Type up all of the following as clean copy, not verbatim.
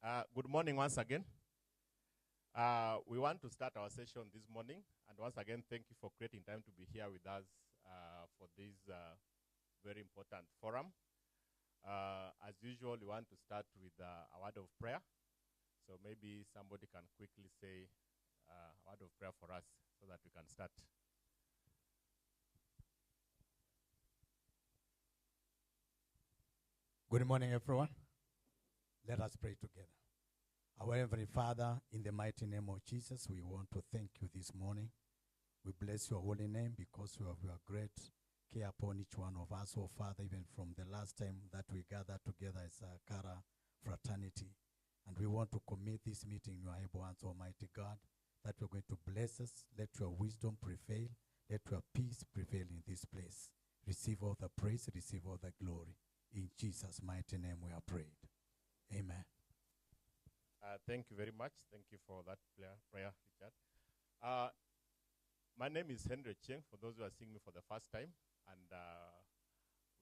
Good morning once again. We want to start our session this morning, and once again, thank you for creating time to be here with us for this very important forum. As usual, we want to start with a word of prayer. So maybe somebody can quickly say a word of prayer for us so that we can start. Good morning, everyone. Let us pray together. Our Heavenly Father, in the mighty name of Jesus, we want to thank you this morning. We bless your holy name because you have your great care upon each one of us, oh Father, even from the last time that we gathered together as a Kara fraternity. And we want to commit this meeting in your able hands, Almighty God, that you're going to bless us. Let your wisdom prevail. Let your peace prevail in this place. Receive all the praise, receive all the glory. In Jesus' mighty name we are prayed. Amen. Thank you very much. Thank you for that prayer, Richard. My name is Henry Cheng, for those who are seeing me for the first time. And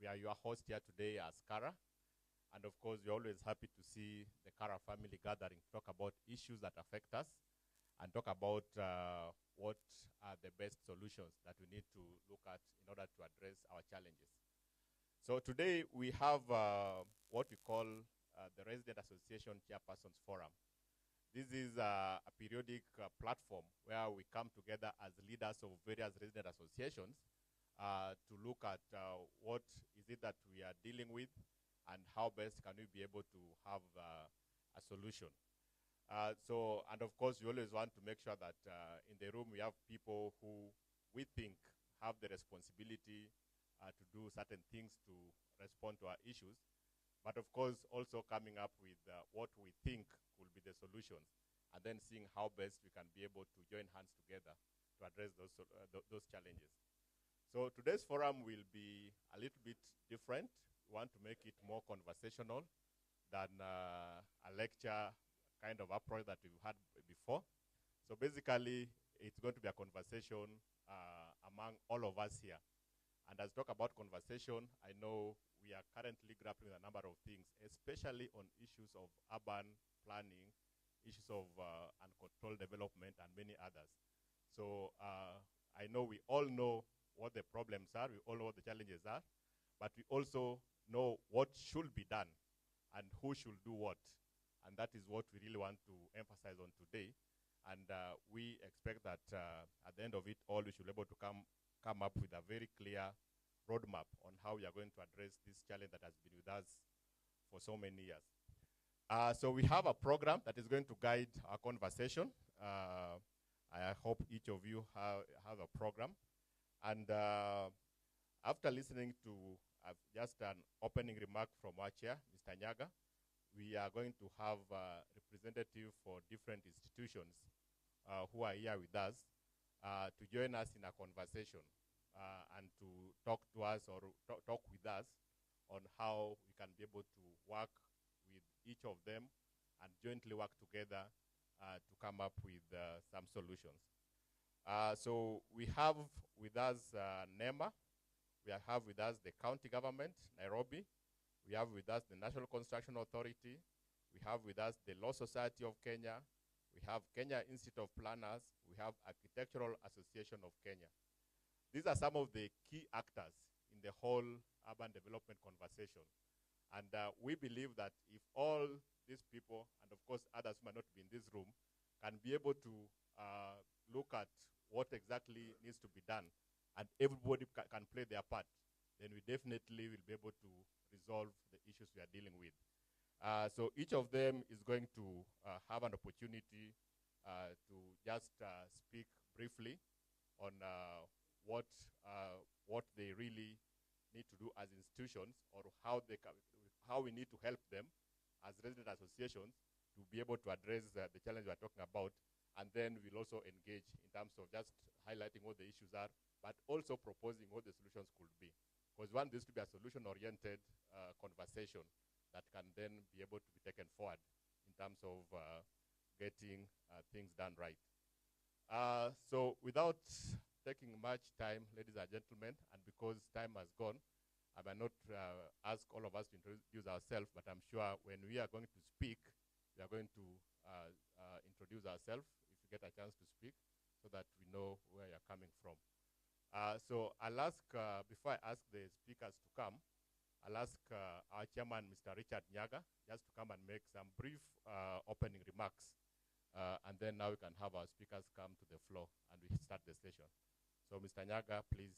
we are your host here today as Kara. And of course, we're always happy to see the Kara family gathering to talk about issues that affect us and talk about what are the best solutions that we need to look at in order to address our challenges. So today we have what we call the Resident Association Chairpersons Forum. This is a periodic platform where we come together as leaders of various resident associations to look at what is it that we are dealing with and how best can we be able to have a solution. And of course, we always want to make sure that in the room we have people who we think have the responsibility to do certain things to respond to our issues, but of course also coming up with what we think will be the solutions, and then seeing how best we can be able to join hands together to address those challenges. So today's forum will be a little bit different. We want to make it more conversational than a lecture kind of approach that we've had before. So basically, it's going to be a conversation among all of us here. And as we talk about conversation, I know we are currently grappling with a number of things, especially on issues of urban planning, issues of uncontrolled development, and many others. So I know we all know what the problems are, we all know what the challenges are, but we also know what should be done and who should do what. And that is what we really want to emphasize on today. And we expect that at the end of it all, we should be able to come up with a very clear roadmap on how we are going to address this challenge that has been with us for so many years. So we have a program that is going to guide our conversation. I hope each of you have a program. And after listening to just an opening remark from our chair, Mr. Nyaga, we are going to have a representative for different institutions who are here with us to join us in a conversation and to talk to us or talk with us on how we can be able to work with each of them and jointly work together to come up with some solutions. So we have with us NEMA, we have with us the county government, Nairobi, we have with us the National Construction Authority, we have with us the Law Society of Kenya, we have Kenya Institute of Planners, we have Architectural Association of Kenya. These are some of the key actors in the whole urban development conversation. And we believe that if all these people, and of course others who might not be in this room, can be able to look at what exactly needs to be done, and everybody can play their part, then we definitely will be able to resolve the issues we are dealing with. So each of them is going to have an opportunity to just speak briefly on what they really need to do as institutions, or how we need to help them as resident associations to be able to address the challenge we are talking about. And then we'll also engage in terms of just highlighting what the issues are, but also proposing what the solutions could be. Because we want this to be a solution-oriented conversation that can then be able to be taken forward in terms of getting things done right. So without taking much time, ladies and gentlemen, and because time has gone, I might not ask all of us to introduce ourselves, but I'm sure when we are going to speak, we are going to introduce ourselves if you get a chance to speak so that we know where you're coming from. So I'll ask, before I ask the speakers to come, I'll ask our chairman, Mr. Richard Nyaga, just to come and make some brief opening remarks. And then now we can have our speakers come to the floor and we start the session. So Mr. Nyaga, please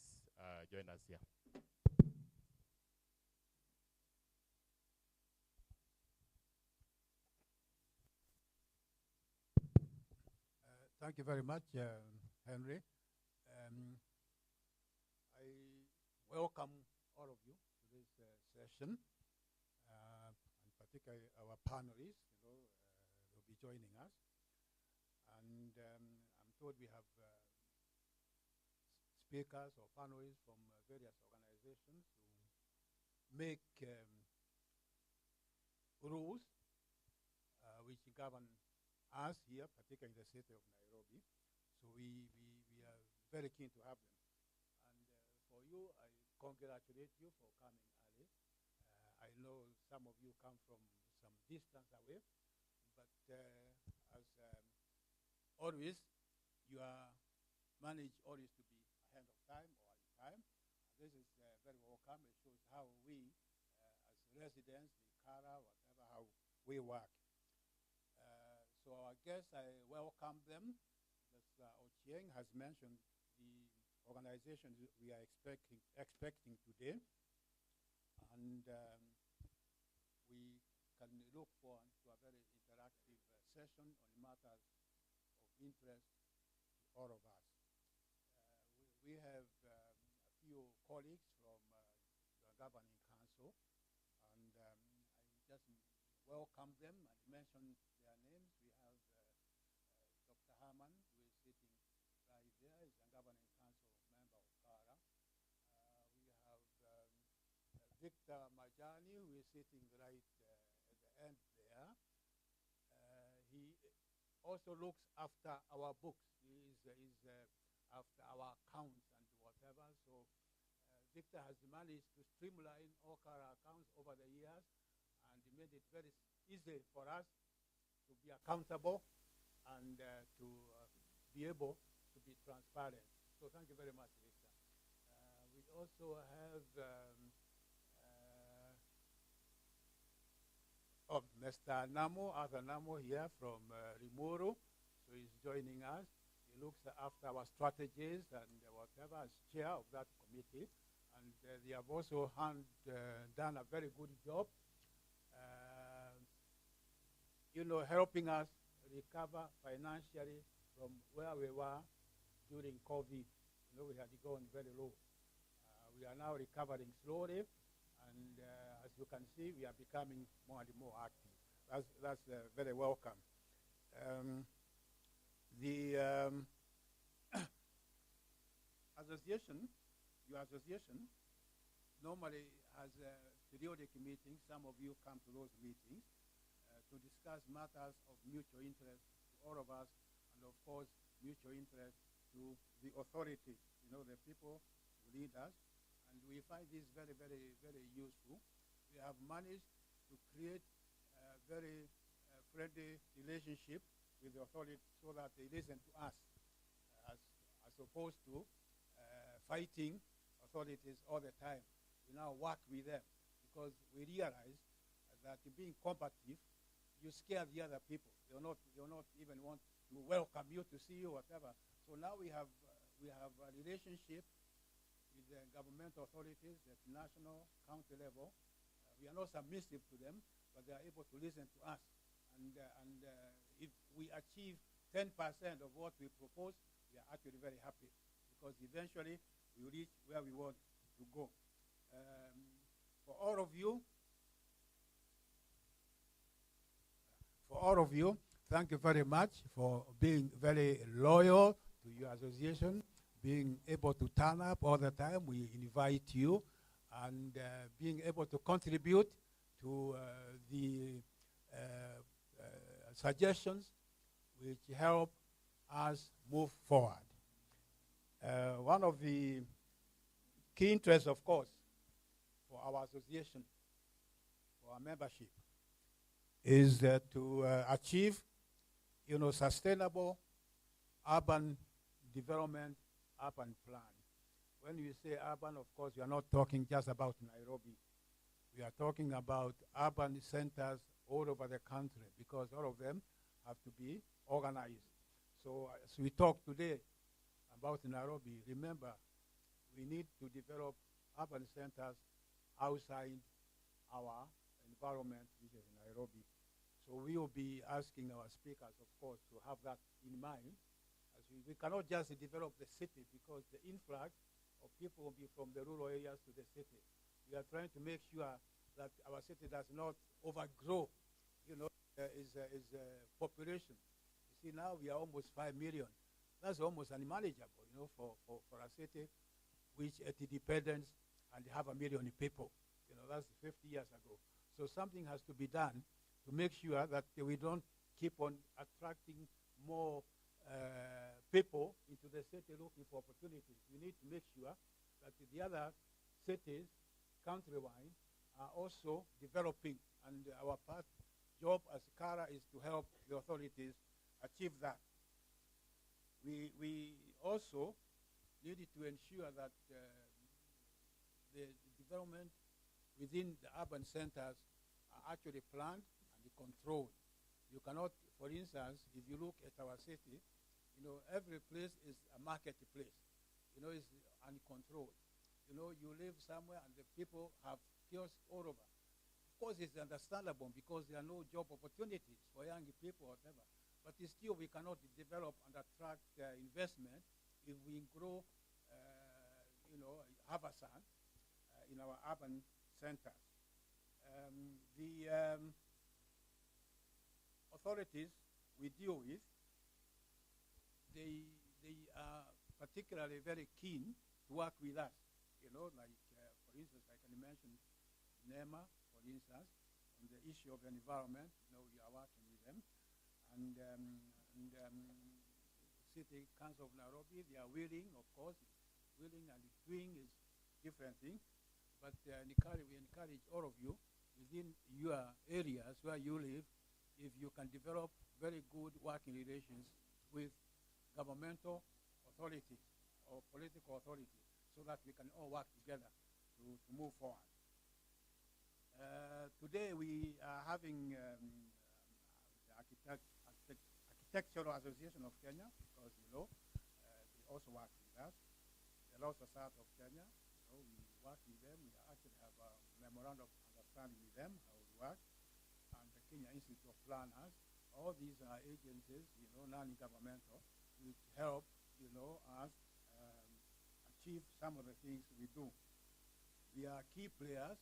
join us here. Thank you very much, Henry. I welcome all of you to this session, and particularly our panelists, will be joining us. And I'm told we have speakers or panelists from various organizations who make rules which govern us here, particularly in the city of Nairobi. So we are very keen to have them. And for you, I congratulate you for coming early. I know some of you come from some distance away, but as always, you are managed always to be ahead of time or on time. This is very welcome. It shows how we, as residents, the Kara, whatever, how we work. So our guests, I welcome them. As Ochieng has mentioned, the organizations we are expecting today. And we can look forward to a very interactive session on matters of interest to all of us. We have a few colleagues from the governing council, and I just welcome them and mention their names. We have Dr. Herman, who is sitting right there, is a governing council member of Kara. We have Victor Majani, who is sitting right at the end there. He also looks after our books. He is after our accounts and whatever. So Victor has managed to streamline all Kara accounts over the years, and he made it very easy for us to be accountable and to be able to be transparent. So thank you very much, Victor. We also have Mr. Namo, Arthur Namo here from Rimuru. So he's joining us. He looks after our strategies and whatever as chair of that committee. And they have also done a very good job, helping us recover financially from where we were during COVID. We had gone very low. We are now recovering slowly, and as you can see, we are becoming more and more active. That's very welcome. The your association normally has periodic meetings. Some of you come to those meetings to discuss matters of mutual interest to all of us, and of course, mutual interest to the authorities, the people who lead us. And we find this very, very, very useful. We have managed to create a very friendly relationship with the authorities so that they listen to us, as opposed to fighting authorities all the time. We now work with them because we realize that being combative, you scare the other people. They'll not even want to welcome you, to see you, whatever. So now we have a relationship with the government authorities at national, county level. We are not submissive to them, but they are able to listen to us. And if we achieve 10% of what we propose, we are actually very happy, because eventually we reach where we want to go. For all of you, thank you very much for being very loyal to your association, being able to turn up all the time. We invite you, and being able to contribute to the suggestions which help us move forward. One of the key interests, of course, for our association, for our membership, is to achieve, sustainable urban development, urban plan. When you say urban, of course, you are not talking just about Nairobi. We are talking about urban centers all over the country because all of them have to be organized. So as we talk today about Nairobi, remember, we need to develop urban centers outside our environment, which is Nairobi. So we will be asking our speakers, of course, to have that in mind. As we cannot just develop the city because the influx of people will be from the rural areas to the city. We are trying to make sure that our city does not overgrow, population. You see, now we are almost 5 million. That's almost unmanageable, for a city which it depends and have 1 million people. That's 50 years ago. So something has to be done to make sure that we don't keep on attracting more people into the city looking for opportunities. We need to make sure that the other cities countrywide are also developing, and our job as CARA is to help the authorities achieve that. We also needed to ensure that the development within the urban centers are actually planned and controlled. You cannot, for instance, if you look at our city, every place is a marketplace. It's uncontrolled. You live somewhere and the people have kiosks all over. Of course, it's understandable because there are no job opportunities for young people or whatever. But still, we cannot develop and attract investment if we grow, haversack in our urban centers. The authorities we deal with, they are particularly very keen to work with us. For instance, I can mention NEMA, for instance, on the issue of environment. We are working with them. And City Council of Nairobi, they are willing, of course, willing and doing is different thing. But we encourage all of you within your areas where you live, if you can develop very good working relations with governmental authorities or political authorities so that we can all work together to move forward. Today we are having the Architectural Association of Kenya, because they also work with us. The Law Society of Kenya, we work with them. We actually have a memorandum of understanding with them, how we work. And the Kenya Institute of Planners. All these are agencies, non-governmental, which help, us achieve some of the things we do. We are key players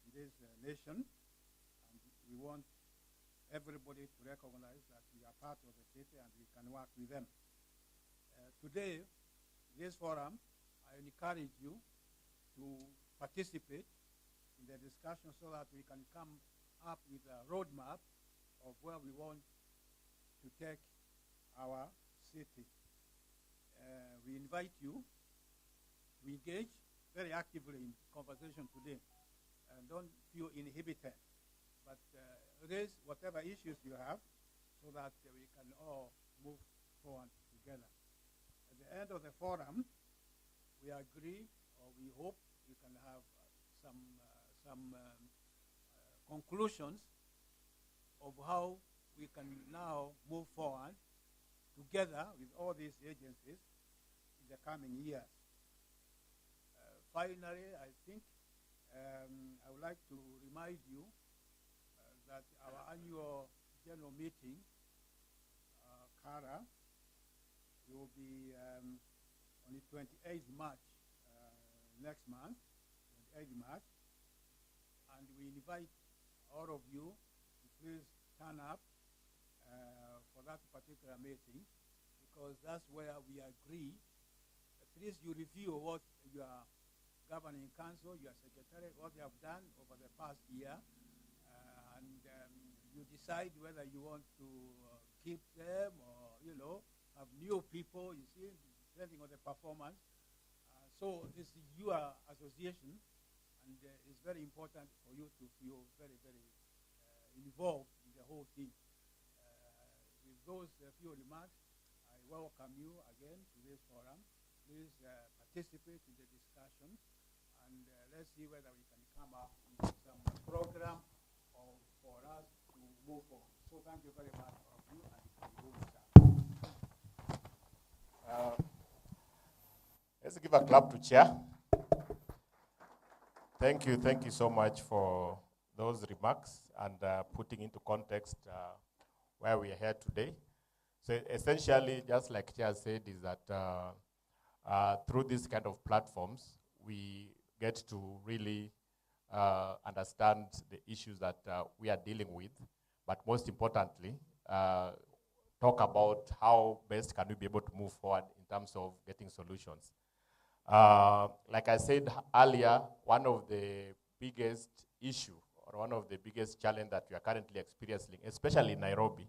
in this nation, and we want everybody to recognize that we are part of the city and we can work with them. Today, this forum, I encourage you to participate in the discussion so that we can come up with a roadmap of where we want to take our city. We invite you to engage very actively in conversation today, and don't feel inhibited, but raise whatever issues you have so that we can all move forward together. At the end of the forum, we agree, or we hope we can have some conclusions of how we can now move forward together with all these agencies in the coming years. Finally, I think I would like to remind you that our annual general meeting, CARA, will be on the 28th March next month, 28th March, and we invite all of you to please turn up for that particular meeting, because that's where we agree. At least you review what your governing council, your secretary, what they have done over the past year, and you decide whether you want to keep them or, have new people, you see, depending on the performance. So it's your association, and it's very important for you to feel very, very involved the whole team. With those few remarks, I welcome you again to this forum. Please participate in the discussion, and let's see whether we can come up with some program for us to move forward. So thank you very much, all of you, and we will start. Let's give a clap to Chair. Thank you so much for those remarks and putting into context why we are here today. So essentially, just like Chair said, is that through these kind of platforms, we get to really understand the issues that we are dealing with, but most importantly, talk about how best can we be able to move forward in terms of getting solutions. Like I said earlier, one of the biggest issue or one of the biggest challenge that we are currently experiencing, especially in Nairobi,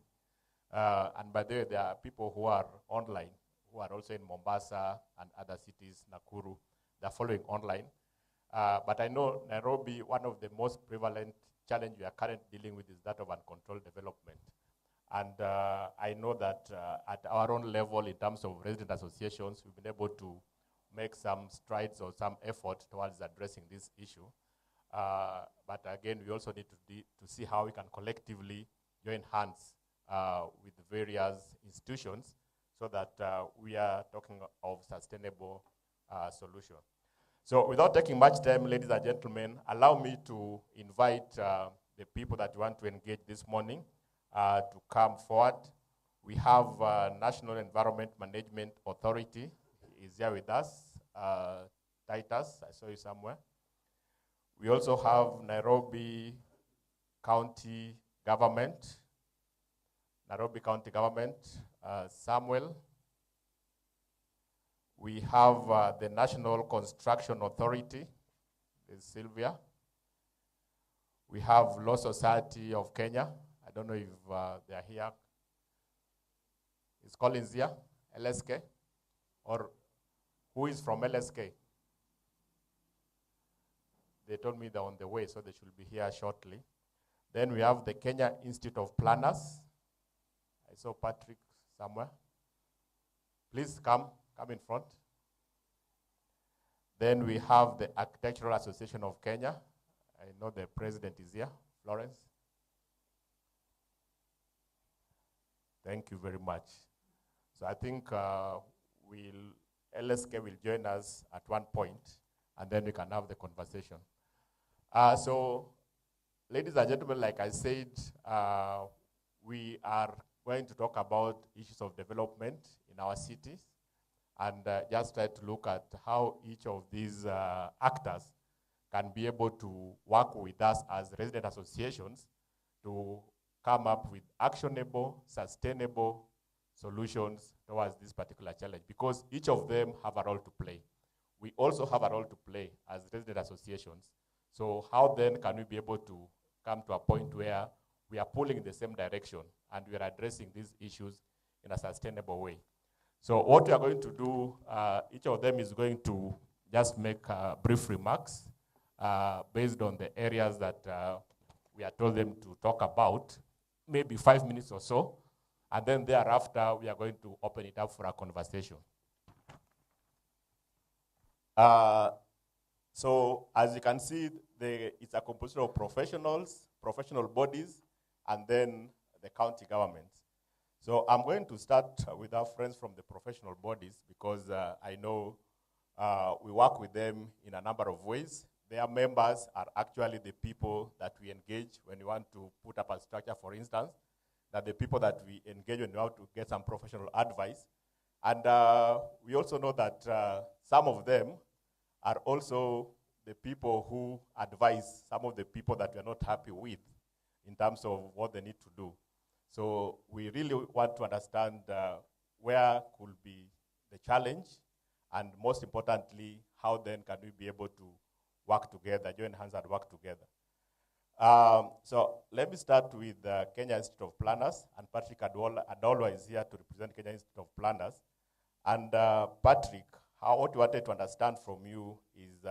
and by the way, there are people who are online, who are also in Mombasa and other cities, Nakuru, they're following online. But I know Nairobi, one of the most prevalent challenge we are currently dealing with is that of uncontrolled development. And I know that at our own level, in terms of resident associations, we've been able to make some strides or some effort towards addressing this issue. But again, we also need to see how we can collectively join hands with various institutions so that we are talking of sustainable solution. So without taking much time, ladies and gentlemen, allow me to invite the people that want to engage this morning to come forward. We have National Environment Management Authority is here with us. Titus, I saw you somewhere. We also have Nairobi County Government. Samuel. We have the National Construction Authority, is Sylvia. We have Law Society of Kenya. I don't know if they are here. Is Collins here? LSK? Or who is from LSK? They told me they're on the way, so they should be here shortly. Then we have the Kenya Institute of Planners. I saw Patrick somewhere. Please come in front. Then we have the Architectural Association of Kenya. I know the president is here, Florence. Thank you very much. So I think LSK will join us at one point, and then we can have the conversation. So, ladies and gentlemen, like I said, we are going to talk about issues of development in our cities, and just try to look at how each of these actors can be able to work with us as resident associations to come up with actionable, sustainable solutions towards this particular challenge, because each of them have a role to play. We also have a role to play as resident associations. So how then can we be able to come to a point where we are pulling in the same direction and we are addressing these issues in a sustainable way? So what we are going to do, each of them is going to just make brief remarks based on the areas that we are told them to talk about, maybe 5 minutes or so. And then thereafter, we are going to open it up for a conversation. So as you can see, it's a composition of professionals, professional bodies, and then the county governments. So I'm going to start with our friends from the professional bodies, because I know we work with them in a number of ways. Their members are actually the people that we engage when we want to put up a structure, for instance, that the people that we engage when we want to get some professional advice. And we also know that some of them are also the people who advise some of the people that we are not happy with in terms of what they need to do. So we really want to understand where could be the challenge, and most importantly, how then can we be able to work together, join hands and work together. So let me start with the Kenya Institute of Planners, and Patrick Adolwa is here to represent Kenya Institute of Planners. And Patrick, what we wanted to understand from you is,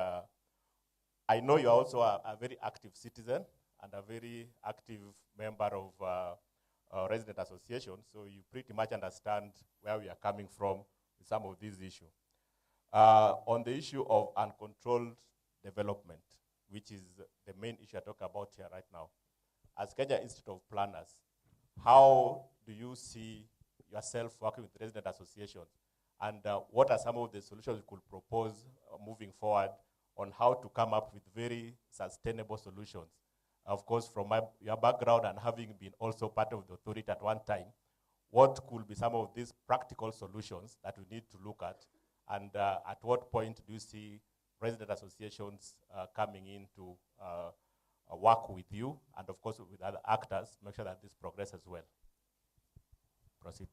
I know you're also a very active citizen, and a very active member of resident association, so you pretty much understand where we are coming from with some of these issues. On the issue of uncontrolled development, which is the main issue I talk about here right now, as Kenya Institute of Planners, how do you see yourself working with resident associations, and what are some of the solutions you could propose moving forward on how to come up with very sustainable solutions? Of course, from your background and having been also part of the authority at one time, what could be some of these practical solutions that we need to look at, and at what point do you see resident associations coming in to work with you, and of course with other actors, make sure that this progresses well? Proceed.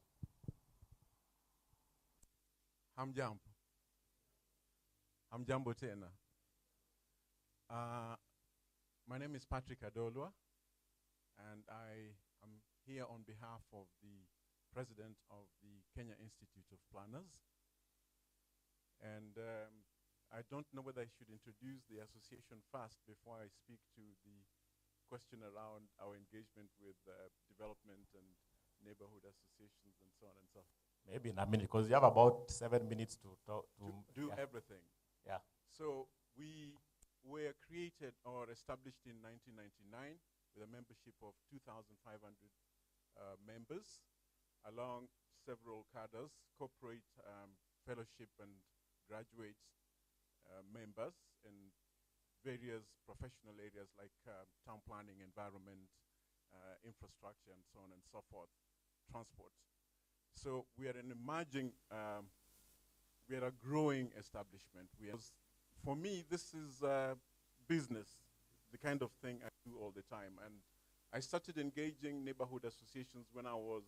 Hamjambo tena. My name is Patrick Adolwa, and I am here on behalf of the president of the Kenya Institute of Planners. And I don't know whether I should introduce the association first before I speak to the question around our engagement with development and neighborhood associations and so on and so forth. Maybe in a minute, because you have about 7 minutes to talk. To do everything. Yeah. So we were created or established in 1999 with a membership of 2,500 members, along several cadres, corporate, fellowship and graduate members in various professional areas like town planning, environment, infrastructure, and so on and so forth, transport. So we are an emerging, we are a growing establishment. For me, this is business, the kind of thing I do all the time. And I started engaging neighborhood associations when I was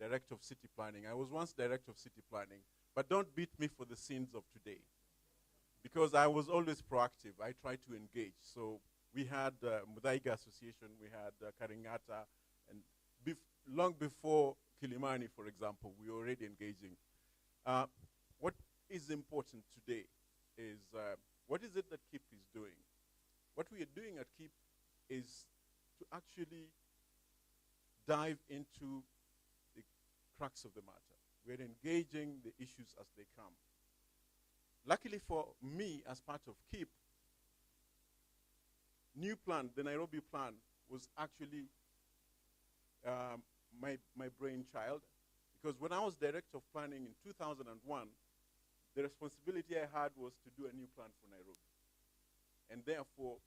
director of city planning. I was once director of city planning, but don't beat me for the sins of today, because I was always proactive. I tried to engage. So we had Muthaiga Association, we had Karingata, and long before Kilimani, for example, we were already engaging. What is important today is, what is it that KEEP is doing? What we are doing at KEEP is to actually dive into the crux of the matter. We're engaging the issues as they come. Luckily for me, as part of KEEP, new plan, the Nairobi plan, was actually my brainchild, because when I was director of planning in 2001, the responsibility I had was to do a new plan for Nairobi. And therefore,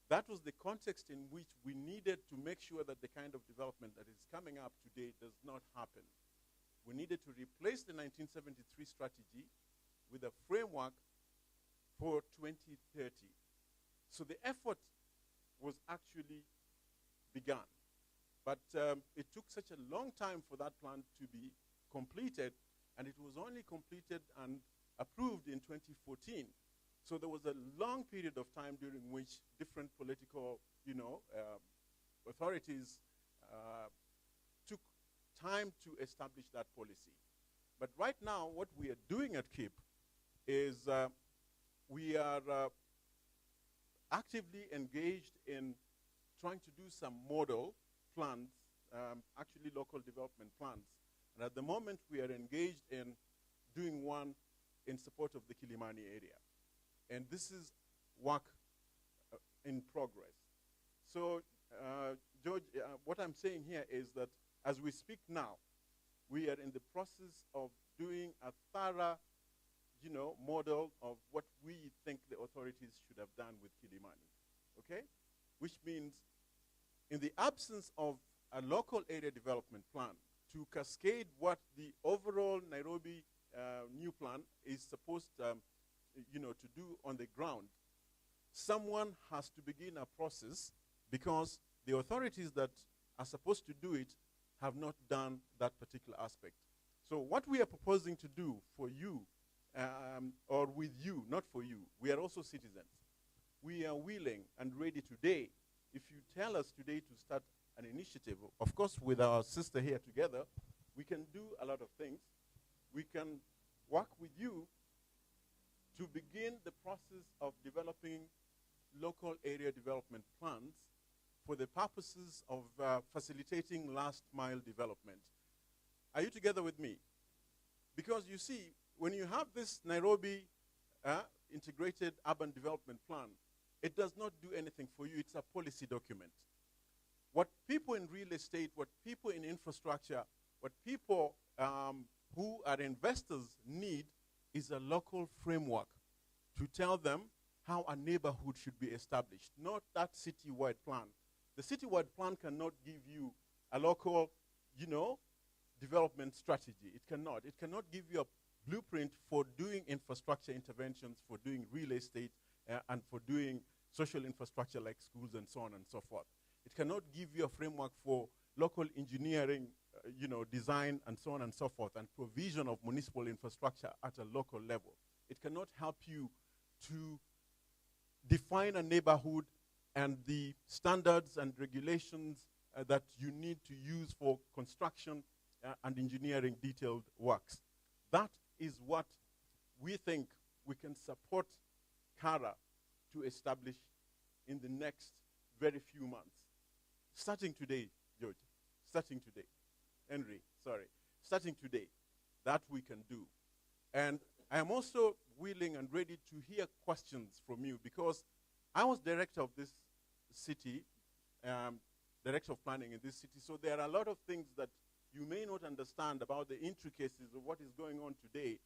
that was the context in which we needed to make sure that the kind of development that is coming up today does not happen. We needed to replace the 1973 strategy with a framework for 2030. So the effort was actually begun. But it took such a long time for that plan to be completed, and it was only completed and approved in 2014. So there was a long period of time during which different political, authorities took time to establish that policy. But right now, what we are doing at KEEP is we are actively engaged in trying to do some model plans, actually local development plans. And at the moment, we are engaged in doing one in support of the Kilimani area. And this is work in progress. So, George, what I'm saying here is that as we speak now, we are in the process of doing a thorough, model of what we think the authorities should have done with Kilimani, okay? Which means, in the absence of a local area development plan to cascade what the overall Nairobi new plan is supposed to do on the ground, someone has to begin a process, because the authorities that are supposed to do it have not done that particular aspect. So what we are proposing to do for you, or with you, not for you, we are also citizens. We are willing and ready today. If you tell us today to start an initiative, of course with our sister here together, we can do a lot of things. We can work with you to begin the process of developing local area development plans for the purposes of facilitating last mile development. Are you together with me? Because you see, when you have this Nairobi integrated urban development plan, it does not do anything for you. It's a policy document. What people in real estate, what people in infrastructure, what people who are investors need is a local framework to tell them how a neighborhood should be established, not that citywide plan. The citywide plan cannot give you a local, development strategy. It cannot. It cannot give you a blueprint for doing infrastructure interventions, for doing real estate, and for doing social infrastructure like schools and so on and so forth. It cannot give you a framework for local engineering, design and so on and so forth, and provision of municipal infrastructure at a local level. It cannot help you to define a neighborhood and the standards and regulations that you need to use for construction and engineering detailed works. That is what we think we can support CARA to establish in the next very few months. Starting today, George, starting today. Henry, sorry. Starting today, that we can do. And I am also willing and ready to hear questions from you, because I was director of this city, director of planning in this city, so there are a lot of things that you may not understand about the intricacies of what is going on today.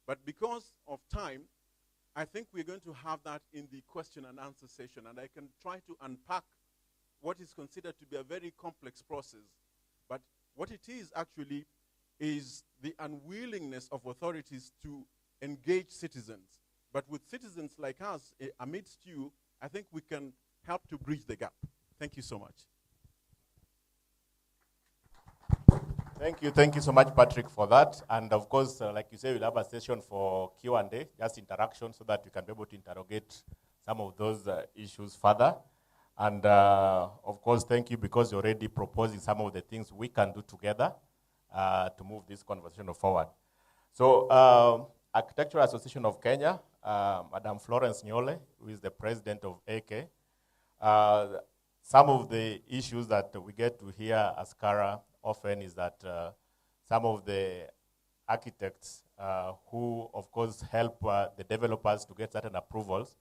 But because of time, I think we're going to have that in the question and answer session, and I can try to unpack what is considered to be a very complex process. But what it is actually is the unwillingness of authorities to engage citizens. But with citizens like us amidst you, I think we can help to bridge the gap. Thank you so much. Thank you so much, Patrick, for that. And of course, like you say, we'll have a session for Q&A, just interaction, so that we can be able to interrogate some of those issues further. And of course, thank you, because you're already proposing some of the things we can do together to move this conversation forward. So, Architectural Association of Kenya, Madam Florence Nyole, who is the president of AK, some of the issues that we get to hear as CARA often is that some of the architects who, of course, help the developers to get certain approvals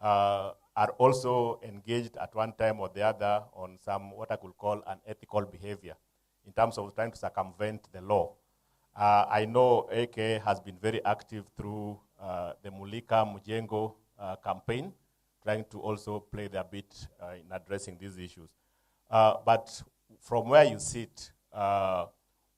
are also engaged at one time or the other on some what I could call unethical behavior in terms of trying to circumvent the law. I know AK has been very active through the Mulika Mujengo campaign, trying to also play their bit in addressing these issues. But from where you sit,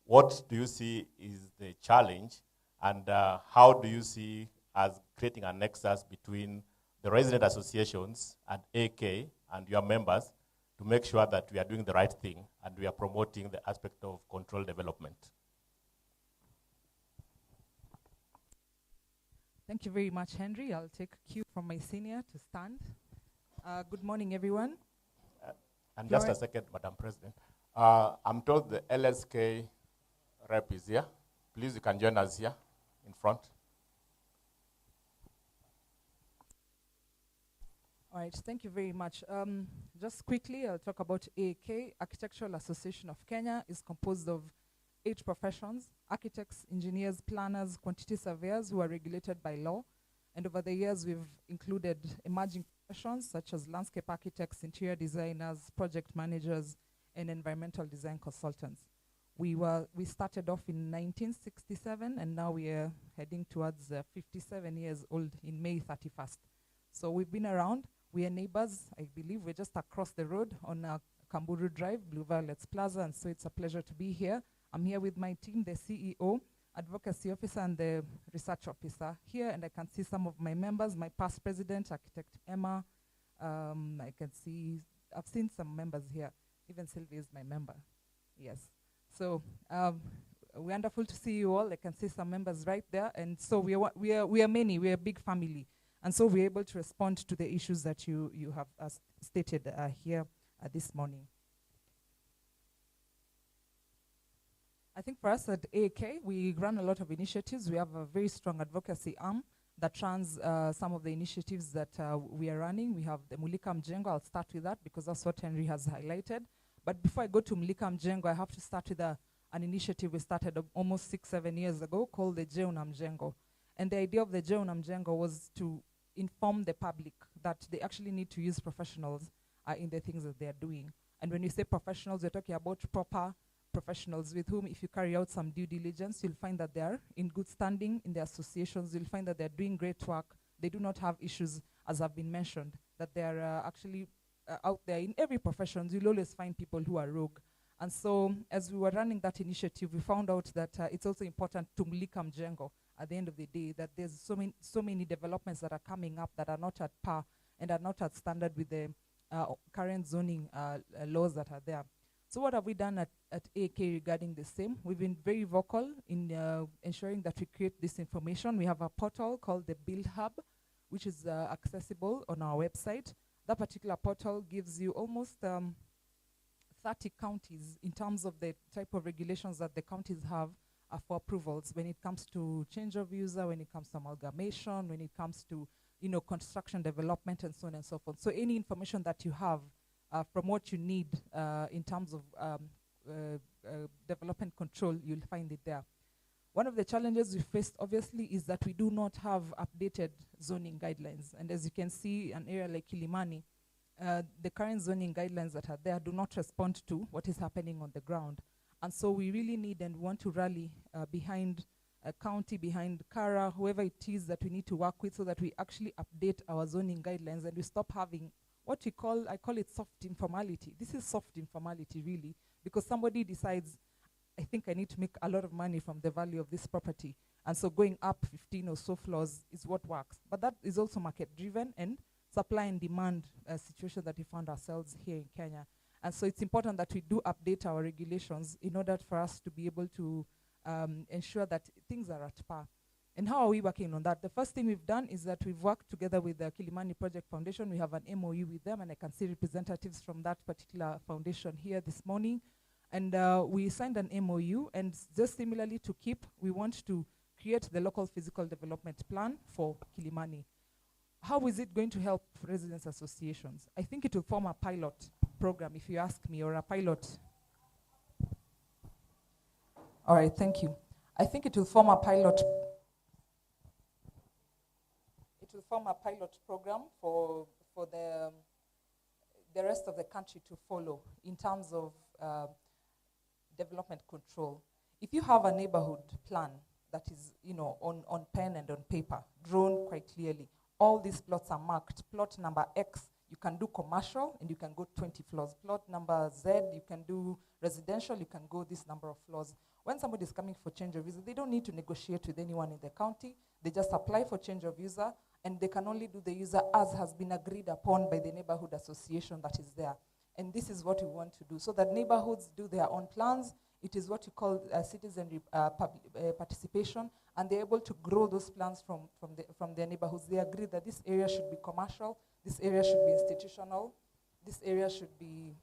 what do you see is the challenge, and how do you see as creating a nexus between the resident associations and AK and your members to make sure that we are doing the right thing and we are promoting the aspect of controlled development? Thank you very much, Henry. I'll take a cue from my senior to stand. Good morning, everyone. And just a second, Madam President. I'm told the LSK rep is here. Please, you can join us here in front. All right, thank you very much. Just quickly, I'll talk about AK. Architectural Association of Kenya is composed of 8 professions: architects, engineers, planners, quantity surveyors who are regulated by law. And over the years, we've included emerging professions such as landscape architects, interior designers, project managers, and environmental design consultants. We started off in 1967, and now we are heading towards 57 years old in May 31st. So we've been around. We are neighbors, I believe. We're just across the road on Kamburu Drive, Blue Violets Plaza, and so it's a pleasure to be here. I'm here with my team, the CEO, advocacy officer, and the research officer here, and I can see some of my members, my past president, architect Emma. I've seen some members here. Even Sylvia is my member. Yes. So wonderful to see you all. I can see some members right there, and so we are many. We are a big family, and so we're able to respond to the issues that you have stated here this morning. I think for us at AK, we run a lot of initiatives. We have a very strong advocacy arm, that runs some of the initiatives that we are running. We have the Mulika Mjengo. I'll start with that because that's what Henry has highlighted. But before I go to Mulika Mjengo, I have to start with an initiative we started almost 6-7 years ago called the Jeuna Mjengo. And the idea of the Jeuna Mjengo was to inform the public that they actually need to use professionals in the things that they are doing. And when you say professionals, we're talking about proper professionals with whom, if you carry out some due diligence, you'll find that they are in good standing in the associations. You'll find that they're doing great work. They do not have issues, as have been mentioned, that they are actually out there. In every profession, you'll always find people who are rogue. And so, as we were running that initiative, we found out that it's also important to Mulika Mjengo at the end of the day, that there's so many developments that are coming up that are not at par and are not at standard with the current zoning laws that are there. So what have we done at AK regarding the same? We've been very vocal in ensuring that we create this information. We have a portal called the Build Hub, which is accessible on our website. That particular portal gives you almost 30 counties in terms of the type of regulations that the counties have for approvals when it comes to change of user, when it comes to amalgamation, when it comes to construction development and so on and so forth. So any information that you have from what you need in terms of development control, you'll find it there. One of the challenges we faced, obviously, is that we do not have updated zoning guidelines. And as you can see, an area like Kilimani, the current zoning guidelines that are there do not respond to what is happening on the ground. And so we really need and want to rally behind a county, behind Kara, whoever it is that we need to work with, so that we actually update our zoning guidelines and we stop having what we call, I call it soft informality. This is soft informality, really, because somebody decides, I think I need to make a lot of money from the value of this property. And so going up 15 or so floors is what works. But that is also market-driven and supply and demand situation that we found ourselves here in Kenya. And so it's important that we do update our regulations in order for us to be able to ensure that things are at par. And how are we working on that? The first thing we've done is that we've worked together with the Kilimani Project Foundation. We have an MOU with them, and I can see representatives from that particular foundation here this morning. And we signed an MOU, and just similarly to KEEP, we want to create the local physical development plan for Kilimani. How is it going to help residents associations? I think it will form a pilot program, if you ask me, or a pilot. All right, thank you. I think it will form a pilot. It will form a pilot program for the rest of the country to follow in terms of development control. If you have a neighborhood plan that is, on pen and on paper, drawn quite clearly, all these plots are marked. Plot number X, you can do commercial, and you can go 20 floors. Plot number Z, you can do residential, you can go this number of floors. When somebody is coming for change of user, they don't need to negotiate with anyone in the county. They just apply for change of user, and they can only do the user as has been agreed upon by the neighborhood association that is there. And this is what we want to do, so that neighborhoods do their own plans. It is what you call citizen participation, and they're able to grow those plans from their neighborhoods. They agree that this area should be commercial, this area should be institutional, this area should be,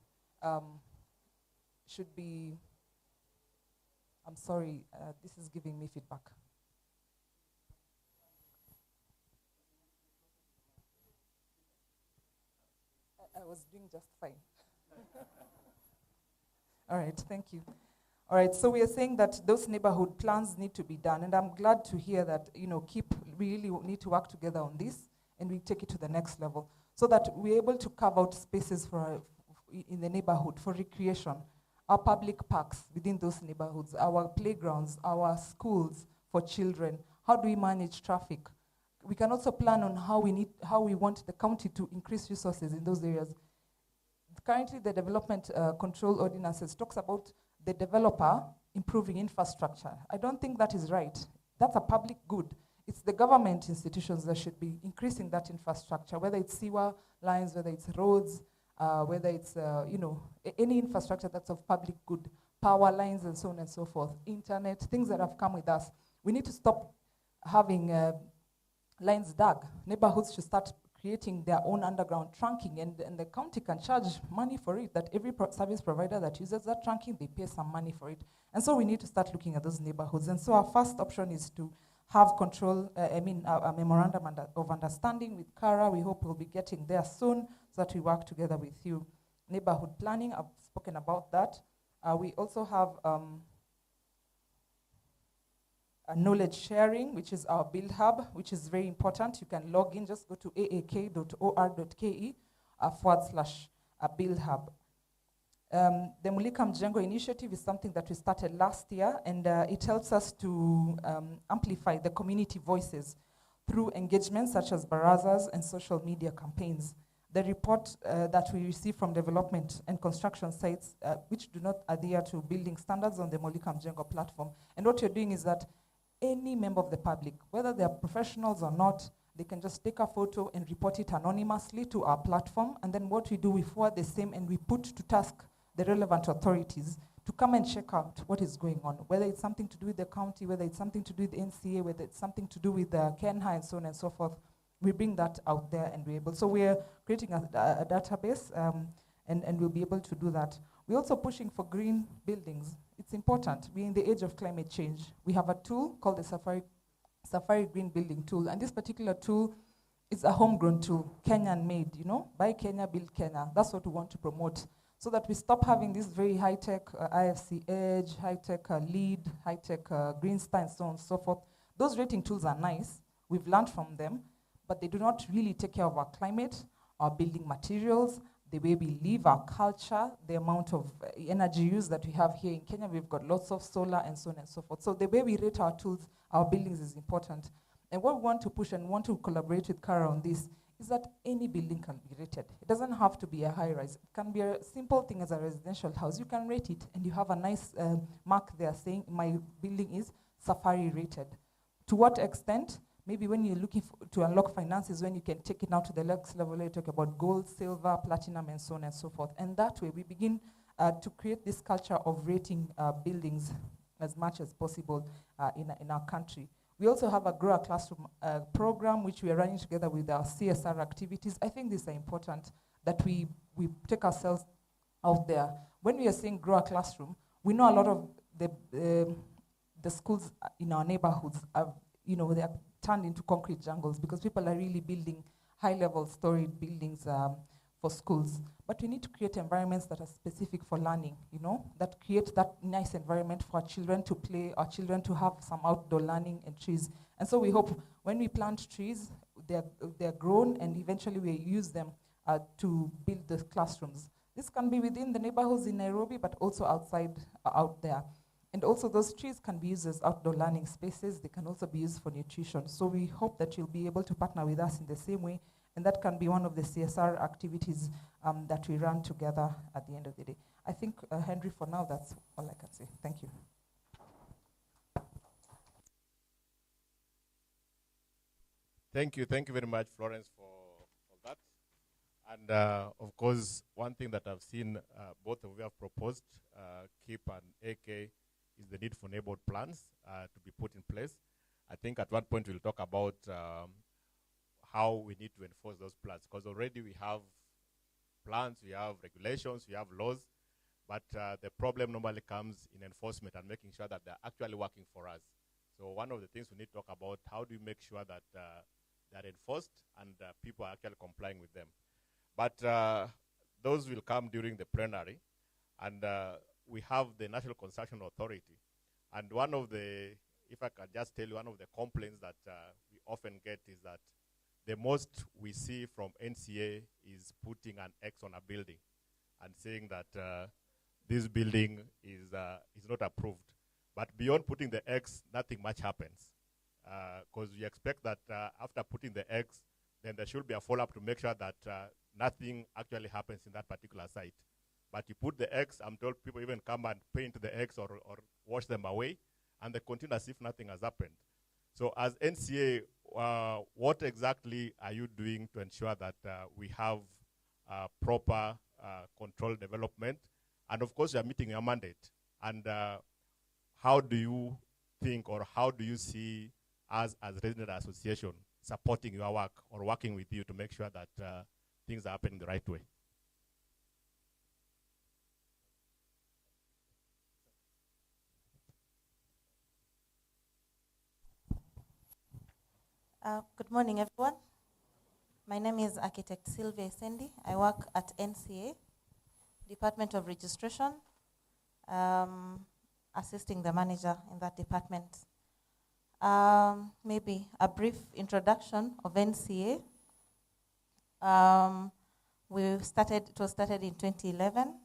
I'm sorry, this is giving me feedback. I was doing just fine. All right, thank you. All right, so we are saying that those neighborhood plans need to be done, and I'm glad to hear that, KEEP really need to work together on this, and we take it to the next level, so that we're able to carve out spaces in the neighborhood for recreation, our public parks within those neighborhoods, our playgrounds, our schools for children. How do we manage traffic? We can also plan on how we want the county to increase resources in those areas. Currently, the development control ordinances talks about the developer improving infrastructure. I don't think that is right. That's a public good. It's the government institutions that should be increasing that infrastructure, whether it's sewer lines, whether it's roads, whether it's any infrastructure that's of public good, power lines and so on and so forth, internet, things that have come with us. We need to stop having lines dug. Neighborhoods should start creating their own underground trunking, and the county can charge money for it, that every service provider that uses that trunking, they pay some money for it. And so we need to start looking at those neighborhoods. And so our first option is to have control, a memorandum of understanding with Kara. We hope we'll be getting there soon so that we work together with you. Neighborhood planning, I've spoken about that. We also have a knowledge sharing, which is our Build Hub, which is very important. You can log in, just go to aak.or.ke /Build Hub. The Mulika Mjengo initiative is something that we started last year, and it helps us to amplify the community voices through engagements such as barazas and social media campaigns. The report that we receive from development and construction sites which do not adhere to building standards on the Mulika Mjengo platform. And what you're doing is that any member of the public, whether they're professionals or not, they can just take a photo and report it anonymously to our platform. And then what we do, we forward the same and we put to task the relevant authorities to come and check out what is going on, whether it's something to do with the county, whether it's something to do with the NCA, whether it's something to do with the KENHA and so on and so forth. We bring that out there and we're able. So we're creating a database and we'll be able to do that. We're also pushing for green buildings. It's important. We're in the age of climate change. We have a tool called the Safari Green Building Tool. And this particular tool is a homegrown tool, Kenyan made, buy Kenya, build Kenya. That's what we want to promote. So that we stop having this very high-tech IFC Edge, high-tech LEED, high-tech Green Star, and so on and so forth. Those rating tools are nice. We've learned from them, but they do not really take care of our climate, our building materials, the way we live, our culture, the amount of energy use that we have here in Kenya. We've got lots of solar and so on and so forth. So the way we rate our tools, our buildings is important. And what we want to push and want to collaborate with Kara on this is that any building can be rated. It doesn't have to be a high-rise. It can be a simple thing as a residential house. You can rate it, and you have a nice mark there saying, my building is Safari rated. To what extent? Maybe when you're looking to unlock finances, when you can take it now to the next level, you talk about gold, silver, platinum, and so on and so forth. And that way, we begin to create this culture of rating buildings as much as possible in our country. We also have a Grow a Classroom program, which we are running together with our CSR activities. I think these are important, that we take ourselves out there. When we are saying Grow a Classroom, we know a lot of the schools in our neighborhoods are, they are turned into concrete jungles because people are really building high-level storied buildings for schools. But we need to create environments that are specific for learning, that create that nice environment for our children to play, our children to have some outdoor learning and trees. And so we hope when we plant trees, they're grown and eventually we use them to build the classrooms. This can be within the neighborhoods in Nairobi, but also outside, out there. And also those trees can be used as outdoor learning spaces. They can also be used for nutrition. So we hope that you'll be able to partner with us in the same way. And that can be one of the CSR activities that we run together at the end of the day. I think, Henry, for now, that's all I can say. Thank you. Thank you very much, Florence, for that. And of course, one thing that I've seen both of you have proposed, KIP and AK, is the need for neighborhood plans to be put in place. I think at one point we'll talk about how we need to enforce those plans, because already we have plans, we have regulations, we have laws, but the problem normally comes in enforcement and making sure that they're actually working for us. So one of the things we need to talk about, how do you make sure that they're enforced and people are actually complying with them. But those will come during the plenary, and we have the National Construction Authority. And one of the, if I can just tell you, one of the complaints that we often get is that the most we see from NCA is putting an X on a building and saying that this building is not approved. But beyond putting the X, nothing much happens. Because we expect that after putting the X, then there should be a follow-up to make sure that nothing actually happens in that particular site. But you put the X, I'm told people even come and paint the X or wash them away, and they continue as if nothing has happened. So as NCA, what exactly are you doing to ensure that we have proper controlled development? And of course, you are meeting your mandate. And how do you think, or how do you see us as resident association supporting your work or working with you to make sure that things are happening the right way? Good morning, everyone. My name is Architect Sylvia Sendi. I work at NCA, Department of Registration, assisting the manager in that department. Maybe a brief introduction of NCA. It was started in 2011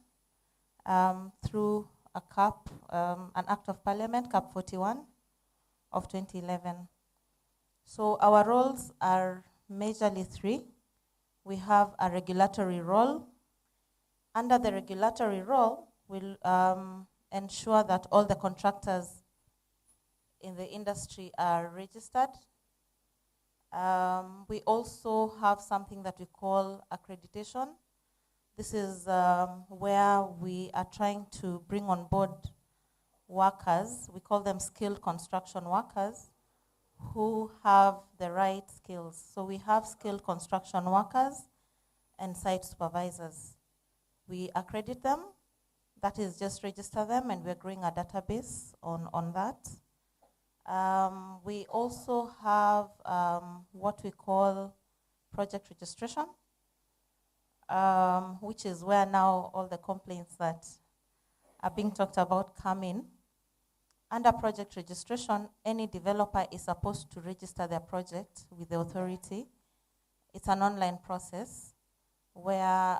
through a CAP, an Act of Parliament, CAP 41 of 2011. So our roles are majorly three. We have a regulatory role. Under the regulatory role, we'll ensure that all the contractors in the industry are registered. We also have something that we call accreditation. This is where we are trying to bring on board workers. We call them skilled construction workers who have the right skills. So we have skilled construction workers and site supervisors. We accredit them, that is just register them, and we're growing a database on that. We also have what we call project registration, which is where now all the complaints that are being talked about come in. Under project registration, any developer is supposed to register their project with the authority. It's an online process where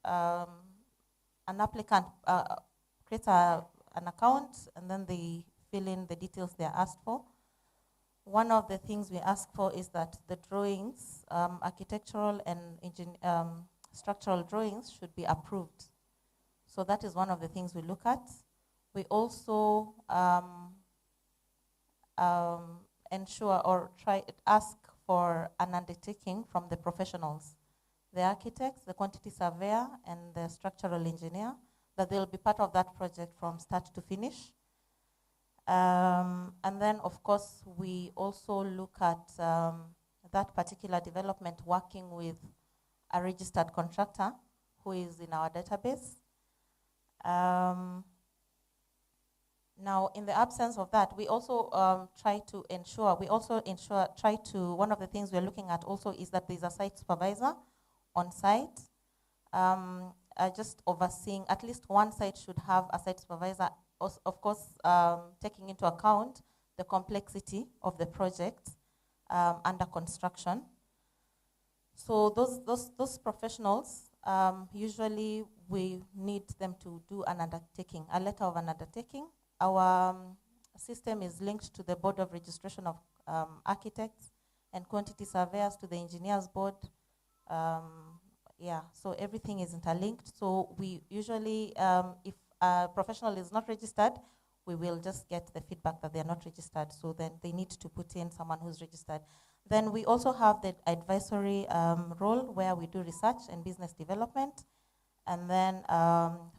an applicant creates an account, and then they fill in the details they're asked for. One of the things we ask for is that the drawings, architectural and structural drawings, should be approved. So that is one of the things we look at. We also ensure or ask for an undertaking from the professionals, the architects, the quantity surveyor, and the structural engineer, that they'll be part of that project from start to finish. And then, of course, we also look at that particular development working with a registered contractor who is in our database. Now, in the absence of that, we also one of the things we're looking at also is that there's a site supervisor on site, just overseeing. At least one site should have a site supervisor, of course, taking into account the complexity of the project under construction. So those professionals, usually we need them to do an undertaking, a letter of an undertaking. Our system is linked to the Board of Registration of Architects and Quantity Surveyors, to the Engineers Board. So everything is interlinked. So we usually, if a professional is not registered, we will just get the feedback that they're not registered. So then they need to put in someone who's registered. Then we also have the advisory role, where we do research and business development. And then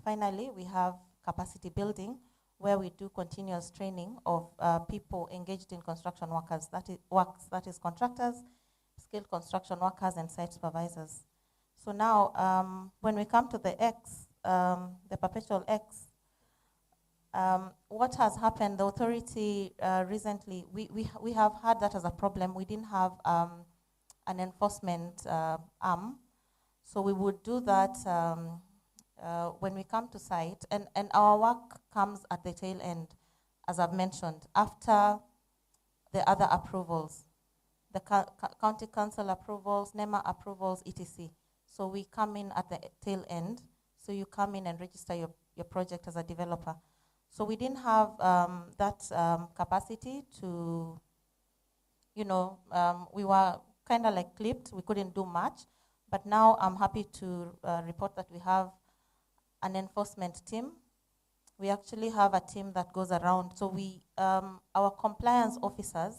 finally, we have capacity building, where we do continuous training of people engaged in construction workers, that is contractors, skilled construction workers, and site supervisors. So now, when we come to the X, the perpetual X, what has happened, the authority recently, we have had that as a problem. We didn't have an enforcement arm. So we would do that when we come to site, and our work comes at the tail end, as I've mentioned, after the other approvals, the county council approvals, NEMA approvals, etc. So we come in at the tail end. So you come in and register your project as a developer. So we didn't have that capacity to, we were kind of like clipped. We couldn't do much. But now I'm happy to report that we have an enforcement team. We actually have a team that goes around. So our compliance officers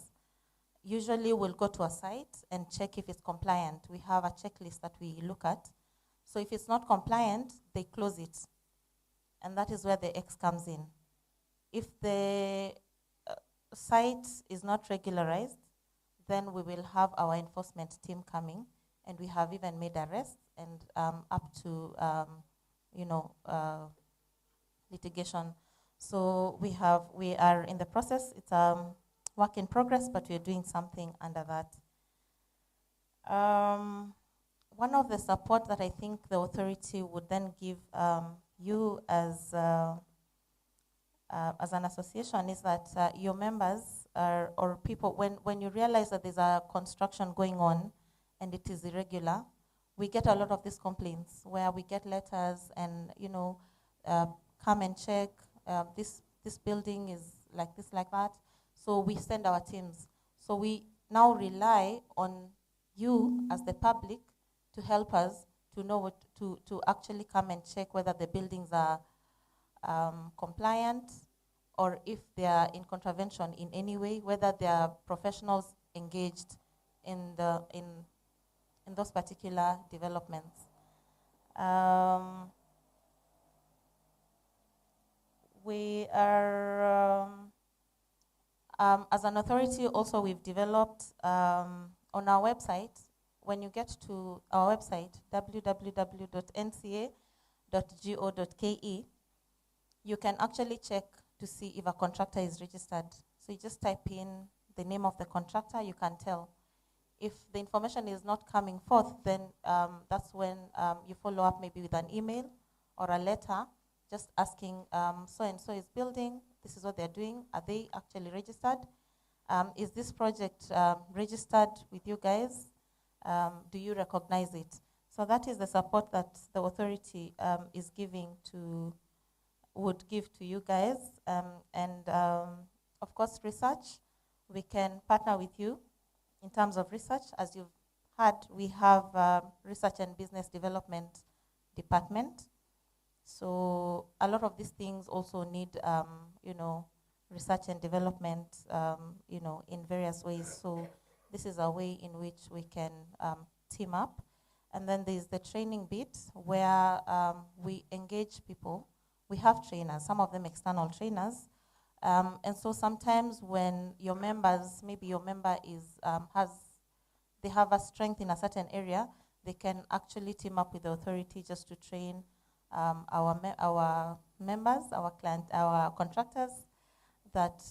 usually will go to a site and check if it's compliant. We have a checklist that we look at. So if it's not compliant, they close it. And that is where the X comes in. If the site is not regularized, then we will have our enforcement team coming, and we have even made arrests and up to litigation. So we are in the process. It's work in progress, but we're doing something under that. One of the support that I think the authority would then give you as an association is that your members or people, when you realize that there's a construction going on and it is irregular, we get a lot of these complaints where we get letters and, come and check, this building is like this, like that. So we send our teams. So we now rely on you as the public to help us to know what to actually come and check whether the buildings are compliant, or if they are in contravention in any way, whether there are professionals engaged in those particular developments. We are, as an authority also, we've developed on our website, when you get to our website, www.nca.go.ke, you can actually check to see if a contractor is registered. So you just type in the name of the contractor, you can tell. If the information is not coming forth, then that's when you follow up maybe with an email or a letter, just asking, so-and-so is building, this is what they're doing, are they actually registered? Is this project registered with you guys? Do you recognize it? So that is the support that the authority is would give to you guys. And of course, research, we can partner with you in terms of research. As you've heard, we have research and business development department. So a lot of these things also need, research and development, in various ways. So this is a way in which we can team up. And then there's the training bit where we engage people. We have trainers, some of them external trainers. And so sometimes when your members, maybe your member they have a strength in a certain area, they can actually team up with the authority just to train our members, our client, our contractors, that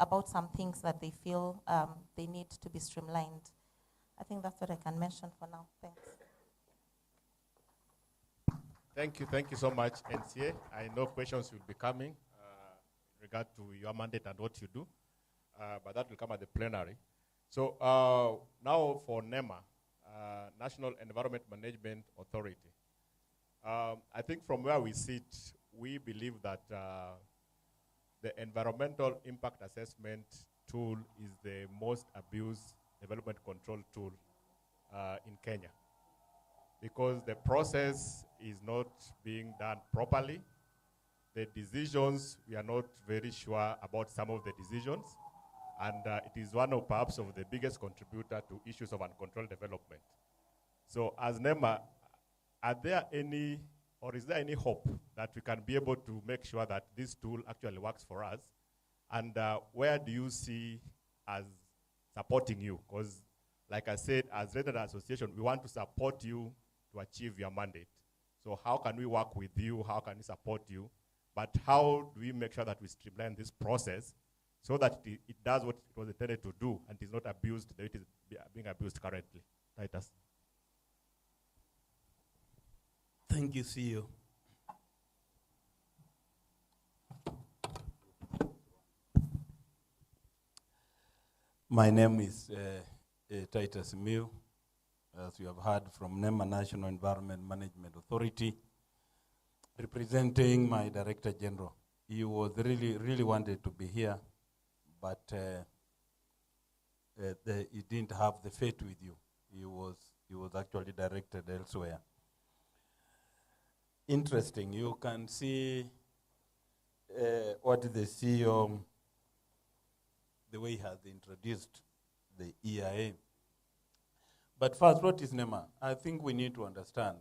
about some things that they feel they need to be streamlined. I think that's what I can mention for now. Thanks. Thank you so much, NCA. I know questions will be coming in regard to your mandate and what you do, but that will come at the plenary. So now for NEMA, National Environment Management Authority. I think from where we sit, we believe that the environmental impact assessment tool is the most abused development control tool in Kenya, because the process is not being done properly. The decisions, we are not very sure about some of the decisions, and it is one of perhaps of the biggest contributor to issues of uncontrolled development. So as NEMA, are there any, or is there any hope that we can be able to make sure that this tool actually works for us? And where do you see as supporting you? Because like I said, as Resident Association, we want to support you to achieve your mandate. So how can we work with you? How can we support you? But how do we make sure that we streamline this process so that it does what it was intended to do and is not abused the way it is being abused currently? Titus. Thank you, CEO. My name is Titus Miu, as you have heard from NEMA, National Environment Management Authority, representing my Director General. He was really wanted to be here, but he didn't have the faith with you. He was actually directed elsewhere. Interesting. You can see what the CEO, the way he has introduced the EIA. But first, what is NEMA? I think we need to understand.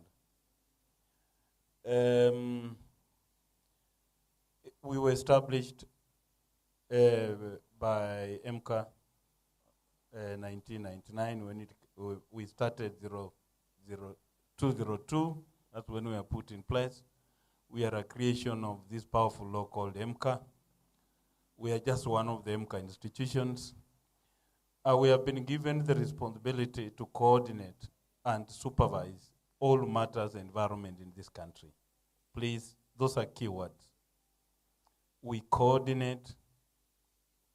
We were established by MCA 1999 when we started 202. That's when we were put in place. We are a creation of this powerful law called MCA. We are just one of the MCA institutions. we have been given the responsibility to coordinate and supervise all matters environment in this country. Please, those are key words. We coordinate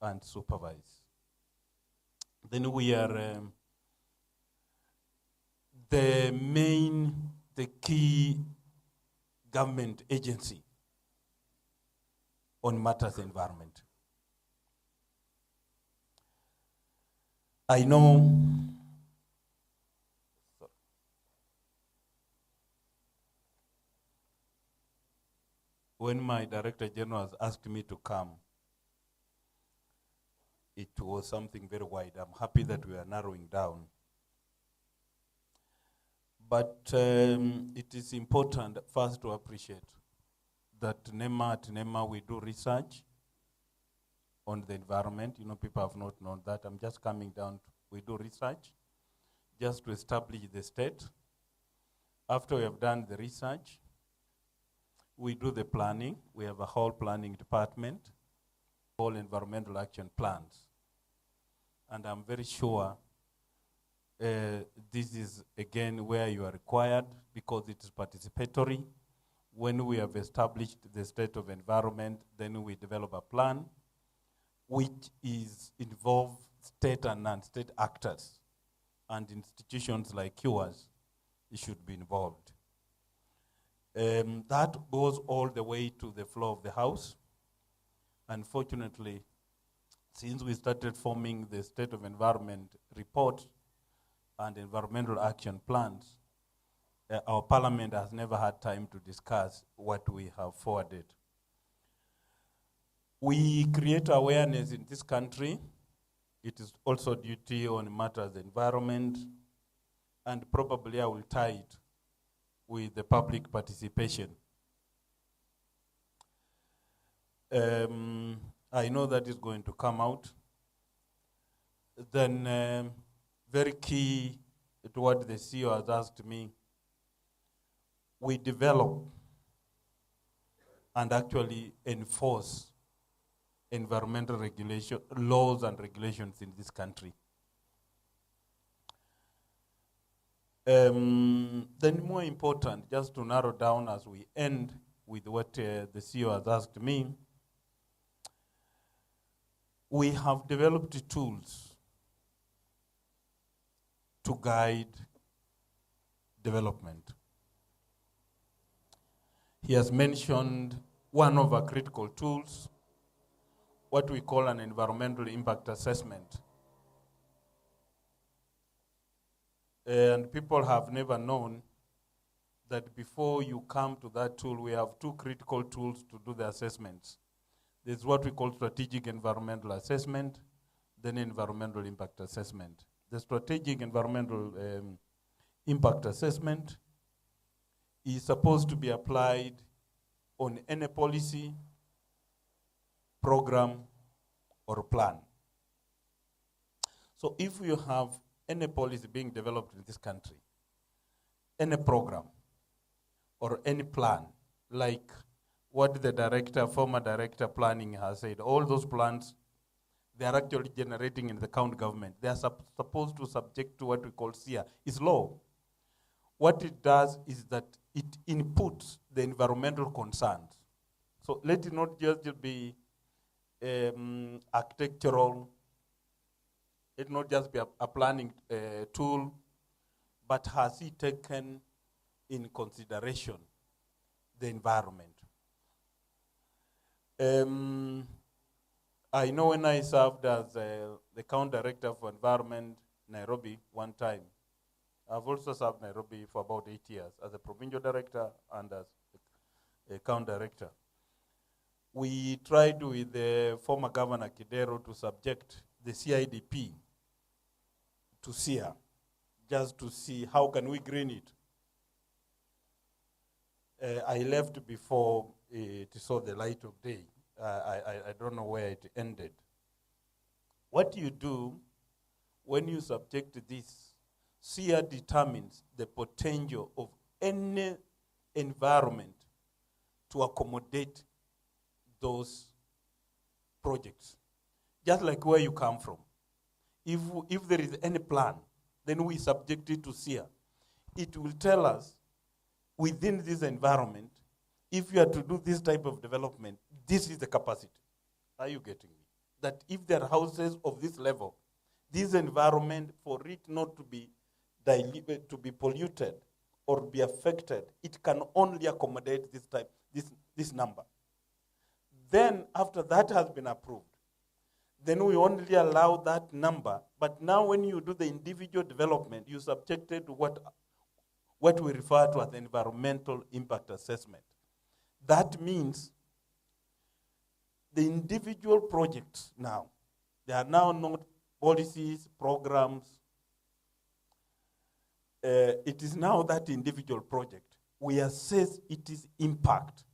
and supervise. Then we are the key government agency on matters environment. I know when my Director General has asked me to come, it was something very wide. I'm happy that we are narrowing down. But it is important first to appreciate that at NEMA we do research on the environment. You know, people have not known that. I'm just coming down. We do research just to establish the state. After we have done the research, we do the planning. We have a whole planning department, all environmental action plans. And I'm very sure this is, again, where you are required because it is participatory. When we have established the state of environment, then we develop a plan which is involve state and non-state actors, and institutions like yours should be involved. That goes all the way to the floor of the House. Unfortunately, since we started forming the State of Environment report and environmental action plans, our Parliament has never had time to discuss what we have forwarded. We create awareness in this country. It is also duty on matters environment, and probably I will tie it with the public participation. I know that is going to come out. Then very key to what the CEO has asked me, we develop and actually enforce environmental regulation, laws and regulations in this country. Then more important, just to narrow down as we end with what the CEO has asked me, we have developed tools to guide development. He has mentioned one of our critical tools, what we call an environmental impact assessment. And people have never known that before you come to that tool, we have two critical tools to do the assessments. There's what we call strategic environmental assessment, then environmental impact assessment. The strategic environmental impact assessment is supposed to be applied on any policy, program, or plan. So if you have any policy being developed in this country, any program, or any plan, like what the former director planning has said, all those plans, they are actually generating in the county government. They are supposed to subject to what we call SIA. It's law. What it does is that it inputs the environmental concerns. So let it not just be architectural, it not just be a planning tool, but has it taken in consideration the environment? I know when I served as the county director for environment, Nairobi, one time, I've also served Nairobi for about 8 years as a provincial director and as a county director. We tried with the former governor Kidero to subject the CIDP to SIA, just to see how can we green it. I left before it saw the light of day. I don't know where it ended. What you do when you subject this, SIA determines the potential of any environment to accommodate those projects. Just like where you come from. if there is any plan, then we subject it to SEER. It will tell us within this environment, if you are to do this type of development, this is the capacity. Are you getting me? That if there are houses of this level, this environment, for it not to be polluted or be affected, it can only accommodate this number. Then after that has been approved, then we only allow that number. But now when you do the individual development, you subject it to what we refer to as environmental impact assessment. That means the individual projects now, they are now not policies, programs. It is now that individual project. We assess its impact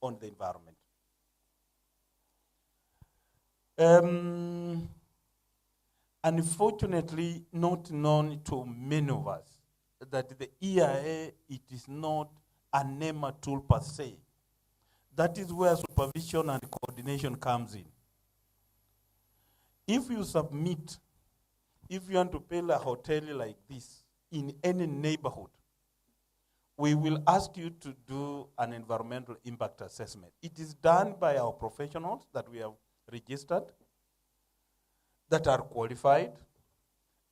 on the environment. Unfortunately, not known to many of us that the EIA, it is not a NEMA tool per se. That is where supervision and coordination comes in. If you submit, if you want to build a hotel like this in any neighborhood, we will ask you to do an environmental impact assessment. It is done by our professionals that we have registered, that are qualified,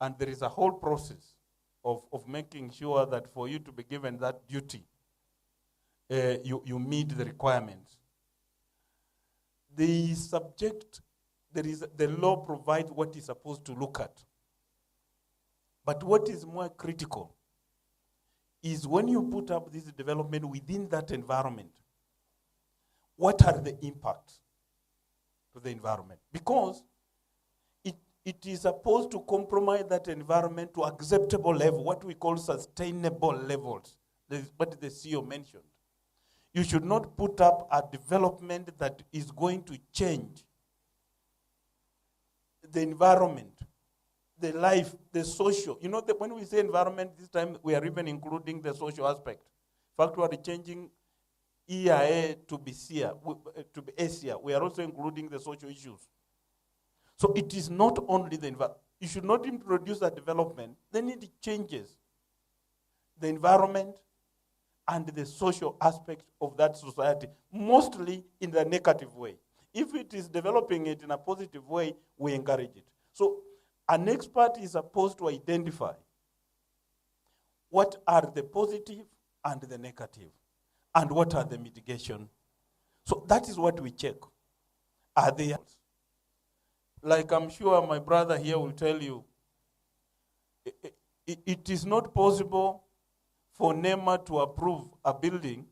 and there is a whole process of making sure that for you to be given that duty, you meet the requirements. The law provides what is supposed to look at. But what is more critical is when you put up this development within that environment, what are the impacts to the environment? Because it is supposed to compromise that environment to acceptable level, what we call sustainable levels. This is what the CEO mentioned. You should not put up a development that is going to change the environment, the life, the social. You know, when we say environment, this time we are even including the social aspect. In fact, we are changing EIA to be SEER, to be ASEA. We are also including the social issues. So it is not only the environment. You should not introduce a development, then it changes the environment and the social aspect of that society, mostly in the negative way. If it is developing it in a positive way, we encourage it. So an expert is supposed to identify what are the positive and the negative, and what are the mitigation. So that is what we check. Are they? Like I'm sure my brother here will tell you, it is not possible for NEMA to approve a building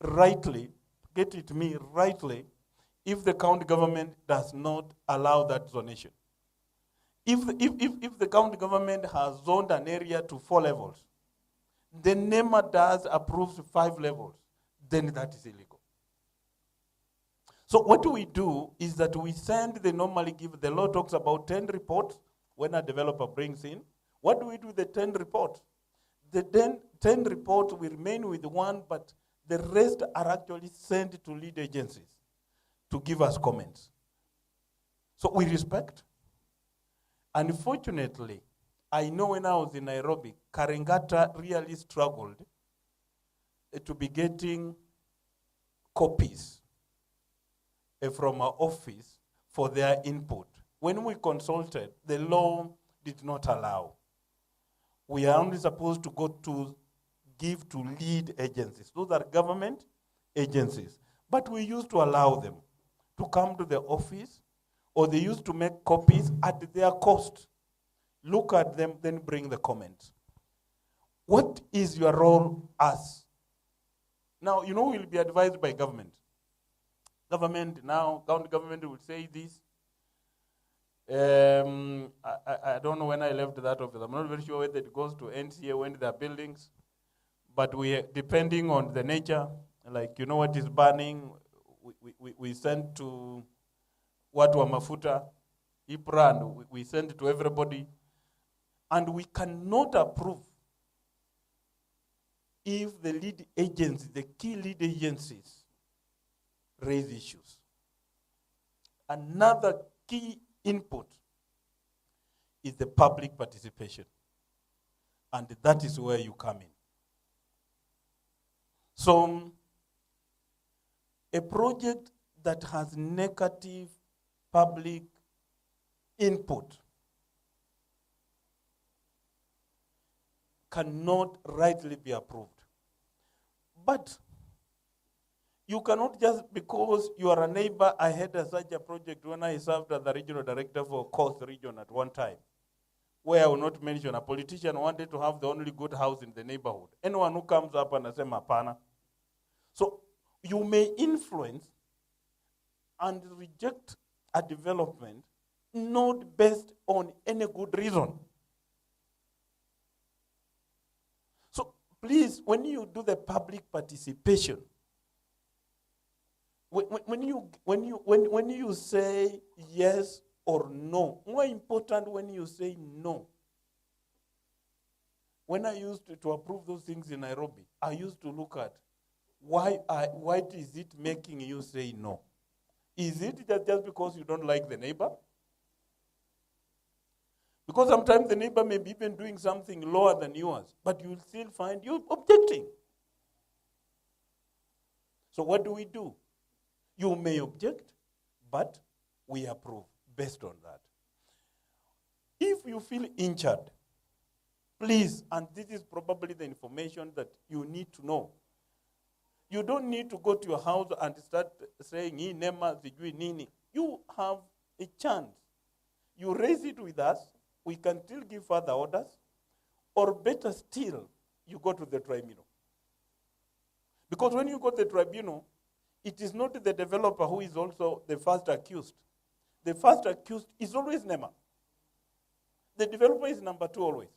rightly, get it me, rightly, if the county government does not allow that zonation. If the county government has zoned an area to 4 levels, then NEMA does approve 5 levels, then that is illegal. So what we do is that we normally give, the law talks about 10 reports when a developer brings in. What do we do with the 10 reports? The 10 reports will remain with one, but the rest are actually sent to lead agencies to give us comments. So we respect. Unfortunately, I know when I was in Nairobi, Karengata really struggled to be getting copies from our office for their input. When we consulted, the law did not allow. We are only supposed to go to give to lead agencies. Those are government agencies. But we used to allow them to come to the office, or they used to make copies at their cost. Look at them, then bring the comments. What is your role as? Now, you know, we'll be advised by government. Government now, county government will say this. I don't know when I left that office. I'm not very sure whether it goes to NCA when there are buildings. But we, depending on the nature, like you know what is burning, we send to Watu wa Mafuta, IPRA, and we send it to everybody. And we cannot approve if the lead agencies, the key lead agencies, raise issues. Another key input is the public participation. And that is where you come in. So, a project that has negative public input cannot rightly be approved. But you cannot just, because you are a neighbor. I had such a project when I served as the regional director for Coast Region at one time, where I will not mention, a politician wanted to have the only good house in the neighborhood. Anyone who comes up and says, Mapana. So you may influence and reject a development not based on any good reason. So please, when you do the public participation, when you say yes or no, more important when you say no. When I used to approve those things in Nairobi, I used to look at why is it making you say no? Is it just because you don't like the neighbor? Because sometimes the neighbor may be even doing something lower than yours, but you'll still find you objecting. So what do? You may object, but we approve based on that. If you feel injured, please, and this is probably the information that you need to know. You don't need to go to your house and start saying, nema sijui nini. You have a chance. You raise it with us. We can still give further orders. Or better still, you go to the tribunal. Because when you go to the tribunal, it is not the developer who is also the first accused. The first accused is always NEMA. The developer is number 2 always.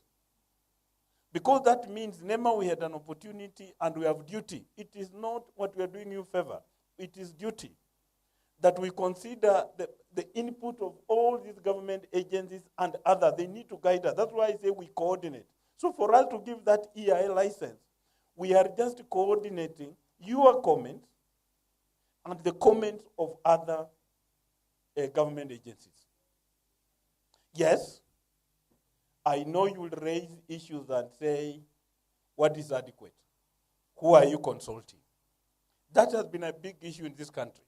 Because that means NEMA, we had an opportunity and we have duty. It is not what we are doing you favor. It is duty. That we consider the input of all these government agencies and others. They need to guide us. That's why I say we coordinate. So for us to give that EIA license, we are just coordinating your comments and the comments of other government agencies. Yes, I know you will raise issues and say, what is adequate? Who are you consulting? That has been a big issue in this country.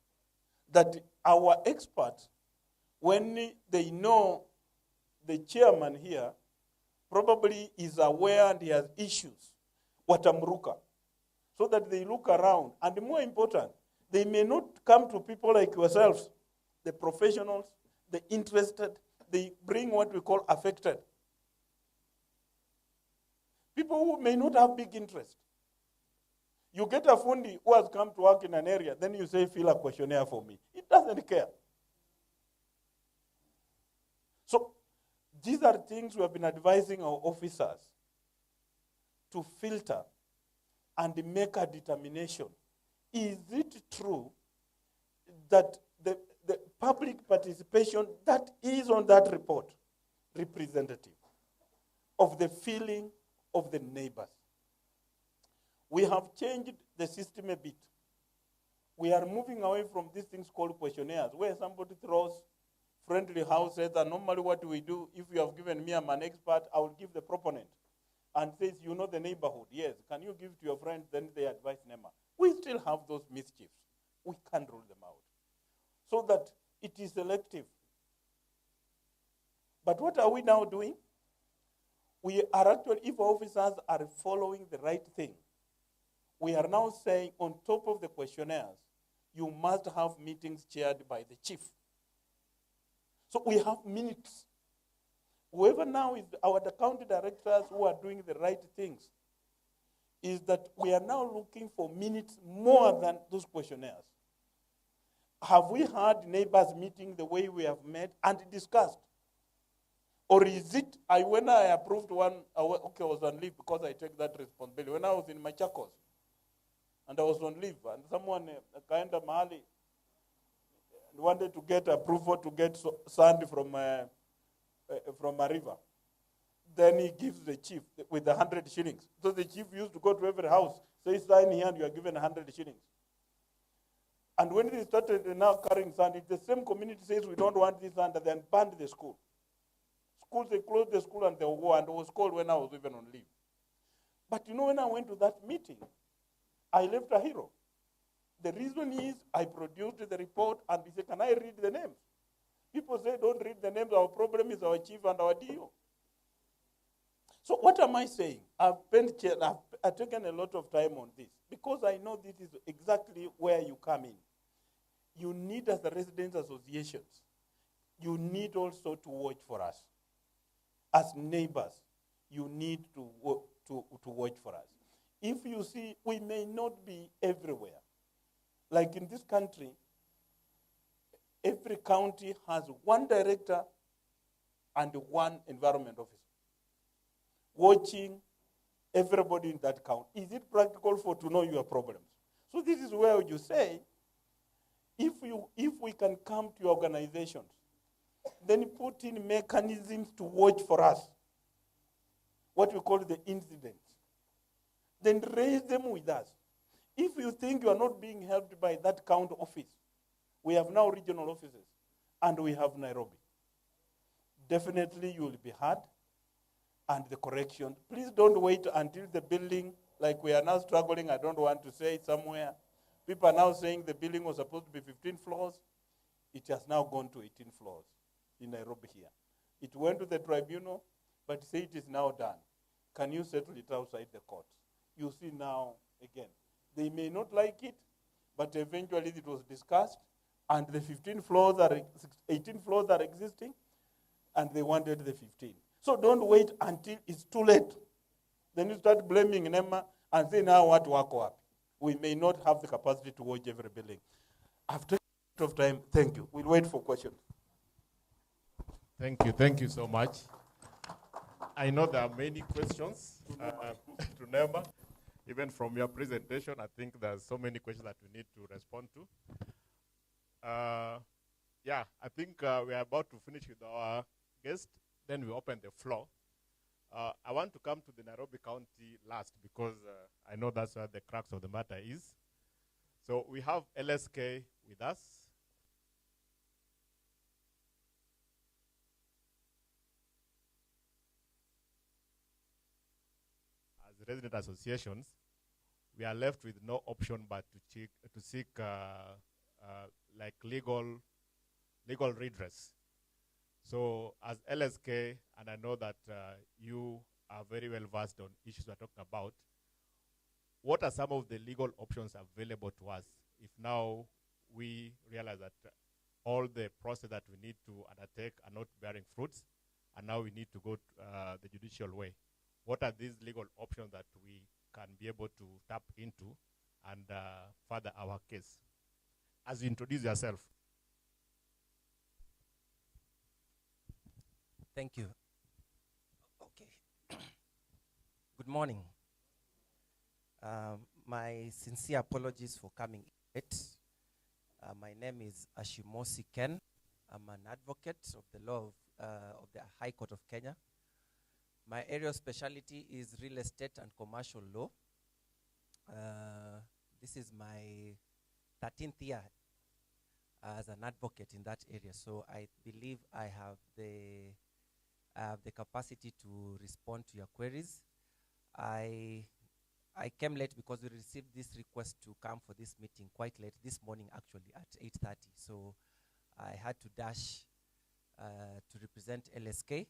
That our experts, when they know the chairman here probably is aware and he has issues, watamruka, so that they look around. And more important, they may not come to people like yourselves, the professionals, the interested. They bring what we call affected. People who may not have big interest. You get a fundi who has come to work in an area, then you say, fill a questionnaire for me. It doesn't care. So these are things we have been advising our officers to filter and make a determination. Is it true that the public participation that is on that report representative of the feeling of the neighbors? We have changed the system a bit. We are moving away from these things called questionnaires, where somebody throws friendly houses, and normally what we do, if you have given me, I'm an expert, I will give the proponent, and says, you know the neighborhood, yes, can you give to your friends, then they advise NEMA. We still have those mischiefs. We can't rule them out. So that it is selective. But what are we now doing? We are actually, if officers are following the right thing, we are now saying on top of the questionnaires, you must have meetings chaired by the chief. So we have minutes. Whoever now is our county directors who are doing the right things, is that we are now looking for minutes more than those questionnaires. Have we had neighbors meeting the way we have met and discussed? Or is it, when I approved one, I was on leave because I take that responsibility. When I was in Machakos, and I was on leave, and someone, kind of Mahali, wanted to get approval to get sand from a river. Then he gives the chief with 100 shillings. So the chief used to go to every house, say, sign here and you are given 100 shillings. And when they started now carrying sand, the same community says, we don't want this sand, and then banned the school. schools, they closed the school and they will go, and it was called when I was even on leave. But you know, when I went to that meeting, I left a hero. The reason is I produced the report and he said, can I read the names? People say, don't read the names. Our problem is our chief and our DO. So what am I saying? I've taken a lot of time on this because I know this is exactly where you come in. You need, as the residents associations, you need also to watch for us. As neighbors, you need to watch for us. If you see, we may not be everywhere. Like in this country, every county has one director and one environment officer watching everybody in that county. Is it practical to know your problems? So this is where you say, if we can come to your organizations, then put in mechanisms to watch for us, what we call the incidents. Then raise them with us. If you think you are not being helped by that county office, we have now regional offices, and we have Nairobi. Definitely you will be heard, and the correction. Please don't wait until the building, like we are now struggling, I don't want to say somewhere. People are now saying the building was supposed to be 15 floors. It has now gone to 18 floors in Nairobi here. It went to the tribunal, but say it is now done. Can you settle it outside the court? You see now, again, they may not like it, but eventually it was discussed, and the 18 floors are existing, and they wanted the 15. So don't wait until it's too late. Then you start blaming NEMA and say, now what work up? We may not have the capacity to watch every building. After a lot of time, thank you. We'll wait for questions. Thank you so much. I know there are many questions to NEMA. Even from your presentation, I think there's so many questions that we need to respond to. Yeah, I think we are about to finish with our guest. Then we open the floor. I want to come to the Nairobi County last because I know that's where the crux of the matter is. So we have LSK with us. As resident associations, we are left with no option but to seek like legal redress. So as LSK, and I know that you are very well versed on issues we're talking about, what are some of the legal options available to us if now we realize that all the process that we need to undertake are not bearing fruits, and now we need to go the judicial way? What are these legal options that we can be able to tap into and further our case? As you introduce yourself. Thank you. Okay. Good morning. My sincere apologies for coming late. My name is Ashimosi Ken. I'm an advocate of the law of the High Court of Kenya. My area of specialty is real estate and commercial law. This is my 13th year as an advocate in that area, so I believe I have the capacity to respond to your queries. I came late because we received this request to come for this meeting quite late, this morning actually at 8:30. So I had to dash to represent LSK,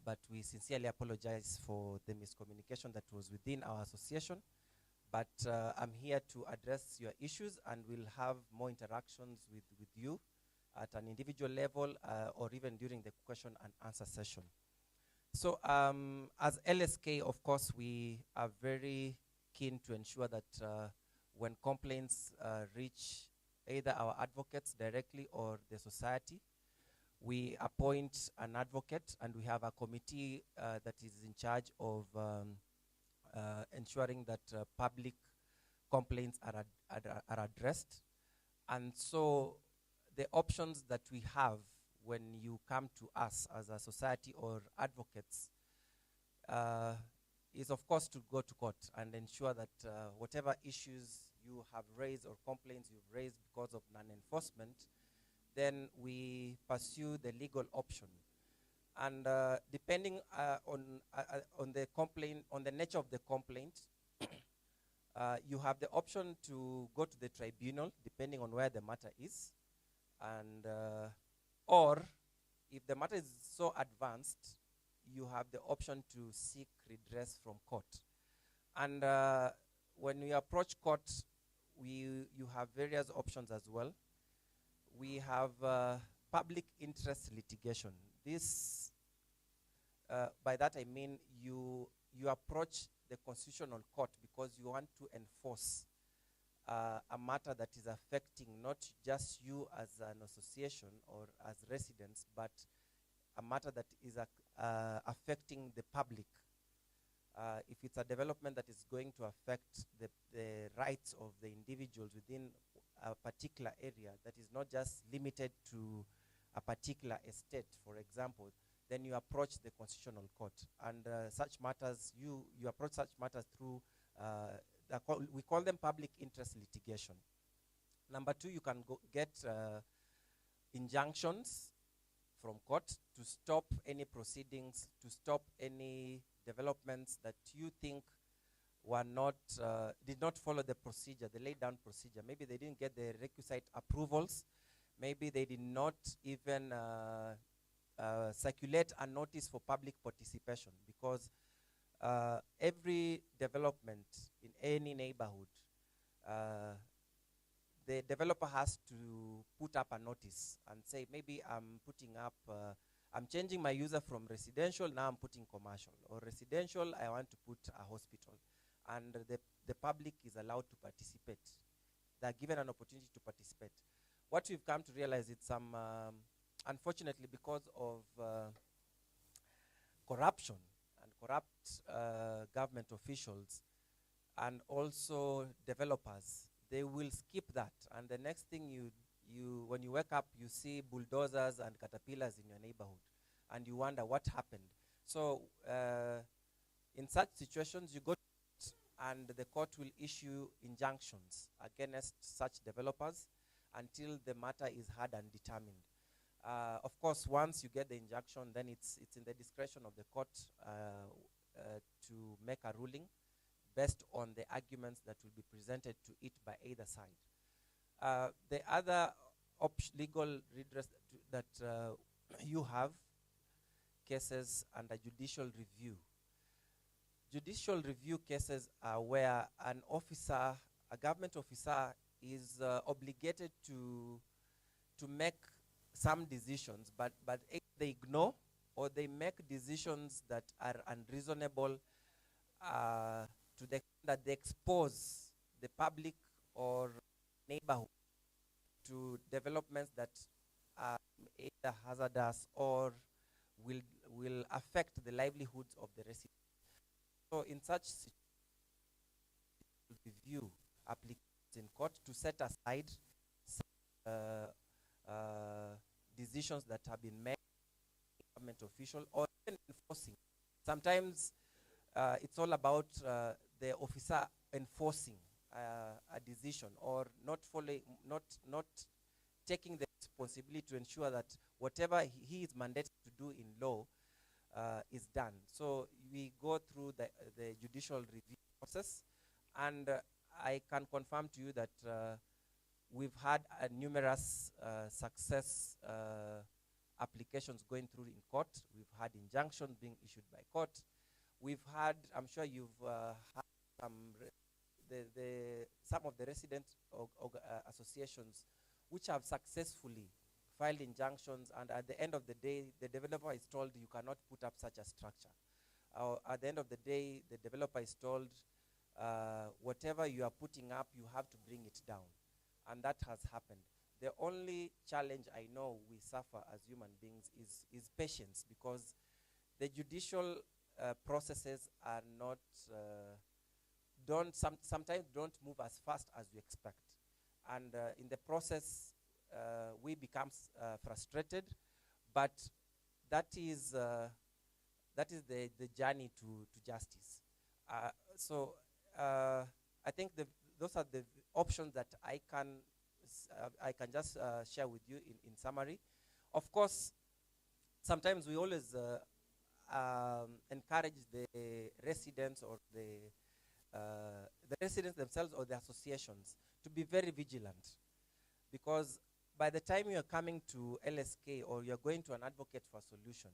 but we sincerely apologize for the miscommunication that was within our association. But I'm here to address your issues, and we'll have more interactions with you at an individual level or even during the question and answer session. So as LSK, of course, we are very keen to ensure that when complaints reach either our advocates directly or the society, we appoint an advocate, and we have a committee that is in charge of ensuring that public complaints are addressed. And so the options that we have when you come to us as a society or advocates is, of course, to go to court and ensure that whatever issues you have raised or complaints you've raised because of non-enforcement, then we pursue the legal option. And depending on the complaint, on the nature of the complaint, you have the option to go to the tribunal, depending on where the matter is, and or if the matter is so advanced, you have the option to seek redress from court. And when we approach court, you have various options as well. We have public interest litigation. This, by that I mean you approach the constitutional court because you want to enforce a matter that is affecting not just you as an association or as residents, but a matter that is affecting the public. If it's a development that is going to affect the rights of the individuals within a particular area that is not just limited to a particular estate, for example, then you approach the constitutional court. And such matters, you approach such matters through, we call them public interest litigation. Number two, you can get injunctions from court to stop any proceedings, to stop any developments that you think were not, did not follow the procedure, the laid down procedure. Maybe they didn't get the requisite approvals. Maybe they did not even circulate a notice for public participation, because every development in any neighborhood, the developer has to put up a notice and say, maybe I'm putting up, I'm changing my user from residential, now I'm putting commercial, or residential, I want to put a hospital. And the public is allowed to participate. They're given an opportunity to participate. What we've come to realize is some, unfortunately, because of corruption and corrupt government officials and also developers, they will skip that. And the next thing when you wake up, you see bulldozers and caterpillars in your neighborhood, and you wonder what happened. So in such situations, you go to court, and the court will issue injunctions against such developers until the matter is heard and determined. Of course, once you get the injunction, then it's in the discretion of the court to make a ruling based on the arguments that will be presented to it by either side. The other legal redress that you have, cases under judicial review. Judicial review cases are where an officer, a government officer, is obligated to make some decisions, but either they ignore or they make decisions that are unreasonable to the extent that they expose the public or neighborhood to developments that are either hazardous or will affect the livelihoods of the residents. So in such review applications in court to set aside decisions that have been made by government official or even enforcing. Sometimes it's all about the officer enforcing a decision or not following, not taking the responsibility to ensure that whatever he is mandated to do in law is done. So we go through the judicial review process, and I can confirm to you that we've had numerous success applications going through in court. We've had injunctions being issued by court. We've had, I'm sure you've had some of the resident associations which have successfully filed injunctions, and at the end of the day, the developer is told you cannot put up such a structure. At the end of the day, the developer is told whatever you are putting up, you have to bring it down. And that has happened. The only challenge I know we suffer as human beings is patience, because the judicial processes are not, sometimes don't move as fast as you expect. And in the process, we become frustrated, but that is the journey to justice. So I think those are the options that I can just share with you in summary. Of course, sometimes we always encourage the residents or the residents themselves or the associations to be very vigilant, because by the time you're coming to LSK or you're going to an advocate for a solution,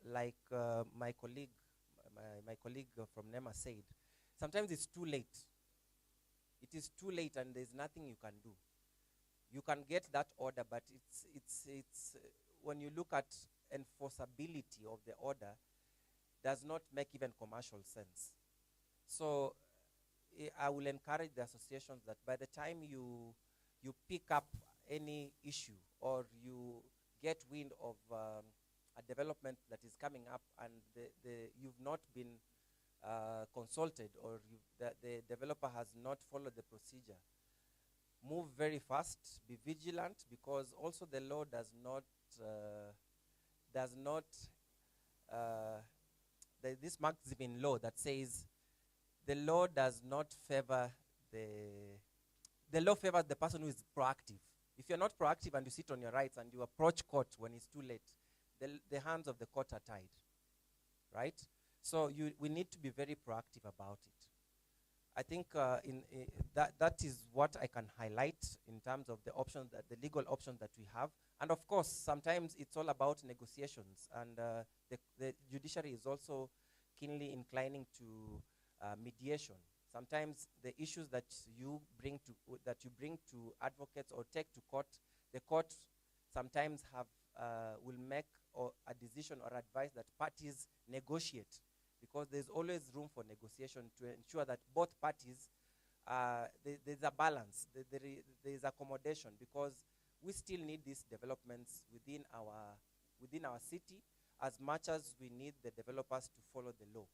like my colleague from NEMA said, sometimes it's too late. It is too late and there's nothing you can do. You can get that order, but it's when you look at enforceability of the order, does not make even commercial sense. So I will encourage the associations that by the time you pick up any issue or you get wind of a development that is coming up and you've not been consulted or the developer has not followed the procedure, move very fast, be vigilant, because also the law does not this maxim in law that says the law does not favor the law favors the person who is proactive. If you're not proactive and you sit on your rights and you approach court when it's too late, the hands of the court are tied, right? So we need to be very proactive about it. I think that is what I can highlight in terms of the options, the legal options that we have. And of course, sometimes it's all about negotiations, and the judiciary is also keenly inclining to mediation. Sometimes the issues that you bring to advocates or take to court, the court sometimes will make a decision or advice that parties negotiate, because there's always room for negotiation to ensure that both parties, there's a balance, there is accommodation, because we still need these developments within our city as much as we need the developers to follow the law.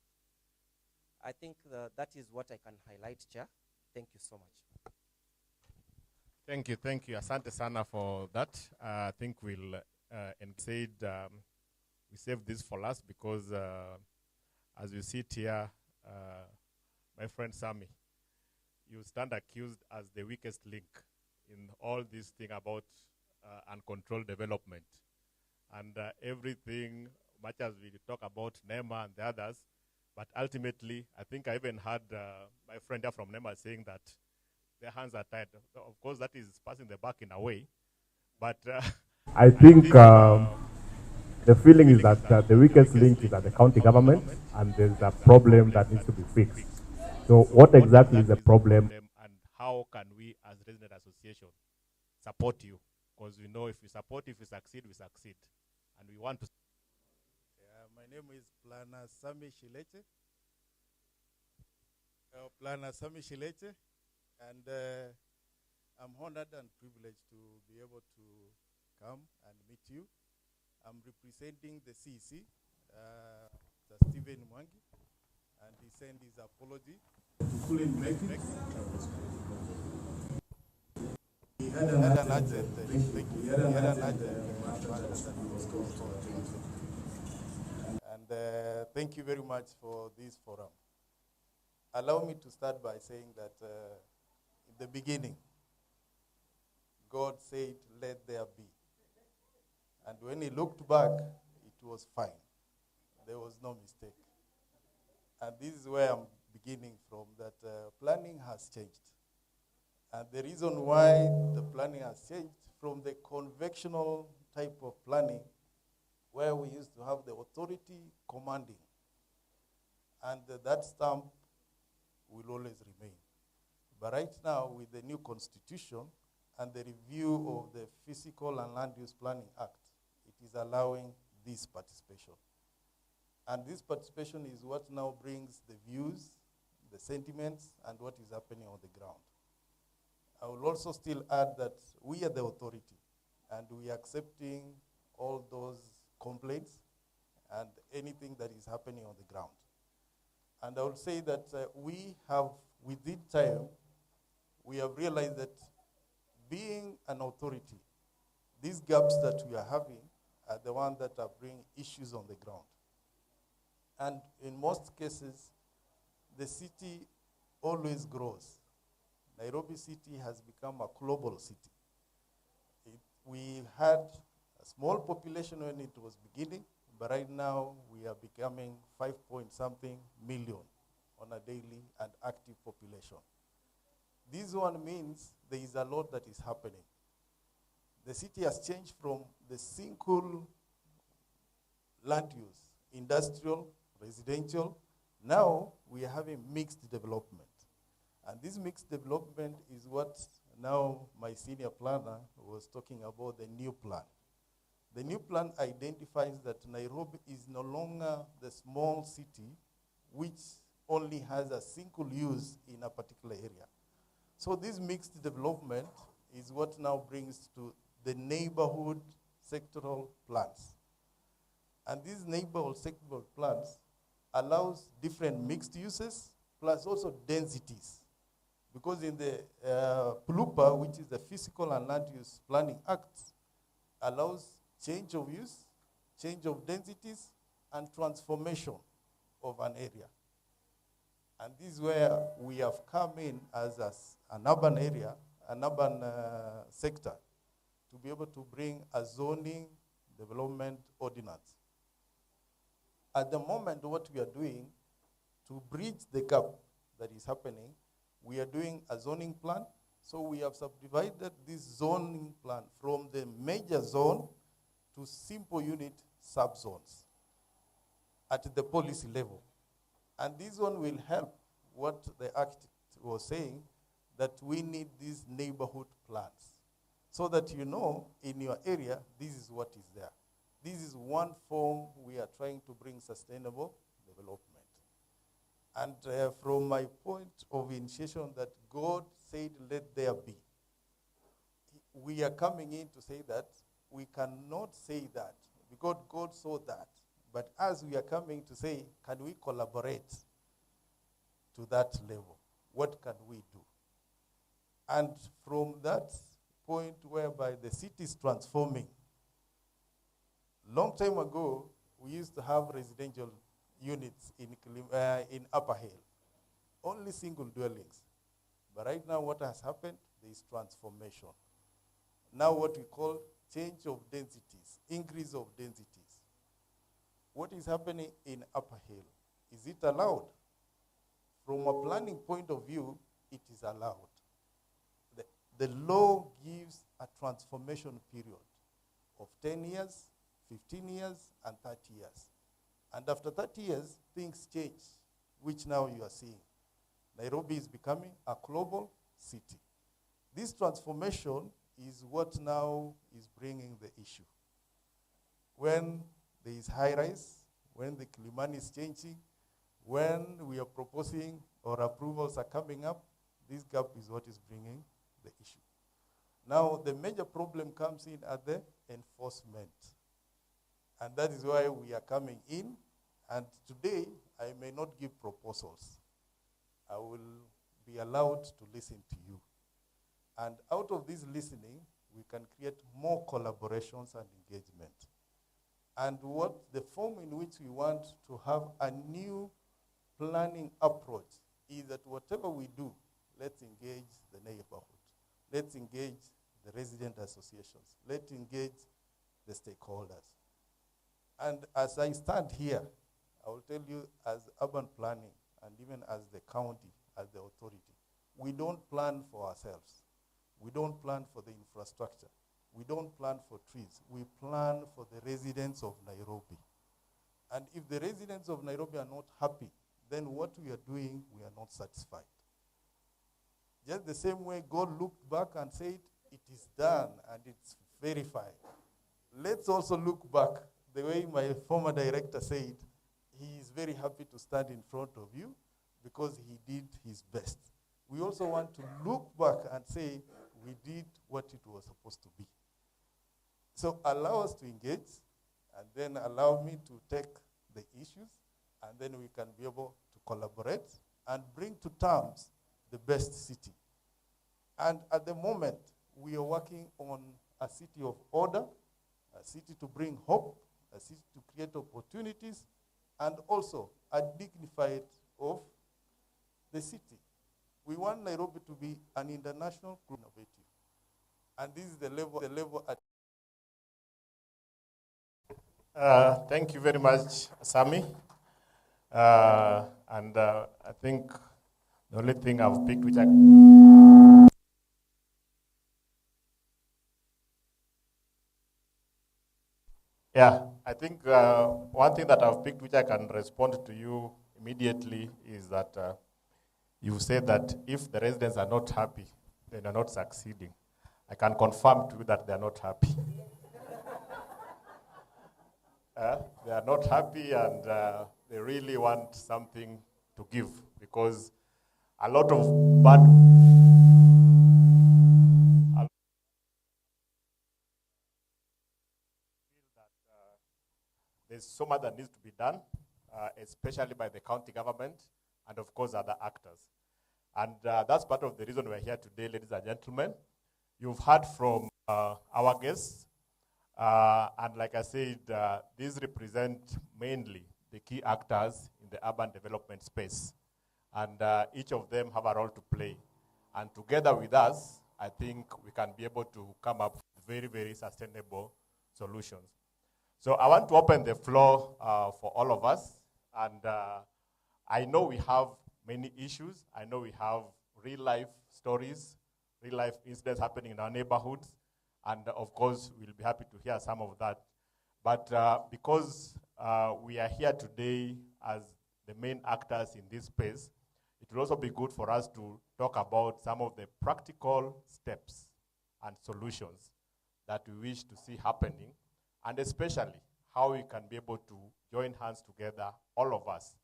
I think that is what I can highlight, Chair. Thank you so much. Thank you. Asante sana for that. I think we'll, and said we saved this for last because as you sit here, my friend Sammy, you stand accused as the weakest link in all this thing about uncontrolled development. And everything, much as we talk about NEMA and the others, but ultimately, I think I even heard my friend here from NEMA saying that their hands are tied. Of course, that is passing the buck in a way. But I think the feeling is that the weakest link is at the county government, and there's a problem that needs to be fixed. So what exactly is the problem? And how can we, as resident association, support you? Because we know if we support, if we succeed, we succeed. And we want to. My name is Planner Sami Shileche. Planner Sami Shileche. And I'm honored and privileged to be able to come and meet you. I'm representing the CEC, Stephen Mwangi, and he sent his apology to couldn't make it. He had an urgent and thank you very much for this forum. Allow me to start by saying that in the beginning, God said, "Let there be." And when he looked back, it was fine. There was no mistake. And this is where I'm beginning from, that planning has changed. And the reason why the planning has changed from the conventional type of planning, where we used to have the authority commanding, and that stamp will always remain. But right now, with the new constitution and the review of the Physical and Land Use Planning Act, it is allowing this participation. And this participation is what now brings the views, the sentiments, and what is happening on the ground. I will also still add that we are the authority, and we are accepting all those complaints and anything that is happening on the ground. And I will say that we have, within time, we have realized that being an authority, these gaps that we are having are the ones that are bringing issues on the ground. And in most cases, the city always grows. Nairobi city has become a global city. We had A small population when it was beginning, but right now we are becoming 5-point-something million on a daily and active population. This one means there is a lot that is happening. The city has changed from the single land use, industrial, residential. Now we are having mixed development. And this mixed development is what now my senior planner was talking about, the new plan. The new plan identifies that Nairobi is no longer the small city which only has a single use in a particular area. So this mixed development is what now brings to the neighborhood sectoral plans. And these neighborhood sectoral plans allows different mixed uses plus also densities. Because in the PLUPA, which is the Physical and Land Use Planning Act, allows change of use, change of densities, and transformation of an area. And this is where we have come in as an urban area, an urban sector, to be able to bring a zoning development ordinance. At the moment, what we are doing to bridge the gap that is happening, we are doing a zoning plan. So we have subdivided this zoning plan from the major zone to simple unit sub-zones at the policy level. And this one will help what the act was saying, that we need these neighborhood plans so that you know in your area, this is what is there. This is one form we are trying to bring sustainable development. And from my point of initiation that God said, let there be, we are coming in to say that we cannot say that because God saw that. But as we are coming to say, can we collaborate to that level? What can we do? And from that point whereby the city is transforming, long time ago, we used to have residential units in Upper Hill, only single dwellings. But right now what has happened, there is transformation. Now what we call change of densities, increase of densities. What is happening in Upper Hill? Is it allowed? From a planning point of view, it is allowed. The law gives a transformation period of 10 years, 15 years, and 30 years. And after 30 years, things change, which now you are seeing. Nairobi is becoming a global city. This transformation is what now is bringing the issue. When there is high rise, when the Kilimani is changing, when we are proposing or approvals are coming up, this gap is what is bringing the issue. Now, the major problem comes in at the enforcement. And that is why we are coming in. And today, I may not give proposals. I will be allowed to listen to you. And out of this listening, we can create more collaborations and engagement. And what the form in which we want to have a new planning approach is that whatever we do, let's engage the neighborhood. Let's engage the resident associations. Let's engage the stakeholders. And as I stand here, I will tell you as urban planning and even as the county, as the authority, we don't plan for ourselves. We don't plan for the infrastructure. We don't plan for trees. We plan for the residents of Nairobi. And if the residents of Nairobi are not happy, then what we are doing, we are not satisfied. Just the same way God looked back and said, it is done and it's verified. Let's also look back the way my former director said, he is very happy to stand in front of you because he did his best. We also want to look back and say, we did what it was supposed to be. So allow us to engage, and then allow me to take the issues, and then we can be able to collaborate and bring to terms the best city. And at the moment, we are working on a city of order, a city to bring hope, a city to create opportunities, and also a dignified of the city. We want Nairobi to be an international innovative. And this is the level at Thank you very much, Sami. I think the only thing I've picked, which I I think one thing that I've picked, which I can respond to you immediately, is that you said that if the residents are not happy, then they're not succeeding. I can confirm to you that they're not happy. They are not happy, and they really want something to give, because a lot of bad there's so much that needs to be done, especially by the county government and, of course, other actors. And that's part of the reason we're here today, ladies and gentlemen. You've heard from our guests, and like I said, these represent mainly the key actors in the urban development space. And each of them have a role to play. And together with us, I think we can be able to come up with very, very sustainable solutions. So I want to open the floor for all of us. And I know we have many issues. I know we have real-life stories, real-life incidents happening in our neighborhoods. And of course, we'll be happy to hear some of that. But because we are here today as the main actors in this space, it will also be good for us to talk about some of the practical steps and solutions that we wish to see happening, and especially how we can be able to join hands together, all of us,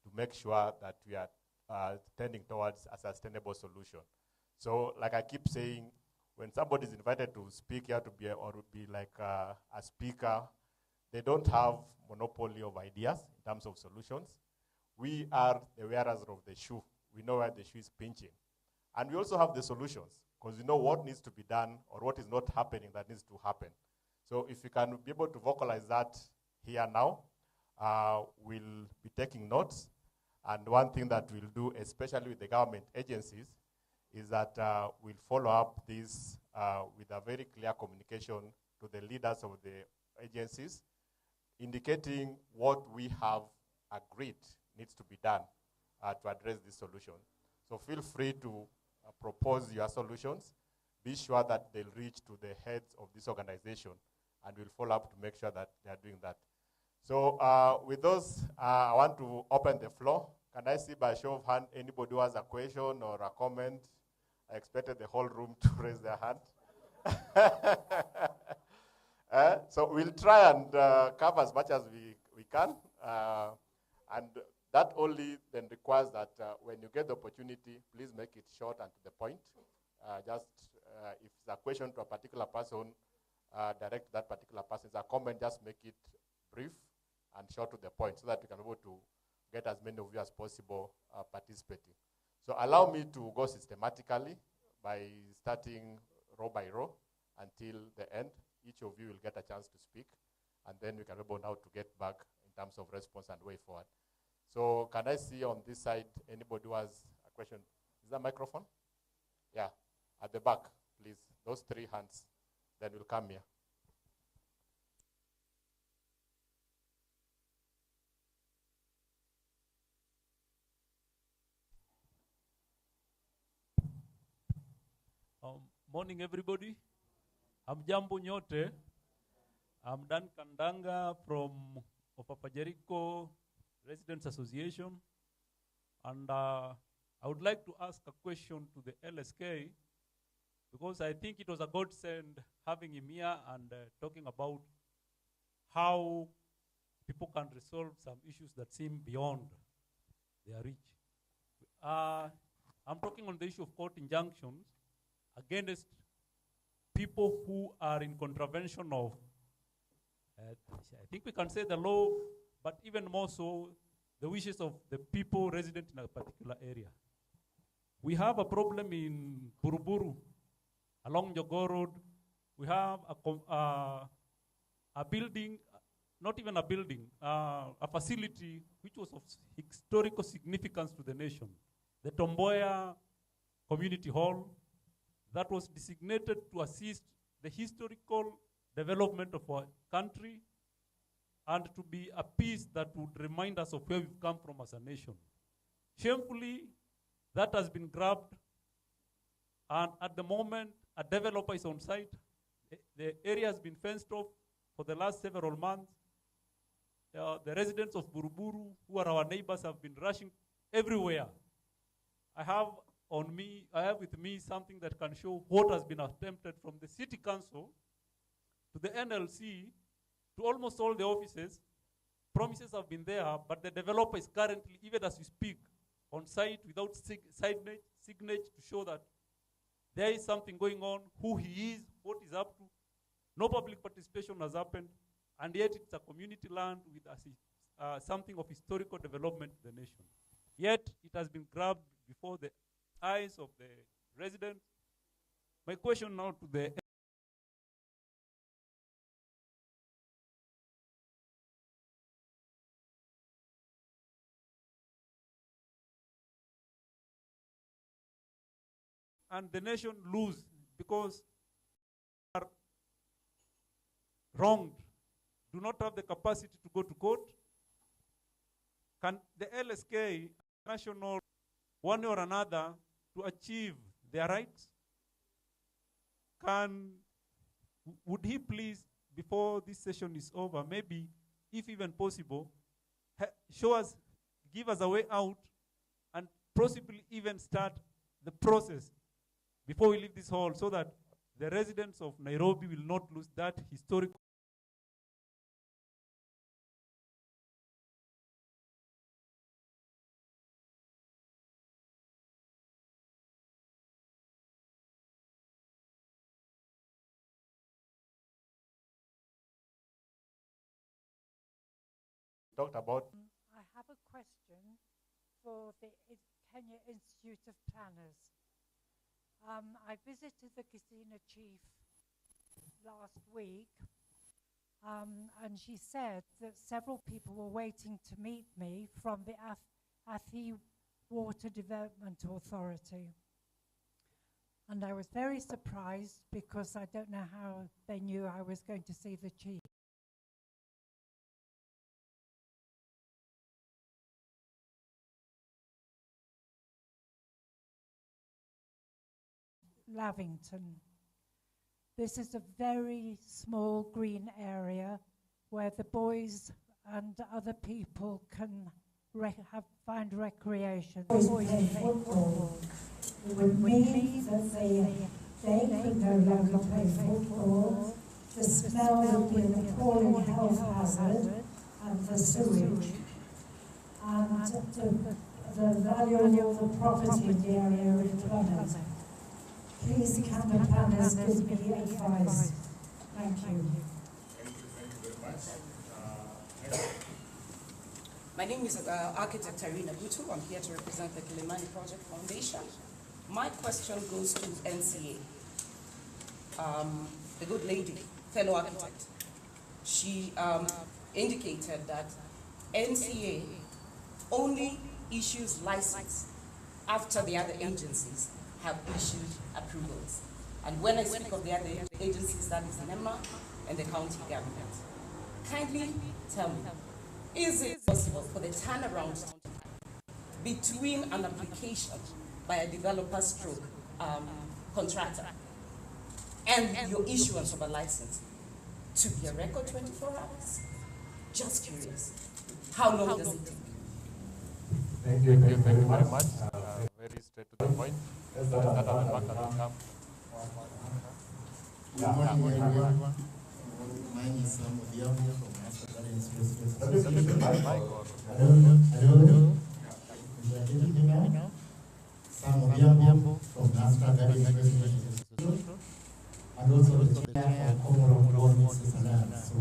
to make sure that we are tending towards a sustainable solution. So like I keep saying, when somebody is invited to speak here to be like a speaker, they don't have monopoly of ideas in terms of solutions. We are the wearers of the shoe. We know where the shoe is pinching. And we also have the solutions, because we know what needs to be done or what is not happening that needs to happen. So if you can be able to vocalize that here now, we'll be taking notes. And one thing that we'll do, especially with the government agencies, is that we'll follow up this with a very clear communication to the leaders of the agencies, indicating what we have agreed needs to be done to address this solution. So feel free to propose your solutions. Be sure that they'll reach to the heads of this organization, and we'll follow up to make sure that they are doing that. So with those, I want to open the floor. Can I see by show of hand anybody who has a question or a comment? I expected the whole room to raise their hand. So we'll try and cover as much as we can. And that only then requires that when you get the opportunity, please make it short and to the point. If it's a question to a particular person, direct to that particular person. If it's a comment, just make it brief and short to the point, so that we can be able to get as many of you as possible participating. So allow me to go systematically by starting row by row until the end. Each of you will get a chance to speak, and then we can be able now to get back in terms of response and way forward. So can I see on this side anybody who has a question? Is that microphone? Yeah, at the back, please. Those 3 hands. Then we'll come here. Morning, everybody. I'm Jambo Nyote. I'm Dan Kandanga from Opapa Jericho Residents Association. And I would like to ask a question to the LSK, because I think it was a godsend having him here and talking about how people can resolve some issues that seem beyond their reach. I'm talking on the issue of court injunctions against people who are in contravention of, I think we can say the law, but even more so, the wishes of the people resident in a particular area. We have a problem in Buruburu, along Jogo Road. We have a building, not even a building, a facility which was of historical significance to the nation, the Tomboya Community Hall, that was designated to assist the historical development of our country and to be a piece that would remind us of where we've come from as a nation. Shamefully, that has been grabbed, and at the moment, a developer is on site. The area has been fenced off for the last several months. The residents of Buruburu, who are our neighbors, have been rushing everywhere. I have with me something that can show what has been attempted from the city council to the NLC to almost all the offices. Promises have been there, but the developer is currently, even as we speak, on site without signage to show that there is something going on, who he is, what he's up to. No public participation has happened, and yet it's a community land with something of historical development to the nation. Yet it has been grabbed before the eyes of the residents. My question now to the and the nation lose because are wronged, do not have the capacity to go to court. Can the LSK, national, one or another, to achieve their rights? Would he please, before this session is over, maybe, if even possible, give us a way out, and possibly even start the process before we leave this hall, so that the residents of Nairobi will not lose that historic talked about. I have a question for the Kenya Institute of Planners. I visited the casino chief last week, and she said that several people were waiting to meet me from the Athi Water Development Authority. And I was very surprised because I don't know how they knew I was going to see the chief. Lavington. This is a very small green area where the boys and other people can find recreation. Boys play football. It would mean that they could no longer play football. The smell would be an appalling health hazard, and the sewage. And the value of the property in the area would plummet. Please, can the planners give me advice? Thank you. Thank you very much. My name is architect Irina Butu. I'm here to represent the Kilimani Project Foundation. My question goes to NCA. The good lady, fellow architect, she indicated that NCA only issues license after the other agencies have issued approvals. And when I speak of the other agencies, that is NEMA and the county government. Kindly tell me, is it possible for the turnaround between an application by a developer stroke contractor and your issuance of a license to be a record 24 hours? Just curious. How long does it take? Thank you very much. Very straight to the point. Good morning, everyone. My name is Sam Odiamo from African Institute. Hello. Sam Odiamo from African Institute. And also the chair of Common Law Switzerland. So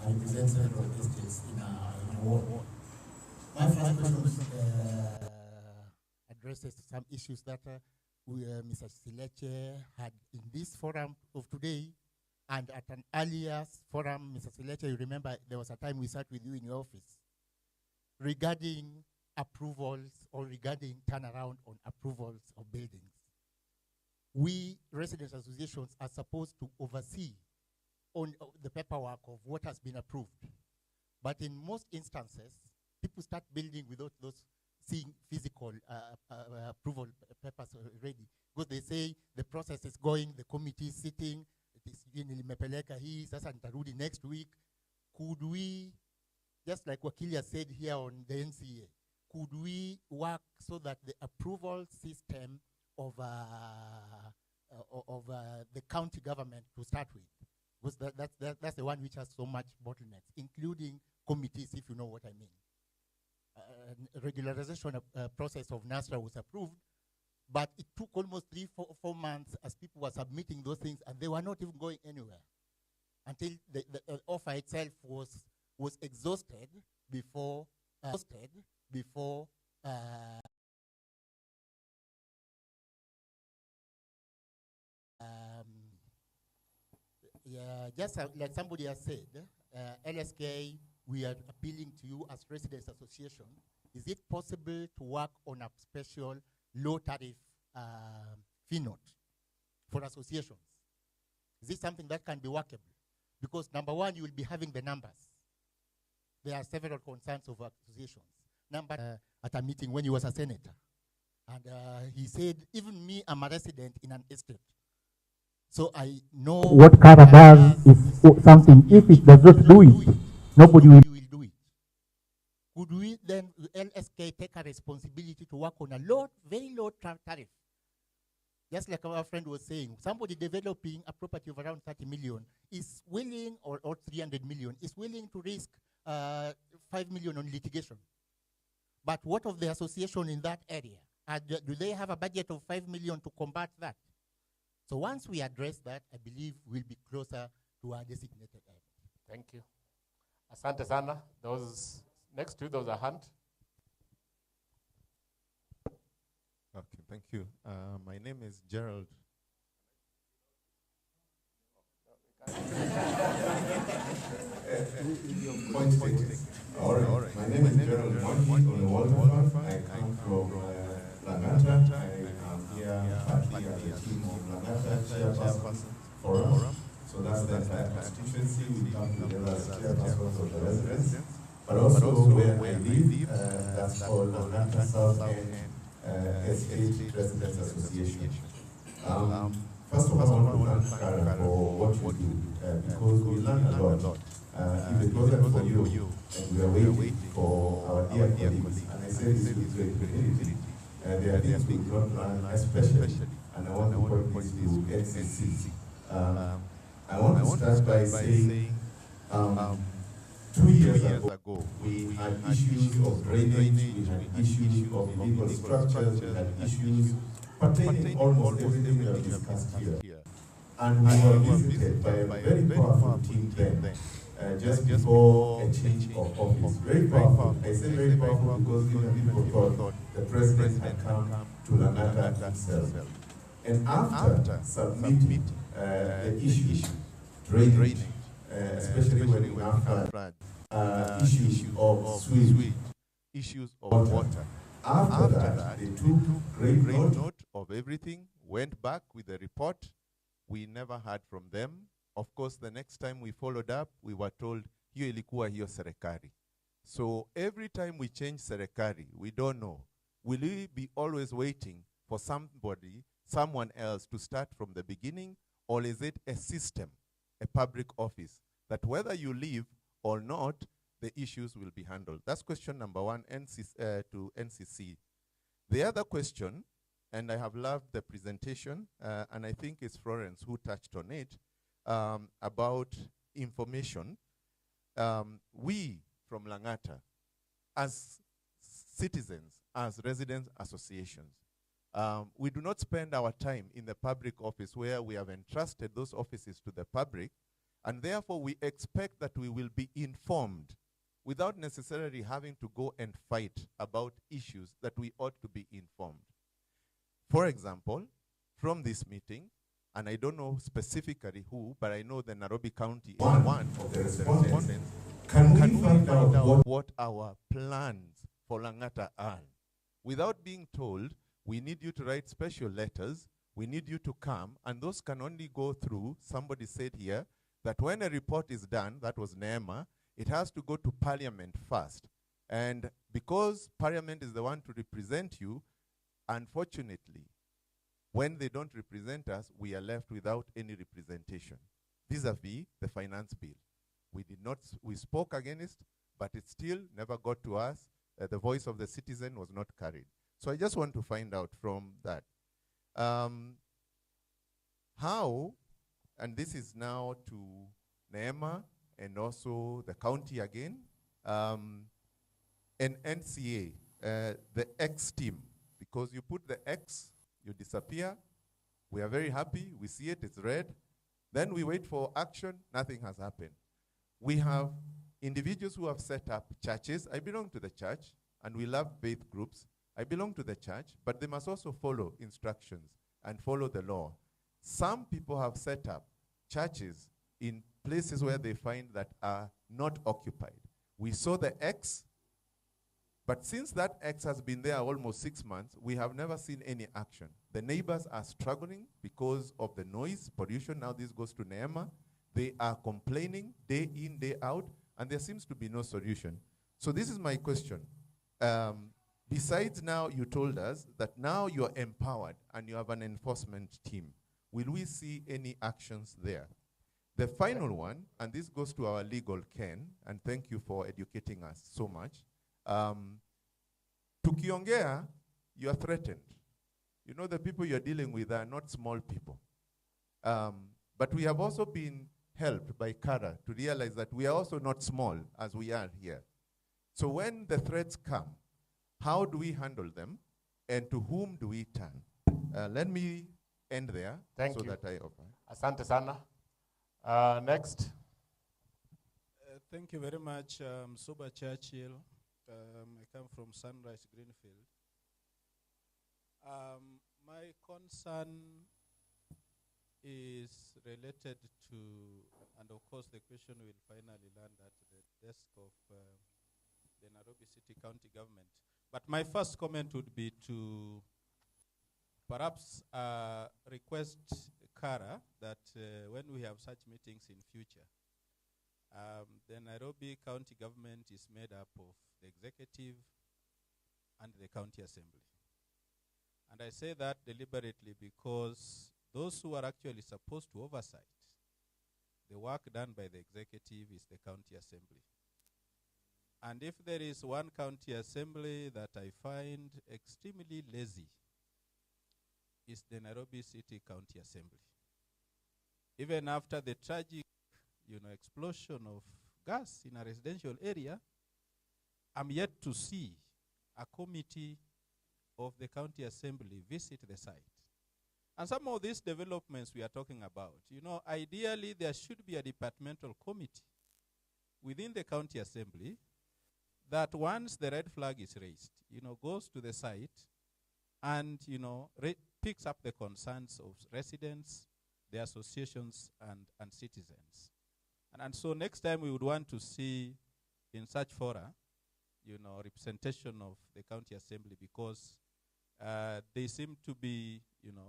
I represent several estates in our ward. My first question addresses some issues that Mr. Sileche had in this forum of today, and at an earlier forum, Mr. Sileche, you remember there was a time we sat with you in your office regarding approvals or regarding turnaround on approvals of buildings. We, residents associations, are supposed to oversee on the paperwork of what has been approved. But in most instances, people start building without those seeing physical approval papers ready. Because they say the process is going, the committee is sitting, it is nimepeleka hii, sasa nitarudi next week. Could we, just like Wakilia said here on the NCA, could we work so that the approval system of the county government to start with, because that's the one which has so much bottlenecks, including committees, if you know what I mean. Regularization process of NASRA was approved, but it took almost 4 months as people were submitting those things, and they were not even going anywhere until the offer itself was exhausted before yeah, just like somebody has said, LSK, we are appealing to you as Residents Association. Is it possible to work on a special low tariff fee note for associations? Is this something that can be workable? Because number one, you will be having the numbers. There are several concerns of associations. At a meeting when he was a senator. And he said, even me, I'm a resident in an estate. So I know what Kara does is something, if it does not do it, nobody will do it. Could we then, LSK, take a responsibility to work on a low, very low tariff? Just like our friend was saying, somebody developing a property of around 30 million is willing, or 300 million, is willing to risk 5 million on litigation. But what of the association in that area? Do they have a budget of 5 million to combat that? So once we address that, I believe we'll be closer to our designated area. Thank you. Asante sana. Those next to those a hand. Okay, thank you. My name is Gerald. All right. My name is Gerald Monty on the Waterfront. I come from Langata. I am here partly as a team of Langata Chairpersons Forum. So that's the entire constituency. We come together as chairpersons of the residents. But also where I live, that's called Langata South End Estate Residents Association. First of all, I want to thank Kara for what you do, because we learn a lot. If it wasn't for you, and we are waiting for our dear colleagues, and I say this with great humility, there are things we will not learn, especially, and I want to point this to NCC. I want to start by saying, 2 years ago, we had issues of drainage, we had issues of illegal structures, we had issues pertaining almost everything we have discussed here. And we were visited by a very powerful team then, just before a change of office. Very powerful. I say very powerful because even people thought the president had come to Langata himself. And after submitting the issue, drainage, especially when we now had issues of sewage, issues of water. After that, they took great note of everything, went back with a report. We never heard from them. Of course, the next time we followed up, we were told, hiyo ilikuwa hiyo serikali. So every time we change serikali, we don't know. Will we be always waiting for someone else to start from the beginning, or is it a system, a public office, that whether you leave or not, the issues will be handled? That's question number one to NCC. The other question, and I have loved the presentation, and I think it's Florence who touched on it, about information. We from Langata, as citizens, as residents associations, we do not spend our time in the public office where we have entrusted those offices to the public, and therefore we expect that we will be informed without necessarily having to go and fight about issues that we ought to be informed. For example, from this meeting, and I don't know specifically who, but I know the Nairobi County is one of the respondents. Can we find out what our plans for Langata are? Without being told, we need you to write special letters, we need you to come, and those can only go through, somebody said here, that when a report is done, that was Neema, it has to go to Parliament first. And because Parliament is the one to represent you, unfortunately, when they don't represent us, we are left without any representation vis-a-vis the finance bill. We spoke against, but it still never got to us. The voice of the citizen was not carried. So I just want to find out from that, how, and this is now to NEMA and also the county again, and NCA, the X team, because you put the X, you disappear. We are very happy. We see it, it's red. Then we wait for action, nothing has happened. We have individuals who have set up churches. I belong to the church, and we love faith groups. I belong to the church, but they must also follow instructions and follow the law. Some people have set up churches in places where they find that are not occupied. We saw the X, but since that X has been there almost 6 months, we have never seen any action. The neighbors are struggling because of the noise, pollution. Now this goes to NEMA. They are complaining day in, day out, and there seems to be no solution. So this is my question. Besides now, you told us that now you are empowered and you have an enforcement team. Will we see any actions there? The final one, and this goes to our legal Ken, and thank you for educating us so much. Tukiongea, you are threatened. You know, the people you're dealing with are not small people. But we have also been helped by Kara to realize that we are also not small as we are here. So when the threats come, how do we handle them, and to whom do we turn? Let me end there. Thank so you. that I open. Asante sana. Next. Thank you very much, Soba Churchill. I come from Sunrise Greenfield. My concern is related to, and of course the question will finally land at the desk of the Nairobi City County Government. But my first comment would be to perhaps request Kara that when we have such meetings in future, the Nairobi County Government is made up of the executive and the county assembly. And I say that deliberately because those who are actually supposed to oversight the work done by the executive is the county assembly. And if there is one county assembly that I find extremely lazy, is the Nairobi City County Assembly. Even after the tragic, explosion of gas in a residential area, I'm yet to see a committee of the county assembly visit the site. And some of these developments we are talking about, ideally there should be a departmental committee within the county assembly that once the red flag is raised, goes to the site and, picks up the concerns of residents, the associations, and citizens. And so next time we would want to see in such fora, representation of the county assembly, because they seem to be,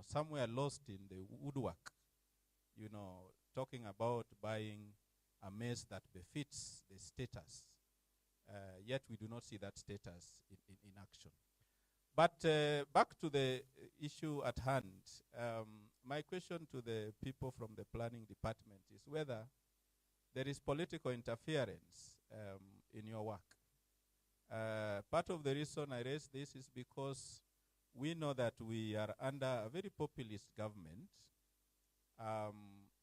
somewhere lost in the woodwork, talking about buying a mess that befits the status. Yet we do not see that status in action. But back to the issue at hand, my question to the people from the planning department is whether there is political interference in your work. Part of the reason I raise this is because we know that we are under a very populist government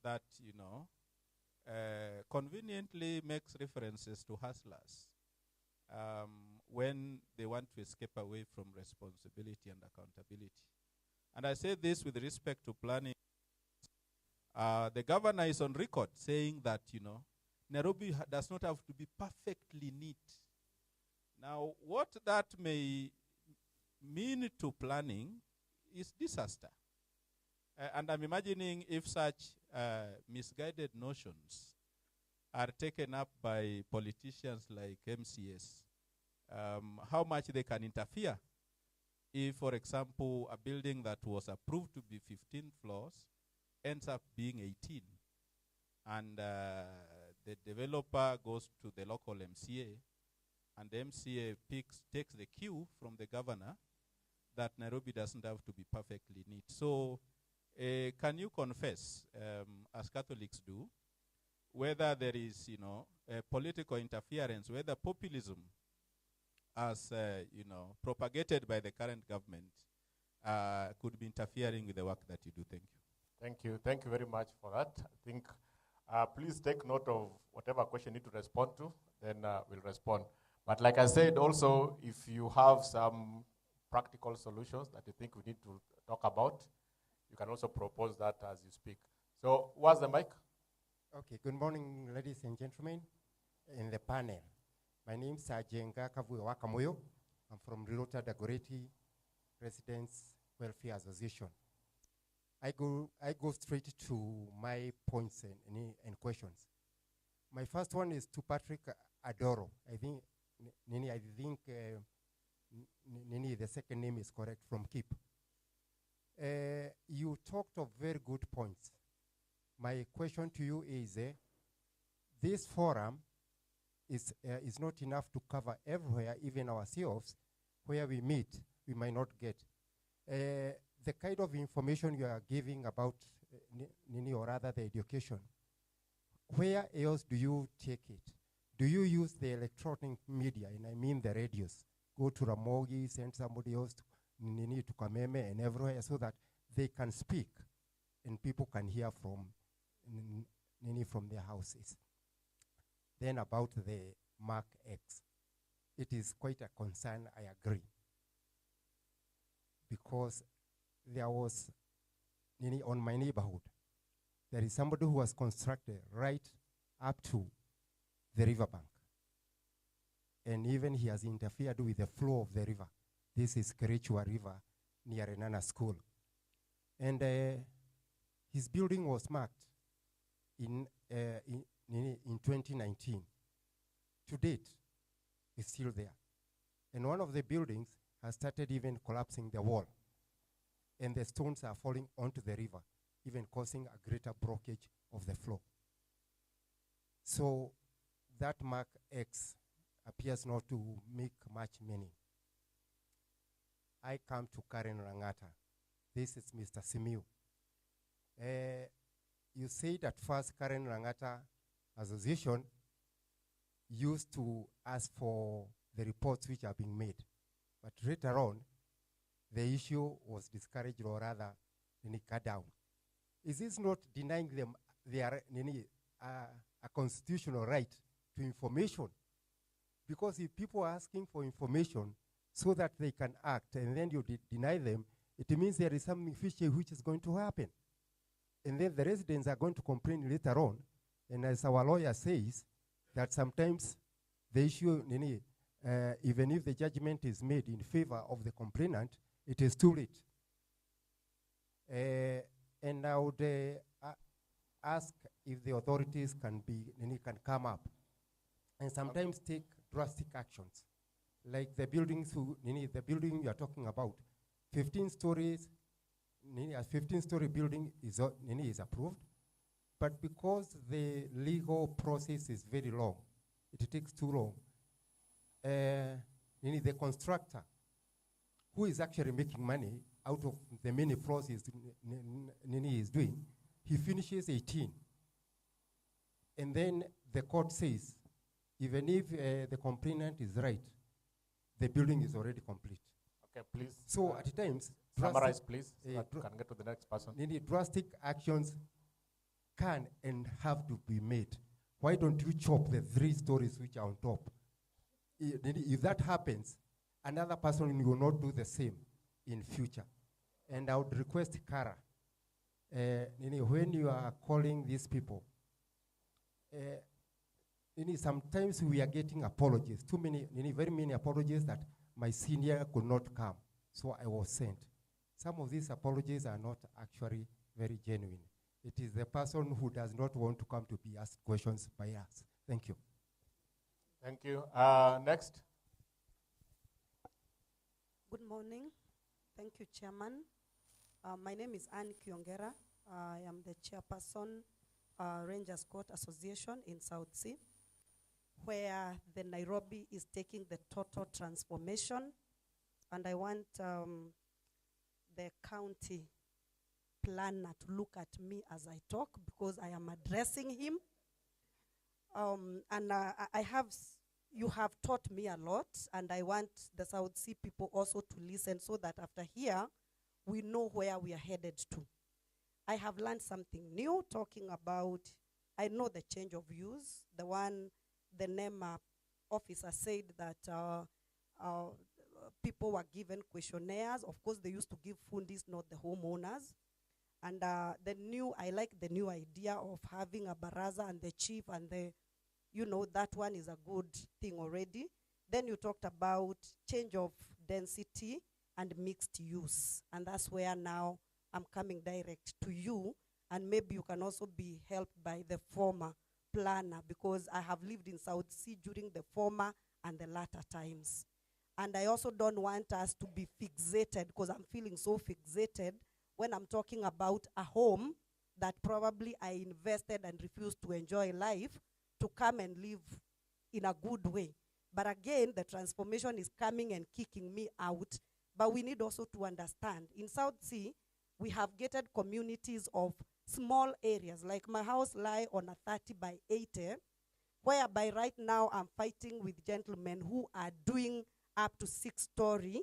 that, conveniently makes references to hustlers when they want to escape away from responsibility and accountability. And I say this with respect to planning. The governor is on record saying that, Nairobi does not have to be perfectly neat. Now, what that may mean to planning is disaster. And I'm imagining if such misguided notions are taken up by politicians like MCS, how much they can interfere if, for example, a building that was approved to be 15 floors ends up being 18. And the developer goes to the local MCA, and the MCA takes the cue from the governor that Nairobi doesn't have to be perfectly neat. So can you confess, as Catholics do, whether there is, political interference, whether populism, as propagated by the current government, could be interfering with the work that you do? Thank you. Thank you. Thank you very much for that. I think, please take note of whatever question you need to respond to, then we'll respond. But like I said, also, if you have some practical solutions that you think we need to talk about, you can also propose that as you speak. So, what's the mic? Okay, good morning, ladies and gentlemen in the panel. My name is Jenga Kavuyo Wakamoyo. I'm from Rirota Dagoretti Residents Welfare Association. I go straight to my points and questions. My first one is to Patrick Adoro. I think the second name is correct, from KIP. You talked of very good points. My question to you is, this forum is not enough to cover everywhere, even ourselves, where we meet, we might not get. The kind of information you are giving about, or rather the education, where else do you take it? Do you use the electronic media, and I mean the radios? Go to Ramogi, send somebody else to Kameme and everywhere, so that they can speak and people can hear from their houses. Then about the Mark X, it is quite a concern, I agree, because there was, on my neighborhood, there is somebody who was constructed right up to the riverbank. And even he has interfered with the flow of the river. This is Kerichua River near Renana School. And his building was marked in 2019. To date, it's still there. And one of the buildings has started even collapsing the wall. And the stones are falling onto the river, even causing a greater blockage of the flow. So that Mark X appears not to make much meaning. I come to Karen Rangata. This is Mr. Simiu. You said at first Karen Rangata Association used to ask for the reports which are being made. But later on, the issue was discouraged, or rather, cut down. Is this not denying them their a constitutional right to information? Because if people are asking for information so that they can act, and then you deny them, it means there is something fishy which is going to happen. And then the residents are going to complain later on. And as our lawyer says, that sometimes the issue, even if the judgment is made in favor of the complainant, it is too late. And I would ask if the authorities can come up and sometimes take drastic actions. Like the buildings, the building you are talking about, 15 stories, a 15-story building is approved, but because the legal process is very long, it takes too long. The constructor, who is actually making money out of the many floors is doing, he finishes 18. And then the court says, even if the complainant is right, the building is already complete. Okay, please. So at times, summarize, please, so that we can get to the next person. Drastic actions can and have to be made. Why don't you chop the 3 stories which are on top? If that happens, another person will not do the same in future. And I would request Kara, when you are calling these people, sometimes we are getting apologies, very many apologies that my senior could not come, so I was sent. Some of these apologies are not actually very genuine. It is the person who does not want to come to be asked questions by us. Thank you. Thank you. Next. Good morning. Thank you, Chairman. My name is Anne Kiongera. I am the chairperson Rangers Court Association in South Sea, where the Nairobi is taking the total transformation. And I want the county planner to look at me as I talk, because I am addressing him. You have taught me a lot, and I want the South Sea people also to listen, so that after here, we know where we are headed to. I have learned something new, talking about, I know the change of use. The NEMA officer said that people were given questionnaires. Of course, they used to give fundis, not the homeowners. And I like the new idea of having a baraza and the chief, and that one is a good thing already. Then you talked about change of density and mixed use. And that's where now I'm coming direct to you. And maybe you can also be helped by the former planner, because I have lived in South Sea during the former and the latter times. And I also don't want us to be fixated, because I'm feeling so fixated when I'm talking about a home that probably I invested and refused to enjoy life, to come and live in a good way. But again, the transformation is coming and kicking me out. But we need also to understand, in South Sea, we have gated communities of small areas. Like my house lie on a 30 by 80, whereby right now I'm fighting with gentlemen who are doing up to 6-story.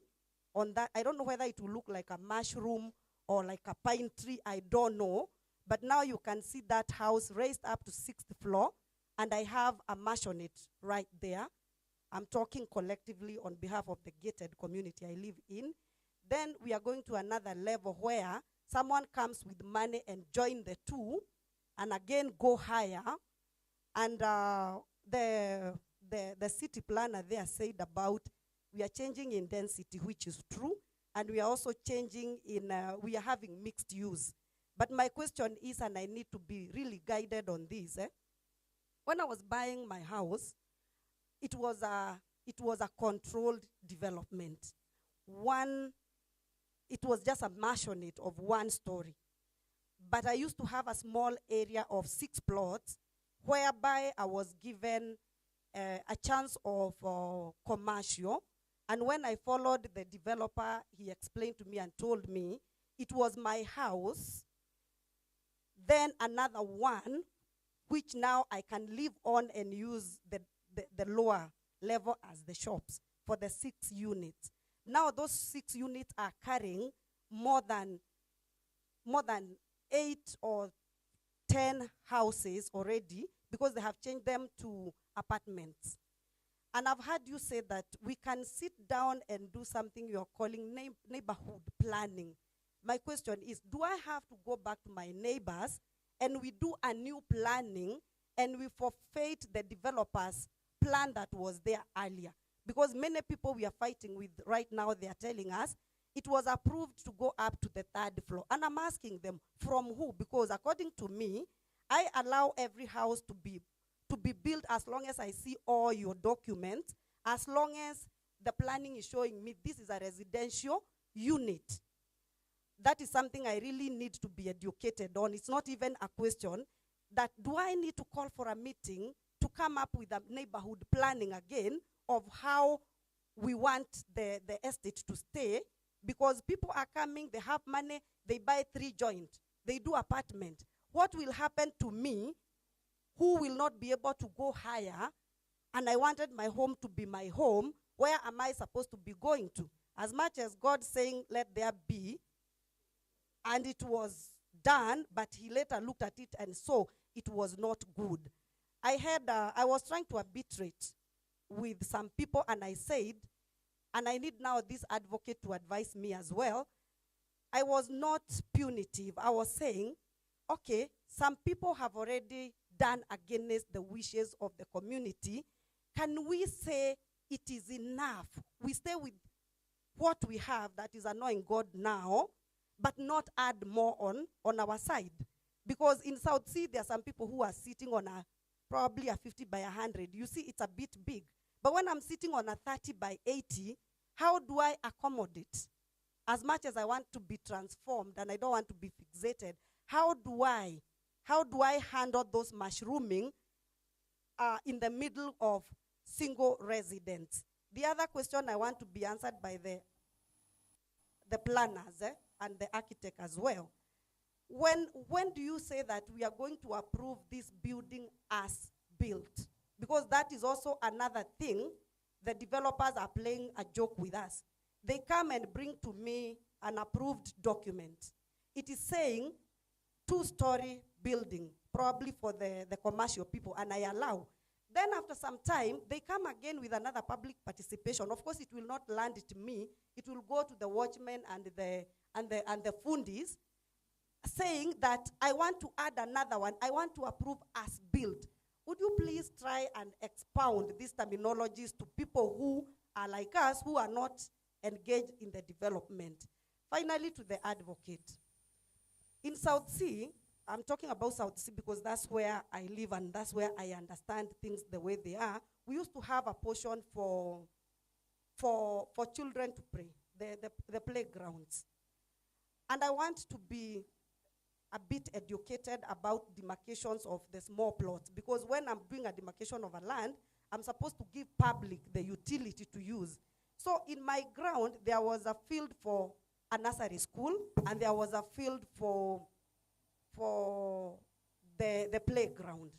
On that, I don't know whether it will look like a mushroom or like a pine tree, I don't know. But now you can see that house raised up to 6th floor, and I have a maisonette right there. I'm talking collectively on behalf of the gated community I live in. Then we are going to another level where someone comes with money and join the two, and again go higher. And the city planner there said about we are changing in density, which is true, and we are also changing in, we are having mixed use. But my question is, and I need to be really guided on this, when I was buying my house, it was a controlled development. It was just a maisonette of 1 story. But I used to have a small area of 6 plots, whereby I was given a chance of commercial. And when I followed the developer, he explained to me and told me it was my house, then another one, which now I can live on and use the lower level as the shops for the 6 units. Now those 6 units are carrying more than 8 or 10 houses already, because they have changed them to apartments. And I've heard you say that we can sit down and do something you're calling neighborhood planning. My question is, do I have to go back to my neighbors and we do a new planning and we forfeit the developers' plan that was there earlier? Because many people we are fighting with right now, they are telling us it was approved to go up to the 3rd floor. And I'm asking them, from who? Because according to me, I allow every house to be built as long as I see all your documents, as long as the planning is showing me this is a residential unit. That is something I really need to be educated on. It's not even a question that do I need to call for a meeting to come up with a neighborhood planning again of how we want the estate to stay, because people are coming, they have money, they buy 3 joints, they do apartment. What will happen to me, who will not be able to go higher, and I wanted my home to be my home? Where am I supposed to be going to? As much as God saying, let there be, and it was done, but he later looked at it and saw it was not good. I was trying to arbitrate with some people, and I said, and I need now this advocate to advise me as well. I was not punitive. I was saying, okay, some people have already done against the wishes of the community. Can we say it is enough? We stay with what we have that is annoying God now, but not add more on our side. Because in South Sea, there are some people who are sitting on probably a 50 by 100. You see, it's a bit big. But when I'm sitting on a 30 by 80, how do I accommodate? As much as I want to be transformed and I don't want to be fixated, how do I how do I handle those mushrooming in the middle of single residents? The other question I want to be answered by the planners and the architect as well. When do you say that we are going to approve this building as built? Because that is also another thing. The developers are playing a joke with us. They come and bring to me an approved document. It is saying 2-story building, probably for the commercial people, and I allow. Then after some time, they come again with another public participation. Of course, it will not land to me. It will go to the watchmen and the fundis, saying that I want to add another one. I want to approve as built. Would you please try and expound these terminologies to people who are like us, who are not engaged in the development? Finally, to the advocate. In South Sea, I'm talking about South Sea because that's where I live and that's where I understand things the way they are. We used to have a portion for children to play, the playgrounds. And I want to be a bit educated about demarcations of the small plots, because when I'm doing a demarcation of a land, I'm supposed to give public the utility to use. So in my ground, there was a field for a nursery school, and there was a field for the playground.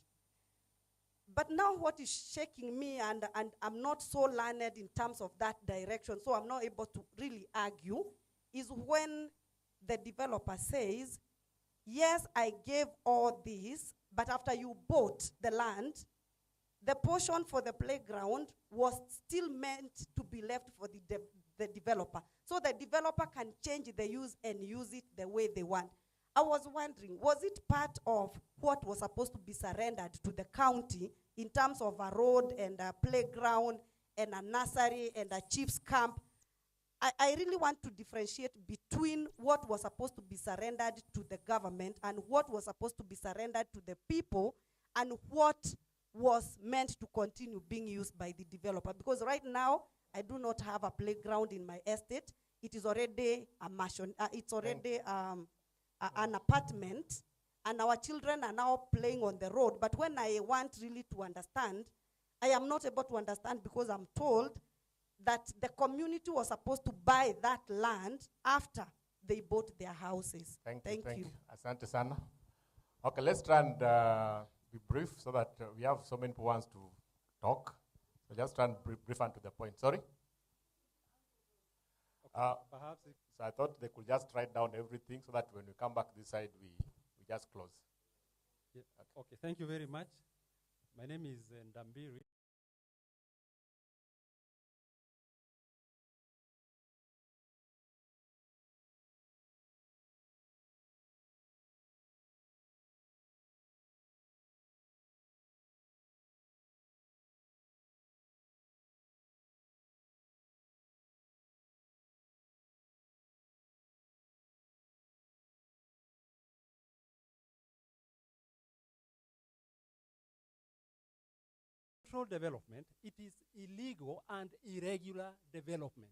But now what is shaking me, and I'm not so learned in terms of that direction, so I'm not able to really argue, is when the developer says, yes, I gave all this, but after you bought the land, the portion for the playground was still meant to be left for the developer. So the developer can change the use and use it the way they want. I was wondering, was it part of what was supposed to be surrendered to the county in terms of a road and a playground and a nursery and a chief's camp? I really want to differentiate between what was supposed to be surrendered to the government and what was supposed to be surrendered to the people and what was meant to continue being used by the developer. Because right now, I do not have a playground in my estate. It is already a mansion. It's already an apartment, and our children are now playing on the road. But when I want really to understand, I am not able to understand because I'm told that the community was supposed to buy that land after they bought their houses. Thank you. Asante sana. Okay, let's try and be brief so that we have so many people who wants to talk. So just try and brief and to the point. Sorry? Perhaps so I thought they could just write down everything so that when we come back this side, we just close. Yeah. Okay, thank you very much. My name is Ndambiri. Uncontrolled development, it is illegal and irregular development.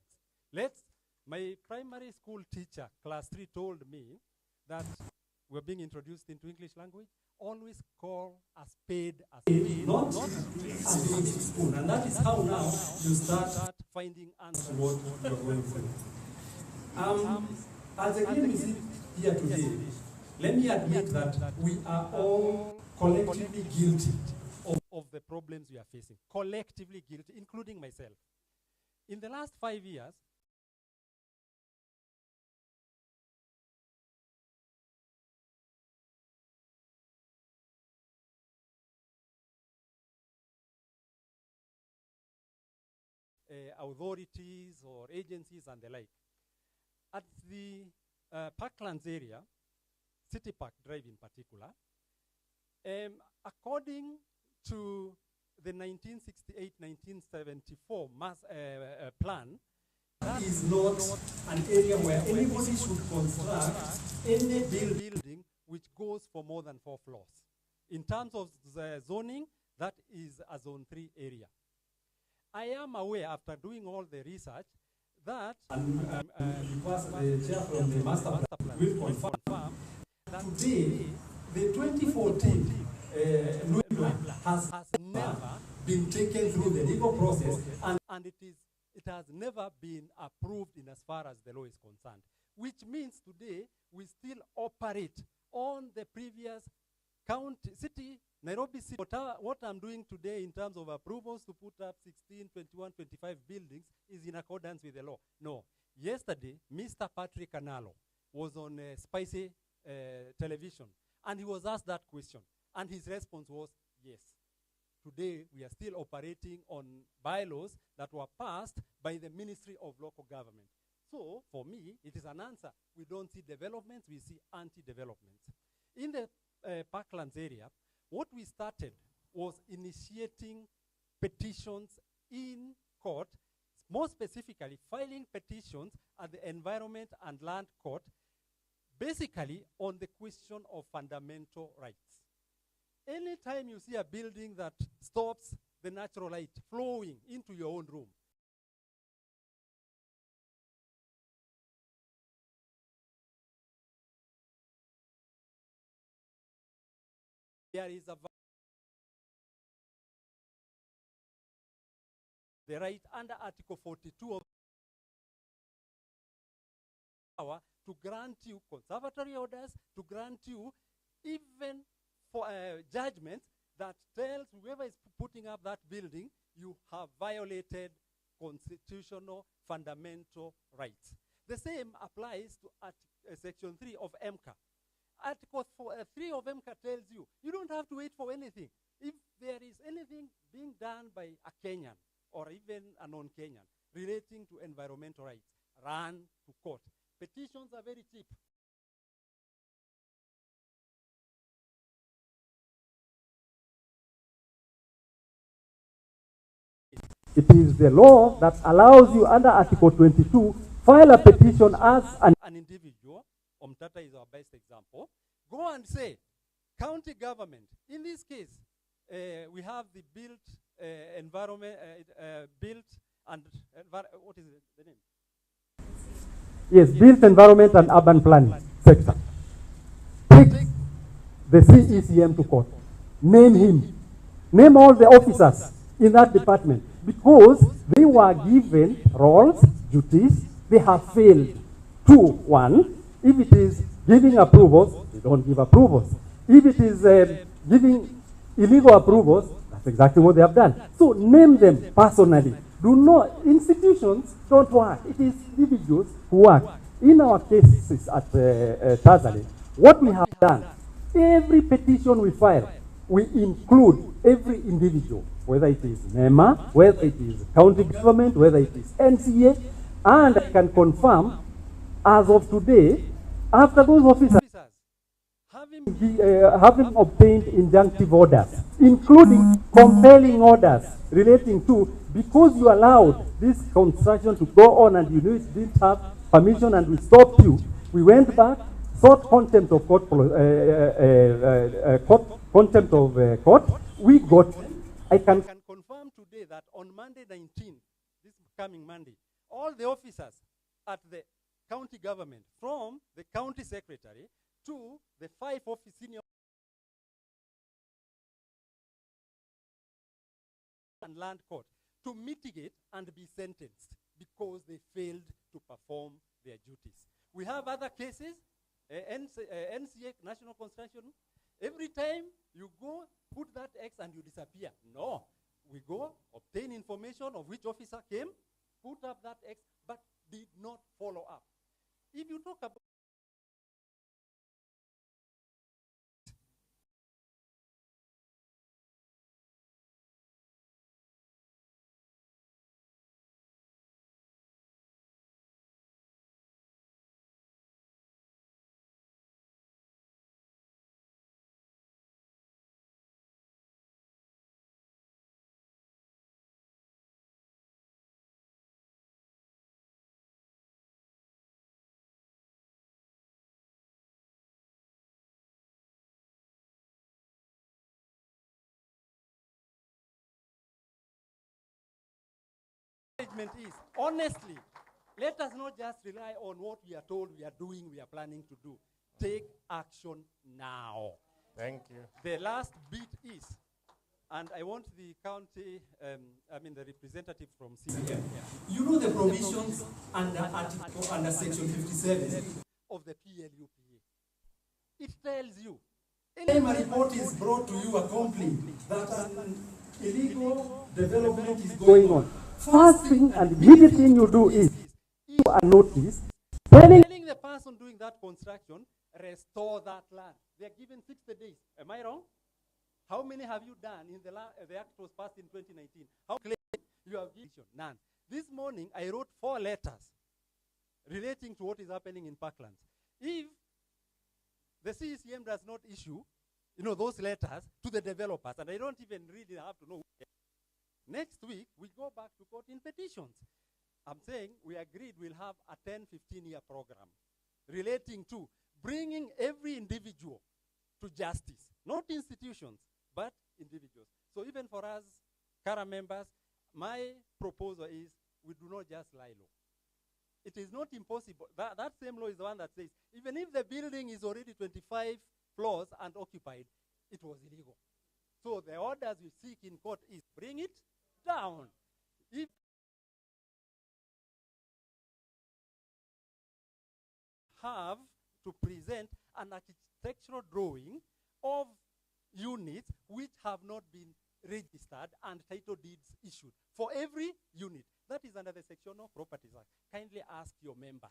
My primary school teacher, class 3, told me that we're being introduced into English language. Always call a spade a spade, not a spoon. And that is how now you start finding answers to what you're going through. As again we sit here today, let me admit that we are all collectively guilty of the problems we are facing. Collectively guilty, including myself. In the last 5 years, authorities or agencies and the like. At the Parklands area, City Park Drive in particular, according to the 1968-1974 plan, that is not an area where anybody should construct any building which goes for more than 4 floors. In terms of the zoning, that is a zone 3 area. I am aware, after doing all the research, that because the chair from the master plan will confirm that today The 2014 new plan has never been taken through the legal process, and it has never been approved in as far as the law is concerned, which means today we still operate on the previous county, city, Nairobi City. What I'm doing today in terms of approvals to put up 16, 21, 25 buildings is in accordance with the law. No. Yesterday, Mr. Patrick Analo was on Spicy television, and he was asked that question, and his response was yes. Today, we are still operating on bylaws that were passed by the Ministry of Local Government. So, for me, it is an answer. We don't see developments, we see anti-developments. In the Parklands area, what we started was initiating petitions in court, more specifically filing petitions at the Environment and Land Court, basically on the question of fundamental rights. Anytime you see a building that stops the natural light flowing into your own room, there is the right under Article 42 of power to grant you conservatory orders, to grant you even for judgments that tells whoever is putting up that building, you have violated constitutional fundamental rights. The same applies to Section 3 of MCA. Article 3 of MCA tells you, you don't have to wait for anything. If there is anything being done by a Kenyan or even a non-Kenyan relating to environmental rights, run to court. Petitions are very cheap. It is the law that allows you under Article 22 file a petition as an individual. Omtata is our best example. Go and say, county government, in this case, we have the built environment, built and, what is it, the name? Yes, built environment and urban planning sector. Take the CECM to court. Name him. Name all the officers in that department, because they were given roles, duties, they have failed. 2, 1, if it is giving approvals, they don't give approvals. If it is giving illegal approvals, that's exactly what they have done. So name them personally. Do not, institutions don't work. It is individuals who work. In our cases at Tanzania, what we have done, every petition we file, we include every individual, whether it is NEMA, whether it is county government, whether it is NCA, and I can confirm, as of today, after those officers having obtained injunctive orders, including compelling orders relating to, because you allowed this construction to go on and you didn't have permission and we stopped you, we went back, sought contempt of court, contempt of court, we got, I can confirm today that on Monday 19th, this coming Monday, all the officers at the county government, from the county secretary to the 5 senior and land court, to mitigate and be sentenced because they failed to perform their duties. We have other cases, NCA, National Construction. Every time you go, put that X and you disappear. No, we go, obtain information of which officer came, put up that X, but did not follow up. If you talk about is, honestly, let us not just rely on what we are told we are doing, we are planning to do. Take action now. Thank you. The last bit is, and I want the county, the representative from CBM. You know the provisions under Section 57 of the PLUPA. It tells you, anytime a report is brought to you, a complaint that an illegal development is going on, First thing and immediate thing you do is issue a notice telling the person doing that construction, restore that land. They are given 60 days. Am I wrong? How many have you done in the act was passed in 2019? How claim you have given? None. This morning, I wrote 4 letters relating to what is happening in Parklands. If the CECM does not issue, those letters to the developers, and I don't even really have to know. Next week, we go back to court in petitions. I'm saying we agreed we'll have a 10-15-year program relating to bringing every individual to justice, not institutions, but individuals. So even for us, CARA members, my proposal is we do not just lie low. It is not impossible. That same law is the one that says, even if the building is already 25 floors and occupied, it was illegal. So the orders you seek in court is bring it down. If have to present an architectural drawing of units which have not been registered and title deeds issued for every unit. That is under the Section of Properties Act. Kindly ask your members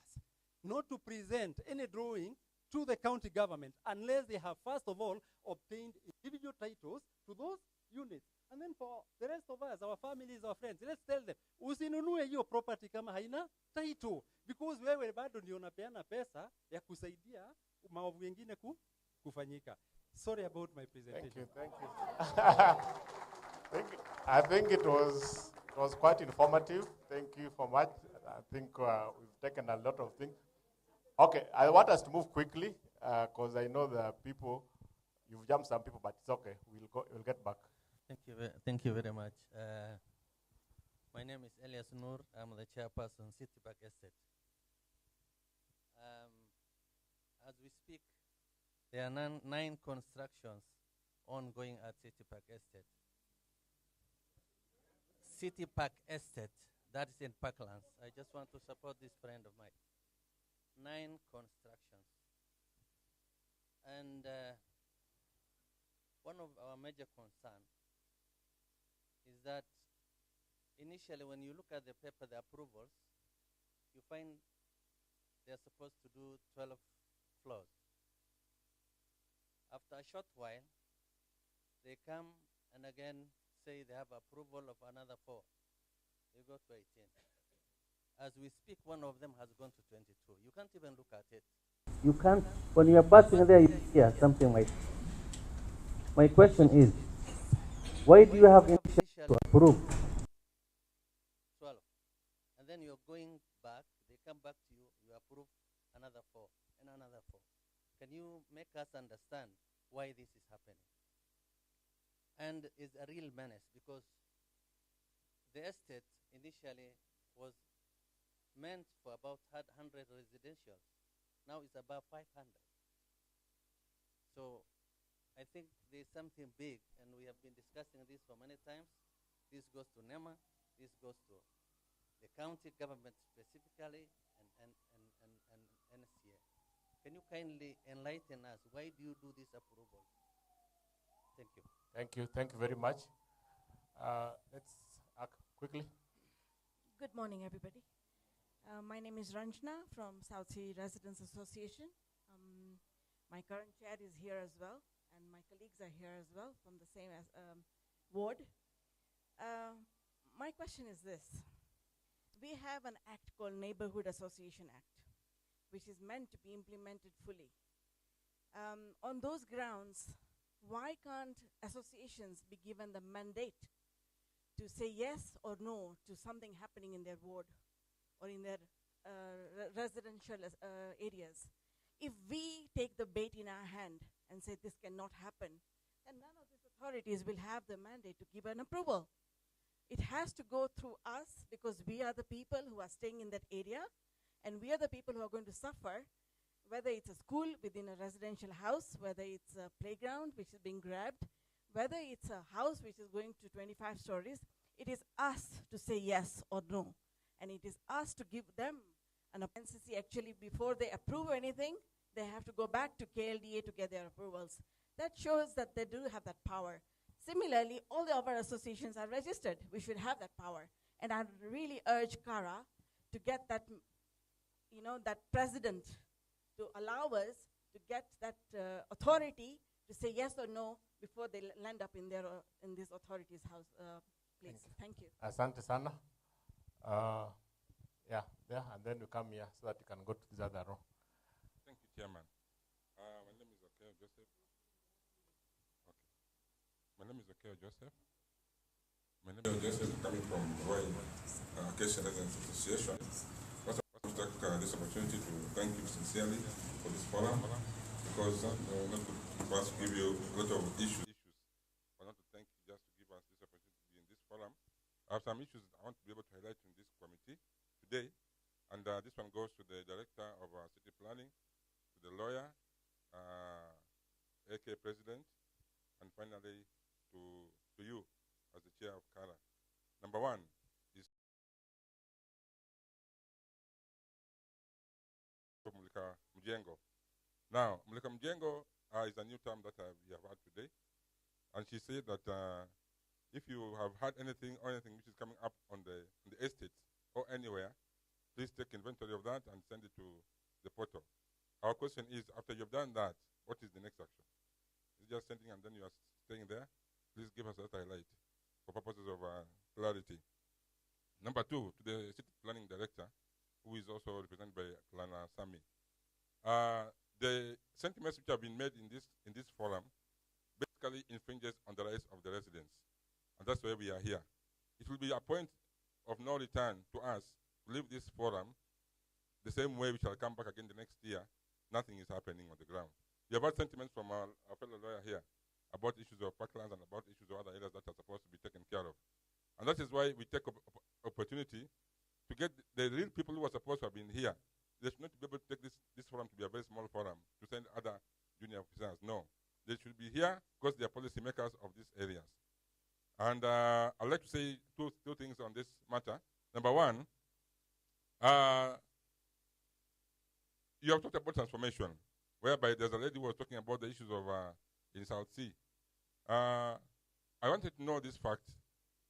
not to present any drawing to the county government unless they have first of all obtained individual titles to those units. And then for the rest of us, our families, our friends, let's tell them, usinunue hiyo property kama haina title, because wewe bado ndio unapeana pesa ya kusaidia maovu mengine kufanyika. Sorry about my presentation. Thank you. I think it was quite informative. Thank you for much. I think we've taken a lot of things. Okay, I want us to move quickly because I know the people, you've jumped some people, but it's okay. We'll get back. Thank you very much. My name is Elias Noor. I'm the chairperson, City Park Estate. As we speak, there are 9 constructions ongoing at City Park Estate. City Park Estate, that is in Parklands. I just want to support this friend of mine. 9 constructions. And one of our major concerns is that initially when you look at the paper, the approvals, you find they're supposed to do 12 floors. After a short while, they come and again say they have approval of another 4. They go to 18. As we speak, one of them has gone to 22. You can't even look at it. You can't, when you are passing there, you hear something like, my question is, why do you have initial to approve? 12. And then you're going back, they come back to you, you approve another 4 and another 4. Can you make us understand why this is happening? And it's a real menace because the estate initially was meant for about 100 residential. Now it's about 500. So I think there's something big, and we have been discussing this for many times. This goes to NEMA, this goes to the county government specifically, and NCA. Can you kindly enlighten us? Why do you do this approval? Thank you. Thank you very much. Let's quickly. Good morning, everybody. My name is Ranjana from South Sea Residents Association. My current chair is here as well, and my colleagues are here as well from the same ward. My question is this. We have an act called Neighborhood Association Act, which is meant to be implemented fully. On those grounds, why can't associations be given the mandate to say yes or no to something happening in their ward or in their residential areas? If we take the bait in our hand and say this cannot happen, then none of these authorities will have the mandate to give an approval. It has to go through us because we are the people who are staying in that area, and we are the people who are going to suffer whether it's a school within a residential house, whether it's a playground which is being grabbed, whether it's a house which is going to 25 stories, it is us to say yes or no. And it is us to give them an NCC. Actually, before they approve anything, they have to go back to KLDA to get their approvals. That shows that they do have that power. Similarly, all the other associations are registered. We should have that power. And I really urge Kara to get that, that president to allow us to get that authority to say yes or no before they land up in this authority's house, place. Thank you. Asante sana. Yeah, there, and then we come here so that you can go to this other row. Thank you, Chairman. My name is Okeo Joseph. Okay. My name is Okeo Joseph. My name is Joseph, coming from Roy Acacia Residents Association. First, I want to take this opportunity to thank you sincerely for this forum, because not for us to give you a lot of issues. I want to thank you just to give us this opportunity to be in this forum. I have some issues I want to be able to highlight in this committee today, and this one goes to the Director of City Planning, to the lawyer, AK President, and finally to you as the Chair of CARA. Number one is Mulika Mjengo. Now, Mulika Mjengo is a new term that we have had today, and she said that if you have had anything which is coming up on the estates or anywhere, please take inventory of that and send it to the portal. Our question is, after you've done that, what is the next action? Is it just sending and then you are staying there? Please give us that highlight for purposes of clarity. Number two, to the City Planning Director, who is also represented by Lana Sami. The sentiments which have been made in this forum basically infringes on the rights of the residents. And that's why we are here. It will be a point of no return to us to leave this forum the same way we shall come back again the next year. Nothing is happening on the ground. We have had sentiments from our fellow lawyer here about issues of parklands and about issues of other areas that are supposed to be taken care of. And that is why we take opportunity to get the real people who are supposed to have been here. They should not be able to take this forum to be a very small forum to send other junior officers. No. They should be here because they are policymakers of these areas. And I'd like to say two things on this matter. Number one, you have talked about transformation, whereby there's a lady who was talking about the issues of in South Sea. I wanted to know this fact.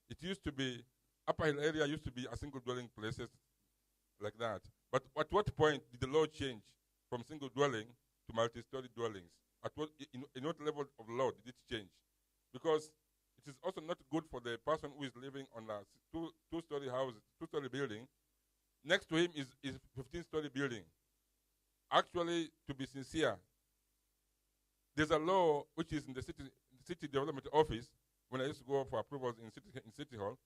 It used to be, Upper Hill area used to be a single dwelling places like that. But at what point did the law change from single dwelling to multi-story dwellings? In what level of law did it change? Because it is also not good for the person who is living on a two-story house, two-story building. Next to him is 15-story building. Actually, to be sincere, there's a law which is in the city development office when I used to go for approvals in city hall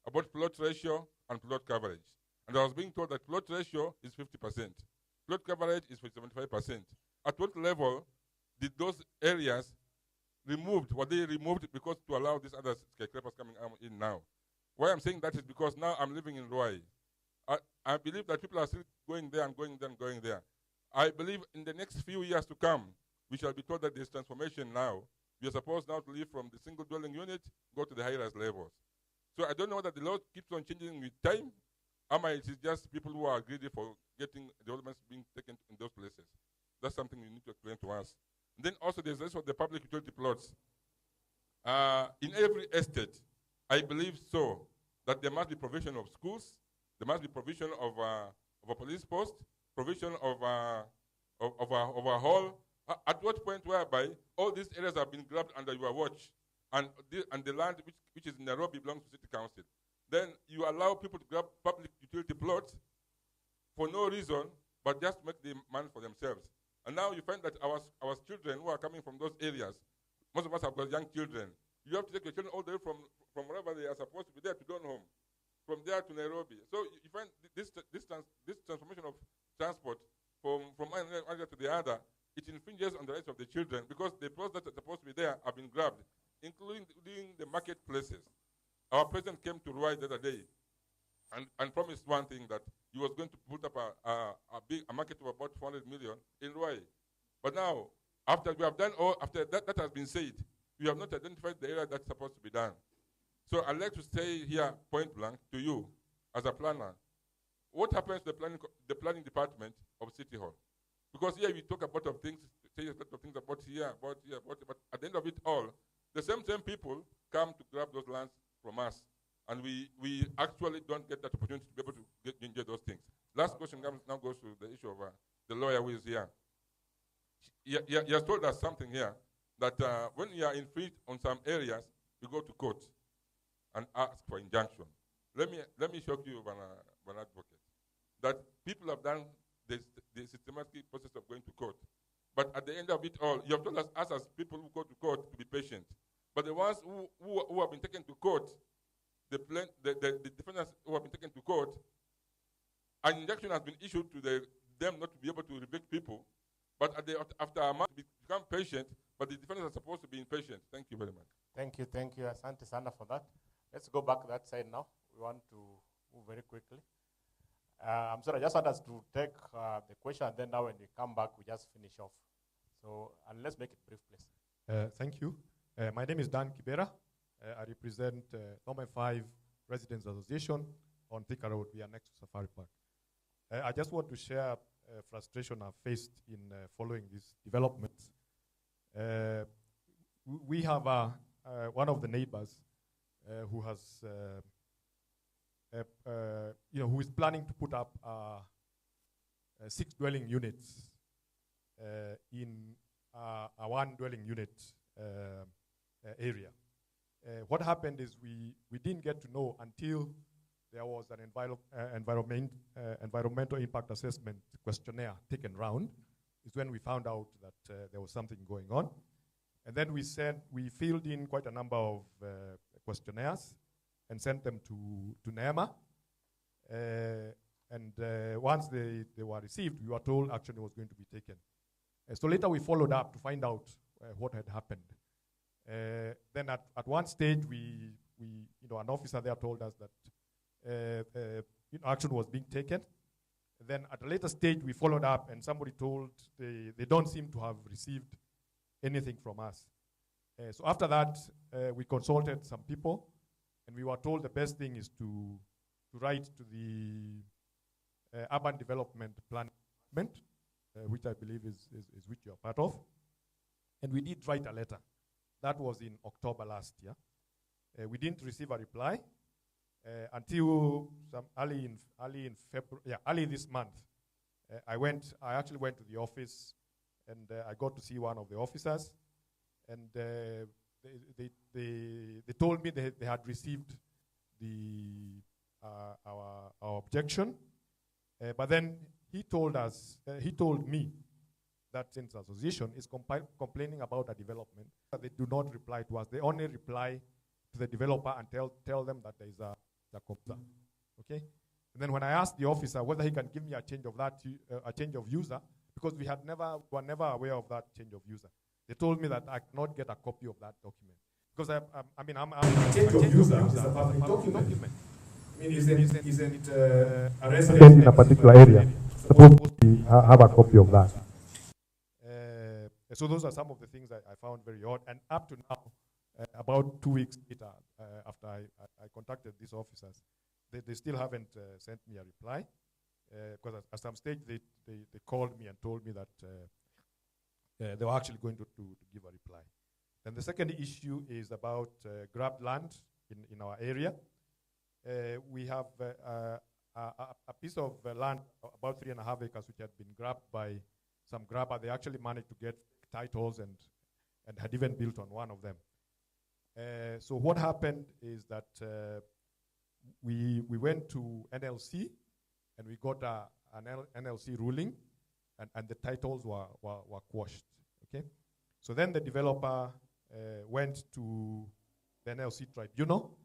about plot ratio and plot coverage. And I was being told that plot ratio is 50%. Plot coverage is for 75%. At what level did those areas were they removed because to allow these other skyscrapers coming in now? Why I'm saying that is because now I'm living in Ruai. I believe that people are still going there and going there and going there. I believe in the next few years to come, we shall be told that there's transformation now. We are supposed now to leave from the single dwelling unit, go to the high-rise levels. So I don't know whether the law keeps on changing with time, or it is just people who are greedy for getting developments being taken in those places. That's something you need to explain to us. And then also there's also the public utility plots. In every estate, I believe so, that there must be provision of schools, there must be provision of a police post, provision of a hall. At what point whereby all these areas have been grabbed under your watch, and the land which is in Nairobi belongs to City Council. Then you allow people to grab public utility plots for no reason, but just make the money for themselves. And now you find that our children who are coming from those areas, most of us have got young children. You have to take your children all the way from wherever they are supposed to be there to go home, from there to Nairobi. So you find this transformation of transport from one area to the other, it infringes on the rights of the children because the plots that are supposed to be there have been grabbed, including the marketplaces. Our president came to Ruai the other day and promised one thing, that he was going to put up a market of about 400 million in Ruai. But now, after we have done all, after that has been said, we have not identified the area that's supposed to be done. So I'd like to say here, point blank, to you, as a planner, what happens to the planning department of City Hall? Because here we talk about of things, say a lot of things about here, but at the end of it all, the same people come to grab those lands from us, and we actually don't get that opportunity to be able to enjoy those things. Last question now goes to the issue of the lawyer who is here. He has told us something here, that when you are infringed on some areas, you go to court and ask for injunction. Let me shock you, an advocate, that people have done the systematic process of going to court. But at the end of it all, you have told us as people who go to court to be patient. But the ones who have been taken to court, the defendants who have been taken to court, an injunction has been issued to them not to be able to evict people. But after a month, become patient, but the defendants are supposed to be impatient. Thank you very much. Thank you. Asante sana for that. Let's go back to that side now. We want to move very quickly. I'm sorry, I just want us to take the question, and then now when we come back, we just finish off. So, and let's make it brief, please. Thank you. My name is Dan Kibera. I represent Norman 5 Residents Association on Thika Road. We are next to Safari Park. I just want to share frustration I've faced in following these developments. We have one of the neighbors who has, who is planning to put up 6 dwelling units in a 1 dwelling unit area. What happened is we didn't get to know until there was an environmental impact assessment questionnaire taken round, is when we found out that there was something going on. And then we filled in quite a number of questionnaires and sent them to NEMA. Once they were received, we were told action was going to be taken. So later we followed up to find out what had happened. Then at one stage, an officer there told us that action was being taken. Then at a later stage, we followed up, and somebody told they don't seem to have received anything from us. So after that, we consulted some people, and we were told the best thing is to write to the Urban Development Plan, which I believe is which you are part of. And we did write a letter. That was in October last year. We didn't receive a reply until some early this month. I actually went to the office, and I got to see one of the officers, and they told me they had received our objection, but then he told me that since association is complaining about a development, they do not reply to us. They only reply to the developer and tell them that there is a COPSA. Okay? And then when I asked the officer whether he can give me a change of user, because we were never aware of that change of user, they told me that I cannot get a copy of that document. Because I'm a change of user is a public document. I mean, isn't a resident in a particular area supposed to have a copy of that? So those are some of the things I found very odd. And up to now, about 2 weeks later, after I contacted these officers, they still haven't sent me a reply. Because at some stage, they called me and told me that they were actually going to give a reply. Then the second issue is about grabbed land in our area. We have a piece of land, about 3.5 acres, which had been grabbed by some grabber. They actually managed to get titles and had even built on one of them. So what happened is that we went to NLC, and we got an NLC ruling, and the titles were quashed. Okay, so then the developer went to the NLC tribunal,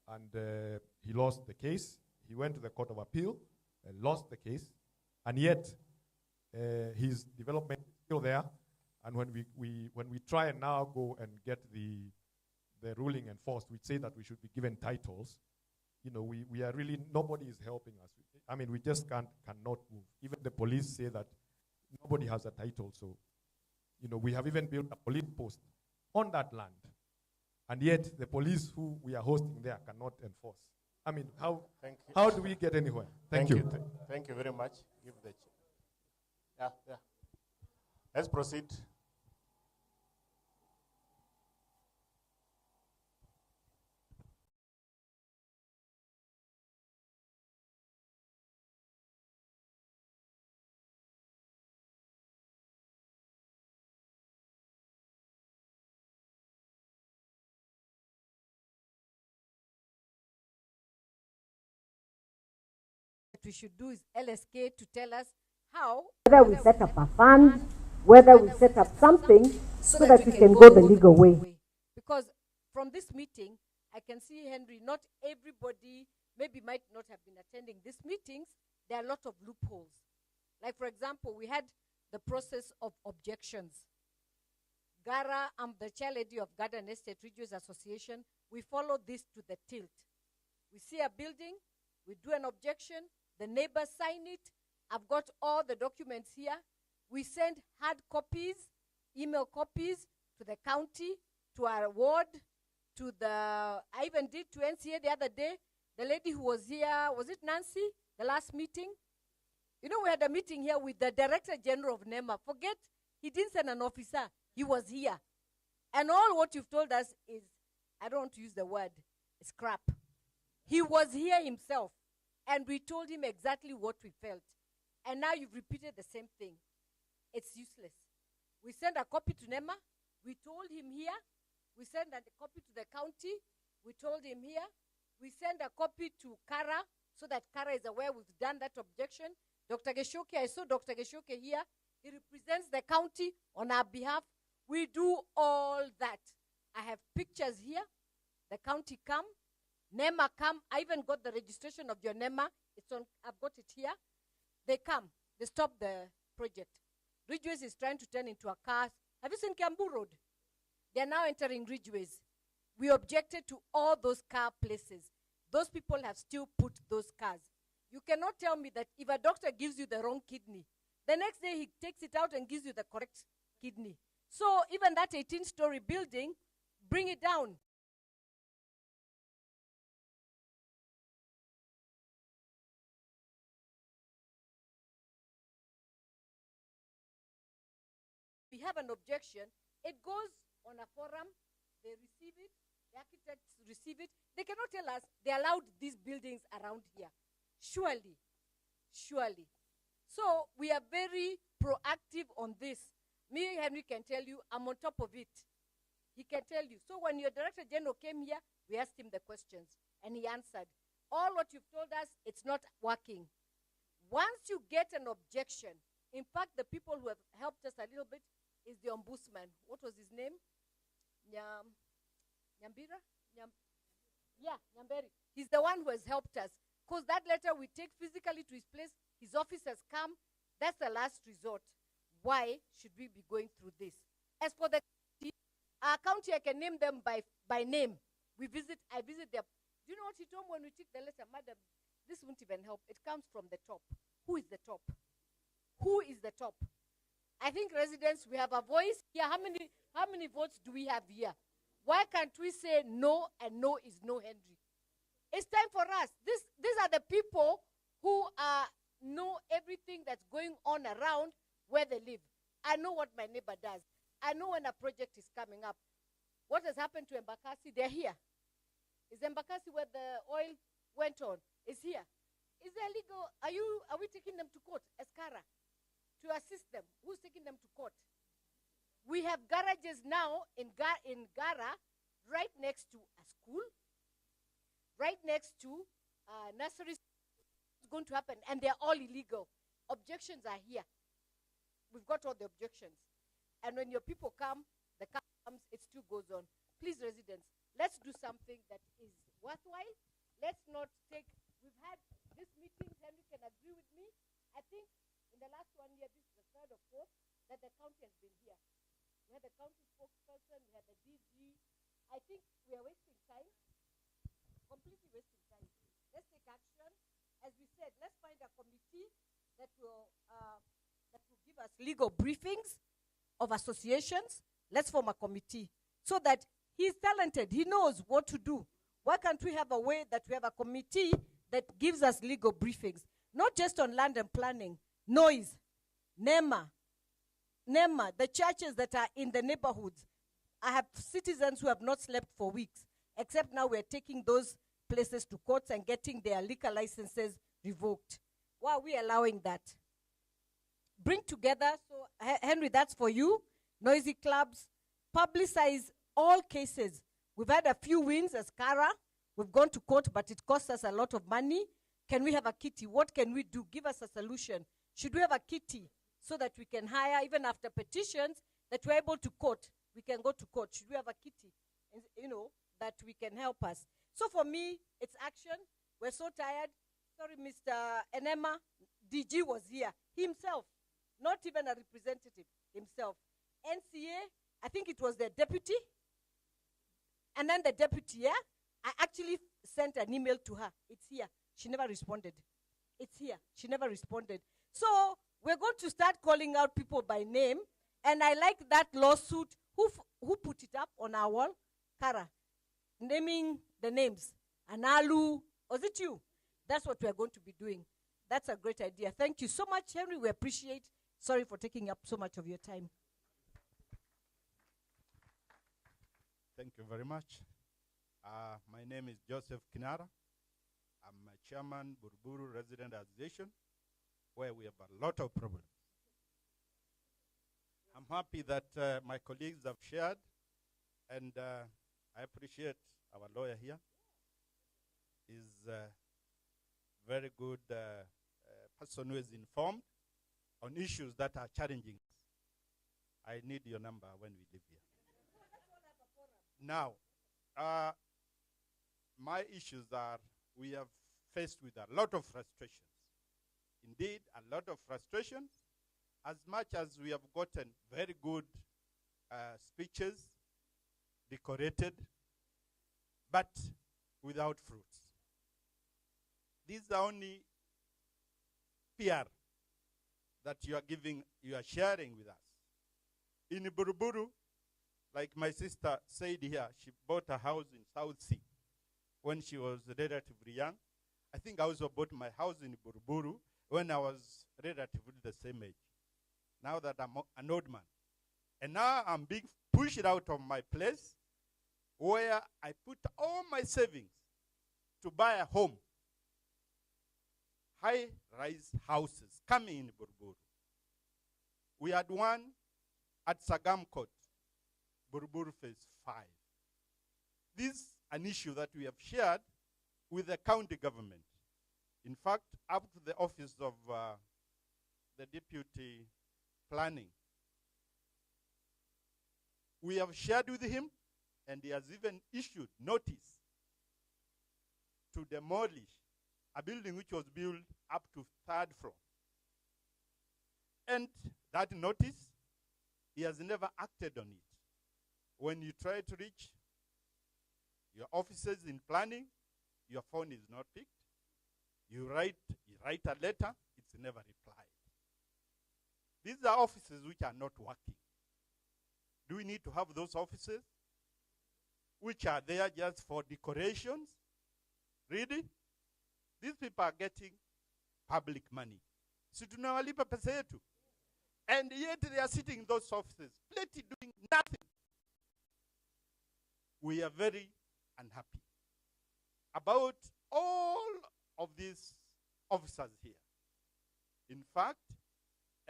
and he lost the case. He went to the Court of Appeal and lost the case, and yet his development is still there. And when we try and now go and get the ruling enforced, we say that we should be given titles. We are really, nobody is helping us. I mean, we just cannot move. Even the police say that nobody has a title. So, you know, we have even built a police post on that land. And yet the police who we are hosting there cannot enforce. I mean, how do we get anywhere? Thank you. Thank you very much. Give the yeah. Let's proceed. We should do is LSK to tell us how. Whether we set up a fund, whether we set up something so that we can go the legal way. Because from this meeting, I can see, Henry, not everybody maybe might not have been attending these meetings. There are a lot of loopholes. Like, for example, we had the process of objections. Gara, I'm the chair lady of Garden Estate Regions Association. We follow this to the tilt. We see a building, we do an objection, the neighbors sign it. I've got all the documents here. We send hard copies, email copies to the county, to our ward, to the, I even did to NCA the other day. The lady who was here, was it Nancy, the last meeting? You know, we had a meeting here with the Director General of NEMA. Forget, he didn't send an officer. He was here. And all what you've told us is, I don't want to use the word, scrap. He was here himself. And we told him exactly what we felt. And now you've repeated the same thing. It's useless. We sent a copy to NEMA. We told him here. We sent a copy to the county. We told him here. We sent a copy to Kara so that Kara is aware we've done that objection. Dr. Geshoke, I saw Dr. Geshoke here. He represents the county on our behalf. We do all that. I have pictures here. The county come. NEMA come. I even got the registration of your NEMA. It's on. I've got it here. They come. They stop the project. Ridgeways is trying to turn into a car. Have you seen Kiambu Road? They are now entering Ridgeways. We objected to all those car places. Those people have still put those cars. You cannot tell me that if a doctor gives you the wrong kidney, the next day he takes it out and gives you the correct kidney. So even that 18-story building, bring it down. We have an objection. It goes on a forum. They receive it. The architects receive it. They cannot tell us they allowed these buildings around here. Surely. Surely. So we are very proactive on this. Me, Henry, can tell you, I'm on top of it. He can tell you. So when your Director General came here, we asked him the questions, and he answered. All what you've told us, it's not working. Once you get an objection, in fact, the people who have helped us a little bit is the ombudsman. What was his name? Nyambira? Yeah, Nyamberi. He's the one who has helped us. Because that letter we take physically to his place, his officers come. That's the last resort. Why should we be going through this? As for the county, our county, I can name them by name. I visit them. Do you know what he told me when we took the letter? Madam, this won't even help. It comes from the top. Who is the top? Who is the top? I think residents, we have a voice here. How many votes do we have here? Why can't we say no, and no is no, Henry? It's time for us. These are the people who know everything that's going on around where they live. I know what my neighbor does. I know when a project is coming up. What has happened to Embakasi? They're here. Is Embakasi where the oil went on? Is here. Is there legal? Are we taking them to court as Kara to assist them? Who's taking them to court? We have garages now in Gara, right next to a school, right next to nursery. It's going to happen, and they're all illegal. Objections are here. We've got all the objections. And when your people come, the car comes, it still goes on. Please, residents, let's do something that is worthwhile. Let's not take, we've had this meeting, Henry can agree with me. I think in the last 1 year, this is the third or fourth, that the county has been here. We had the county spokesperson, we had the DG. I think we are wasting time, completely wasting time. Let's take action. as we said, let's find a committee that will give us legal briefings of associations. Let's form a committee so that he's talented. He knows what to do. Why can't we have a way that we have a committee that gives us legal briefings, not just on land and planning, noise, NEMA, the churches that are in the neighborhoods. I have citizens who have not slept for weeks, except now we're taking those places to courts and getting their liquor licenses revoked. Why are we allowing that? Bring together, so Henry, that's for you, noisy clubs, publicize all cases. We've had a few wins as Kara. We've gone to court, but it costs us a lot of money. Can we have a kitty? What can we do? Give us a solution. Should we have a kitty so that we can hire, even after petitions, that we're able to court? We can go to court. Should we have a kitty, that we can help us? So for me, it's action. We're so tired. Sorry, Mr. Enema, DG was here himself, not even a representative himself. NCA, I think it was the deputy. And then the deputy, yeah? I actually sent an email to her. It's here. She never responded. It's here. She never responded. So we're going to start calling out people by name. And I like that lawsuit. Who put it up on our wall? Kara. Naming the names. Analu. Was it you? That's what we're going to be doing. That's a great idea. Thank you so much, Henry. We appreciate. Sorry for taking up so much of your time. Thank you very much. My name is Joseph Kinara. I'm a chairman, Buruburu Resident Association, where we have a lot of problems. I'm happy that my colleagues have shared, and I appreciate our lawyer here. He's a very good person who is informed on issues that are challenging us. I need your number when we leave here. Now, my issues are, we have faced with a lot of frustrations. Indeed, a lot of frustrations, as much as we have gotten very good speeches, decorated, but without fruits. These are only PR that you are sharing with us. In Buruburu, like my sister said here, she bought a house in South Sea when she was relatively young. I think I also bought my house in Buruburu when I was relatively the same age. Now that I'm an old man. And now I'm being pushed out of my place where I put all my savings to buy a home. High-rise houses coming in Buruburu. We had one at Sagam Court, Buruburu Phase 5. This is an issue that we have shared with the county government. In fact, up to the office of the deputy planning. We have shared with him, and he has even issued notice to demolish a building which was built up to 3rd floor. And that notice, he has never acted on it. When you try to reach your officers in planning, your phone is not picked. You write a letter, it's never replied. These are offices which are not working. Do we need to have those offices which are there just for decorations? Really? These people are getting public money. Si tunawalipa pesa yetu. And yet they are sitting in those offices, plenty doing nothing. We are very unhappy about all of these officers here. In fact,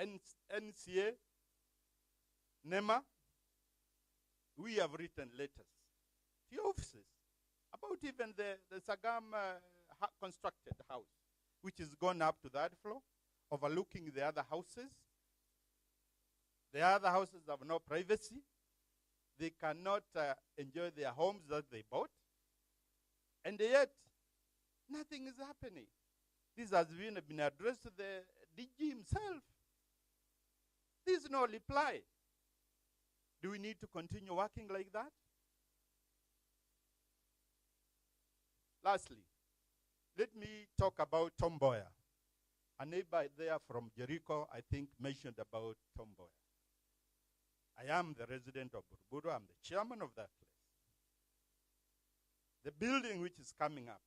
NCA, NEMA, we have written letters to your offices about even the Sagam constructed house, which is gone up to that floor, overlooking the other houses. The other houses have no privacy. They cannot enjoy their homes that they bought. And yet, nothing is happening. This has been addressed to the DG himself. There is no reply. Do we need to continue working like that? Lastly, let me talk about Tomboya. A neighbor there from Jericho, I think, mentioned about Tomboya. I am the resident of Buruburu. I'm the chairman of that place. The building which is coming up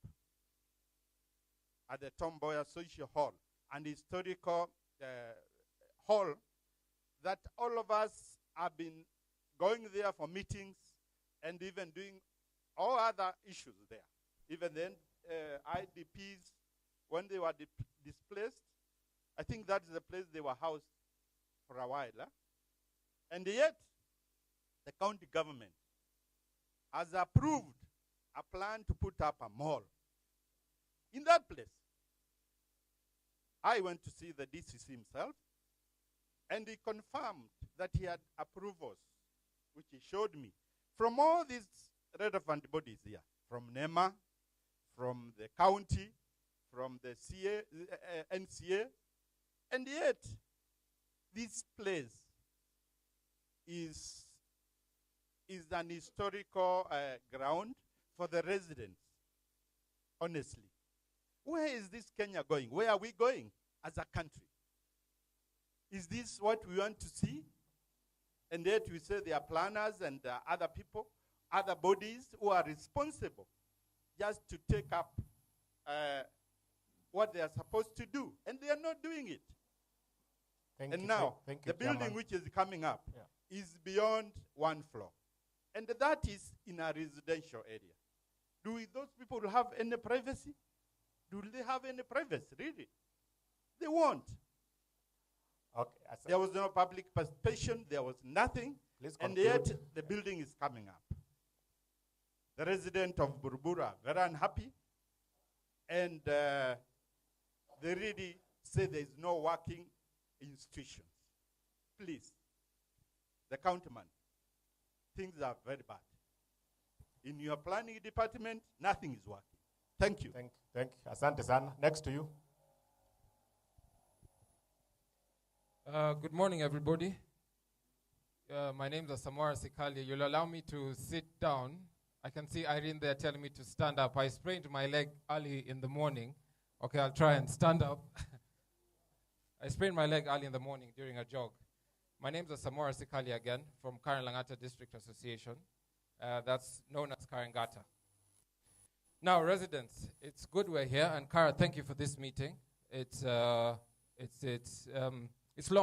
at the Tomboya Social Hall, an historical hall that all of us have been going there for meetings and even doing all other issues there. Even then, IDPs, when they were displaced, I think that is the place they were housed for a while. And yet, the county government has approved a plan to put up a mall in that place. I went to see the DCC himself, and he confirmed that he had approvals, which he showed me, from all these relevant bodies here, from NEMA, from the county, from the NCA, and yet this place is an historical ground for the residents, honestly. Where is this Kenya going? Where are we going as a country? Is this what we want to see? And yet we say there are planners and other people, other bodies who are responsible just to take up what they are supposed to do. And they are not doing it. Thank you, Now, thank the you, building Chairman. which is coming up is beyond 1 floor. And that is in a residential area. Do those people have any privacy? Do they have any privacy, really? They won't. Okay, there was no public participation, there was nothing, and yet the building is coming up. The residents of Buruburu are very unhappy, and they really say there is no working institutions. Please, the countyman, things are very bad. In your planning department, nothing is working. Thank you. Thank you. Asante sana. Next to you. Good morning, everybody. My name is Samora Sikali. You'll allow me to sit down. I can see Irene there telling me to stand up. I sprained my leg early in the morning. Okay, I'll try and stand up. I sprained my leg early in the morning during a jog. My name is Samora Sikali again from Karen Langata District Association. That's known as Karangata. Now, residents, it's good we're here, and Kara, thank you for this meeting. It's long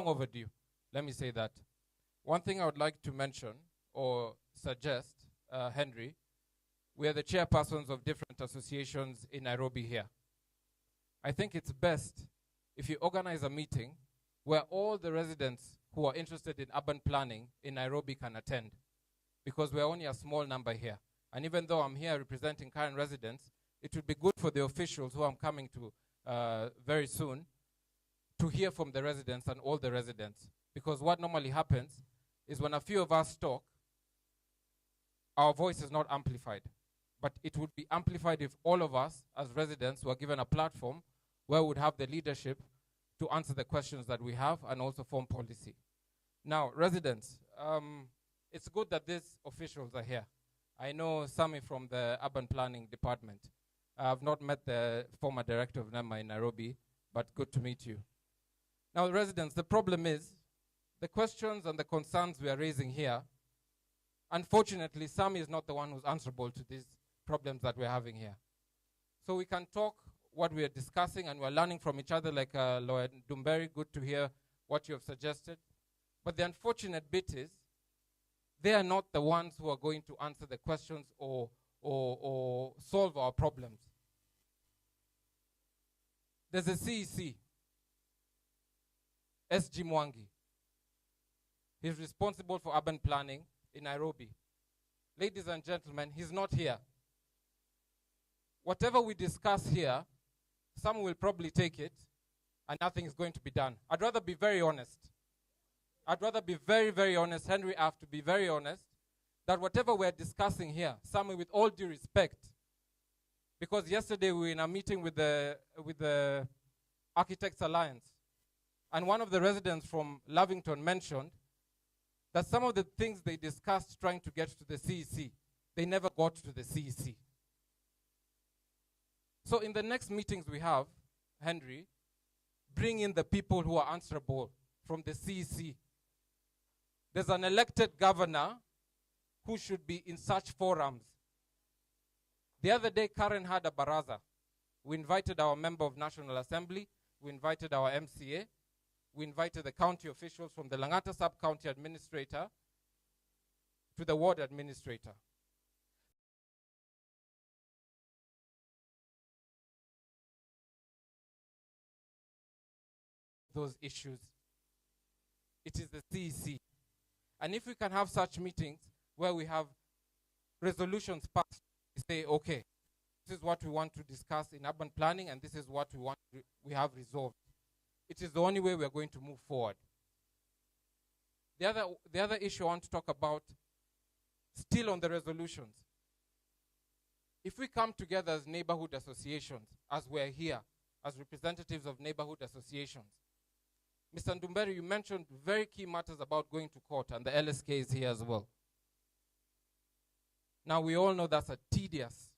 overdue. Let me say that. One thing I would like to mention or suggest, Henry, we are the chairpersons of different associations in Nairobi here. I think it's best if you organize a meeting where all the residents who are interested in urban planning in Nairobi can attend, because we're only a small number here. And even though I'm here representing current residents, it would be good for the officials who I'm coming to very soon to hear from the residents and all the residents. Because what normally happens is when a few of us talk, our voice is not amplified. But it would be amplified if all of us as residents were given a platform where we would have the leadership to answer the questions that we have and also form policy. Now, residents, it's good that these officials are here. I know some from the urban planning department. I've not met the former director of NEMA in Nairobi, but good to meet you. Now, residents, the problem is the questions and the concerns we are raising here, unfortunately, Sam is not the one who's answerable to these problems that we're having here. So we can talk what we are discussing, and we're learning from each other, like Lawyer Dumberi, good to hear what you have suggested. But the unfortunate bit is they are not the ones who are going to answer the questions or solve our problems. There's a CEC, SG Mwangi. He's responsible for urban planning in Nairobi. Ladies and gentlemen, he's not here. Whatever we discuss here, some will probably take it, and nothing is going to be done. I'd rather be very honest. I'd rather be very, very honest. Henry, I have to be very honest, that whatever we're discussing here, some with all due respect, because yesterday we were in a meeting with the Architects Alliance, and one of the residents from Lavington mentioned that some of the things they discussed trying to get to the CEC, they never got to the CEC. So in the next meetings we have, Henry, bring in the people who are answerable from the CEC. There's an elected governor who should be in such forums. The other day, Karen had a baraza. We invited our member of National Assembly, we invited our MCA, we invited the county officials from the Langata sub-county administrator to the ward administrator. Those issues. It is the CEC. And if we can have such meetings where we have resolutions passed, we say, okay, this is what we want to discuss in urban planning, and this is what we have resolved. It is the only way we are going to move forward. The other issue I want to talk about, still on the resolutions. If we come together as neighborhood associations, as we're here, as representatives of neighborhood associations, Mr. Ndumberi, you mentioned very key matters about going to court, and the LSK is here as well. Now, we all know that's a tedious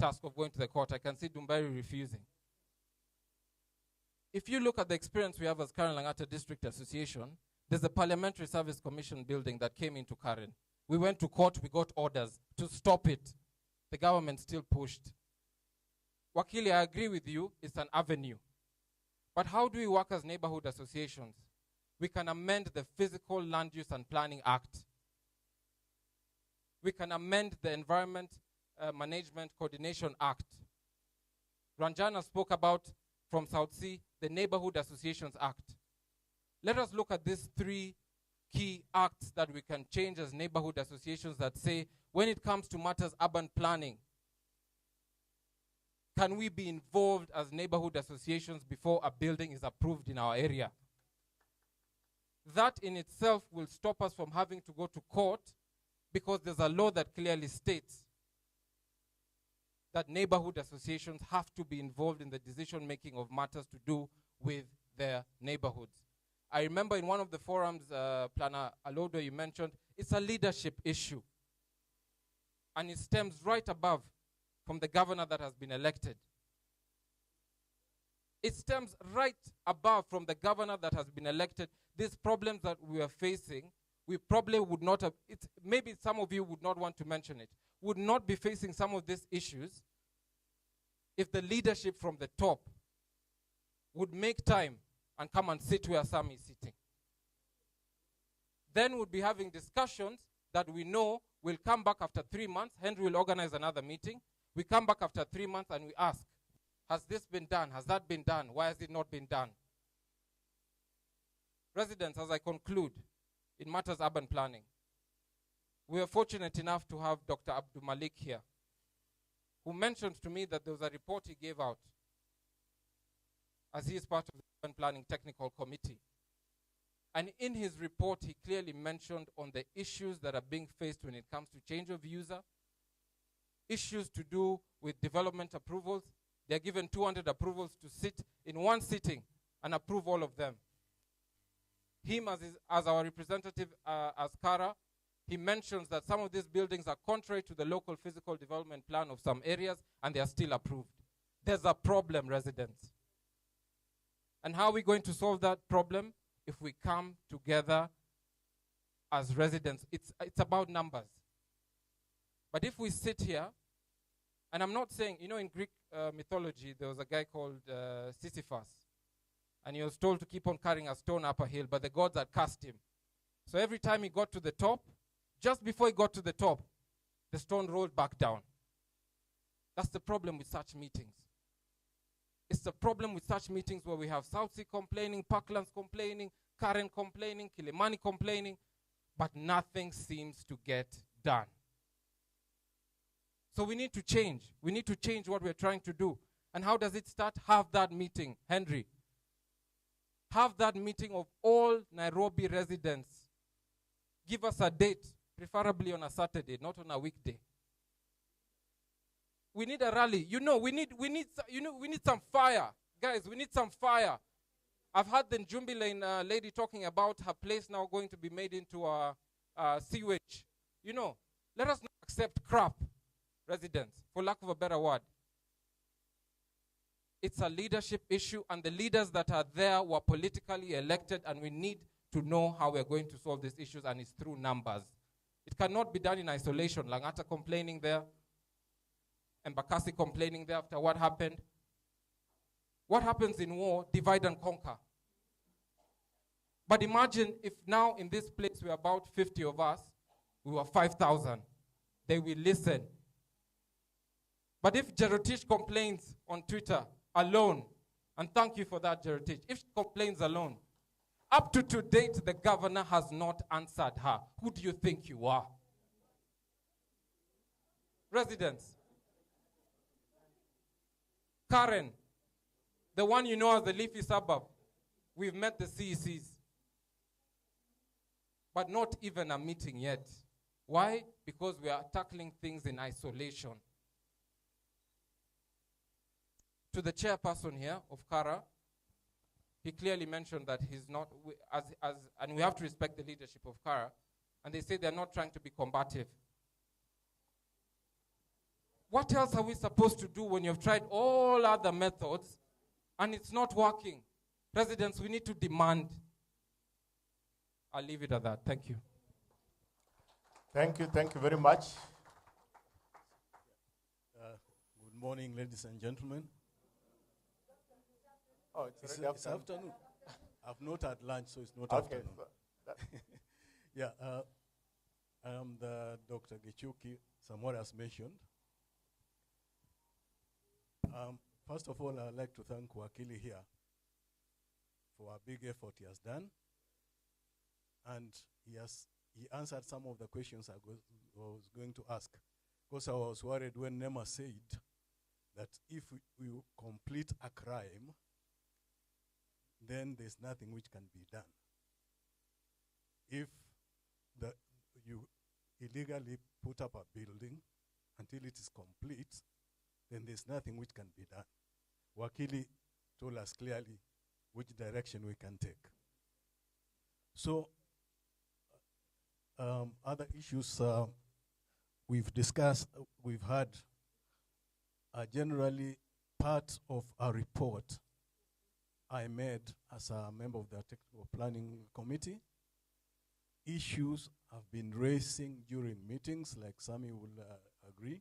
task of going to the court. I can see Ndumberi refusing. If you look at the experience we have as Karen Langata District Association, there's a Parliamentary Service Commission building that came into Karen. We went to court, we got orders to stop it. The government still pushed. Wakili, I agree with you, it's an avenue. But how do we work as neighborhood associations? We can amend the Physical Land Use and Planning Act. We can amend the Environment Management Coordination Act. Ranjana spoke about, from South Sea, the Neighborhood Associations Act. Let us look at these three key acts that we can change as neighborhood associations that say, when it comes to matters urban planning, can we be involved as neighborhood associations before a building is approved in our area? That in itself will stop us from having to go to court, because there's a law that clearly states that neighborhood associations have to be involved in the decision-making of matters to do with their neighborhoods. I remember in one of the forums, Planner Alodo, you mentioned, it's a leadership issue. And it stems right above from the governor that has been elected. It stems right above from the governor that has been elected. These problems that we are facing, we probably would not have, maybe some of you would not want to mention it, would not be facing some of these issues if the leadership from the top would make time and come and sit where Sam is sitting. Then we'll be having discussions that we know will come back after 3 months. Henry will organize another meeting. We come back after 3 months and we ask, has this been done? Has that been done? Why has it not been done? Residents, as I conclude, in matters urban planning, we are fortunate enough to have Dr. Abdul Malik here, who mentioned to me that there was a report he gave out, as he is part of the urban planning technical committee. And in his report, he clearly mentioned on the issues that are being faced when it comes to change of user, issues to do with development approvals. They're given 200 approvals to sit in one sitting and approve all of them. Him as our representative, as Kara, he mentions that some of these buildings are contrary to the local physical development plan of some areas, and they are still approved. There's a problem, residents. And how are we going to solve that problem? If we come together as residents. It's about numbers. But if we sit here, and I'm not saying, you know, in Greek mythology, there was a guy called Sisyphus, and he was told to keep on carrying a stone up a hill, but the gods had cast him. So every time he got to the top, just before he got to the top, the stone rolled back down. That's the problem with such meetings. It's the problem with such meetings where we have South Sea complaining, Parklands complaining, Karen complaining, Kilimani complaining, but nothing seems to get done. So we need to change. We need to change what we're trying to do. And how does it start? Have that meeting, Henry. Have that meeting of all Nairobi residents. Give us a date, preferably on a Saturday, not on a weekday. We need a rally. You know, we need some fire. Guys, we need some fire. I've heard the Njumbi Lane lady talking about her place now going to be made into a sewage. You know, let us not accept crap, residents, for lack of a better word. It's a leadership issue, and the leaders that are there were politically elected, and we need to know how we're going to solve these issues, and it's through numbers. It cannot be done in isolation. Langata complaining there, Embakasi complaining there after what happened. What happens in war? Divide and conquer. But imagine if now in this place we're about 50 of us, we were 5,000. They will listen. But if Jerotich complains on Twitter alone, and thank you for that, Jerotich, if she complains alone, up to date, the governor has not answered her. Who do you think you are? Residents. Karen, the one you know as the leafy suburb. We've met the CECs. But not even a meeting yet. Why? Because we are tackling things in isolation. To the chairperson here of Kara, he clearly mentioned that he's not, and we have to respect the leadership of Kara, and they say they're not trying to be combative. What else are we supposed to do when you've tried all other methods and it's not working? Residents, we need to demand. I'll leave it at that. Thank you. Thank you very much. Good morning, ladies and gentlemen. Oh, it's already afternoon. I've not had lunch, so it's not Okay, afternoon. Yeah, I am the Dr. Gichuki, somewhat as mentioned. First of all, I'd like to thank Wakili here for a big effort he has done. And he answered some of the questions I was going to ask. Because I was worried when Nema said that if we complete a crime, then there's nothing which can be done. If you illegally put up a building until it is complete, then there's nothing which can be done. Wakili told us clearly which direction we can take. So, other issues we've discussed, we've had, are generally part of a report I made as a member of the Technical Planning Committee. Issues have been raising during meetings, like Sami will agree,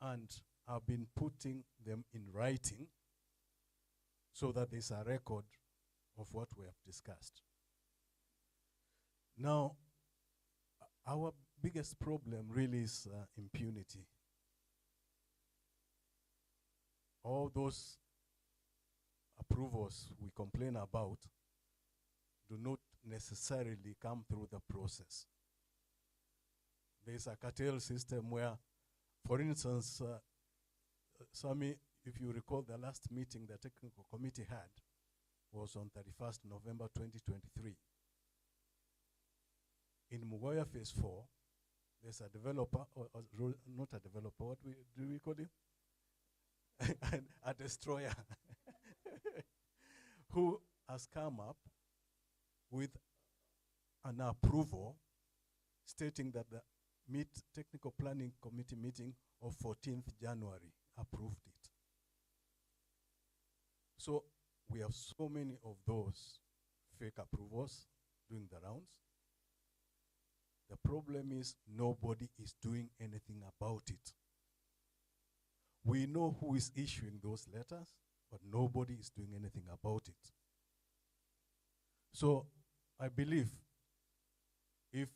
and I've been putting them in writing so that there's a record of what we have discussed. Now, our biggest problem really is impunity. All those approvals we complain about do not necessarily come through the process. There's a cartel system where, for instance, Sami, if you recall, the last meeting the technical committee had was on 31st November 2023. In Mugoya Phase 4, there's a developer, or not a developer, what do we call him? A destroyer, who has come up with an approval stating that the Technical Planning Committee meeting of 14th January approved it. So we have so many of those fake approvals doing the rounds. The problem is nobody is doing anything about it. We know who is issuing those letters, but nobody is doing anything about it. So I believe if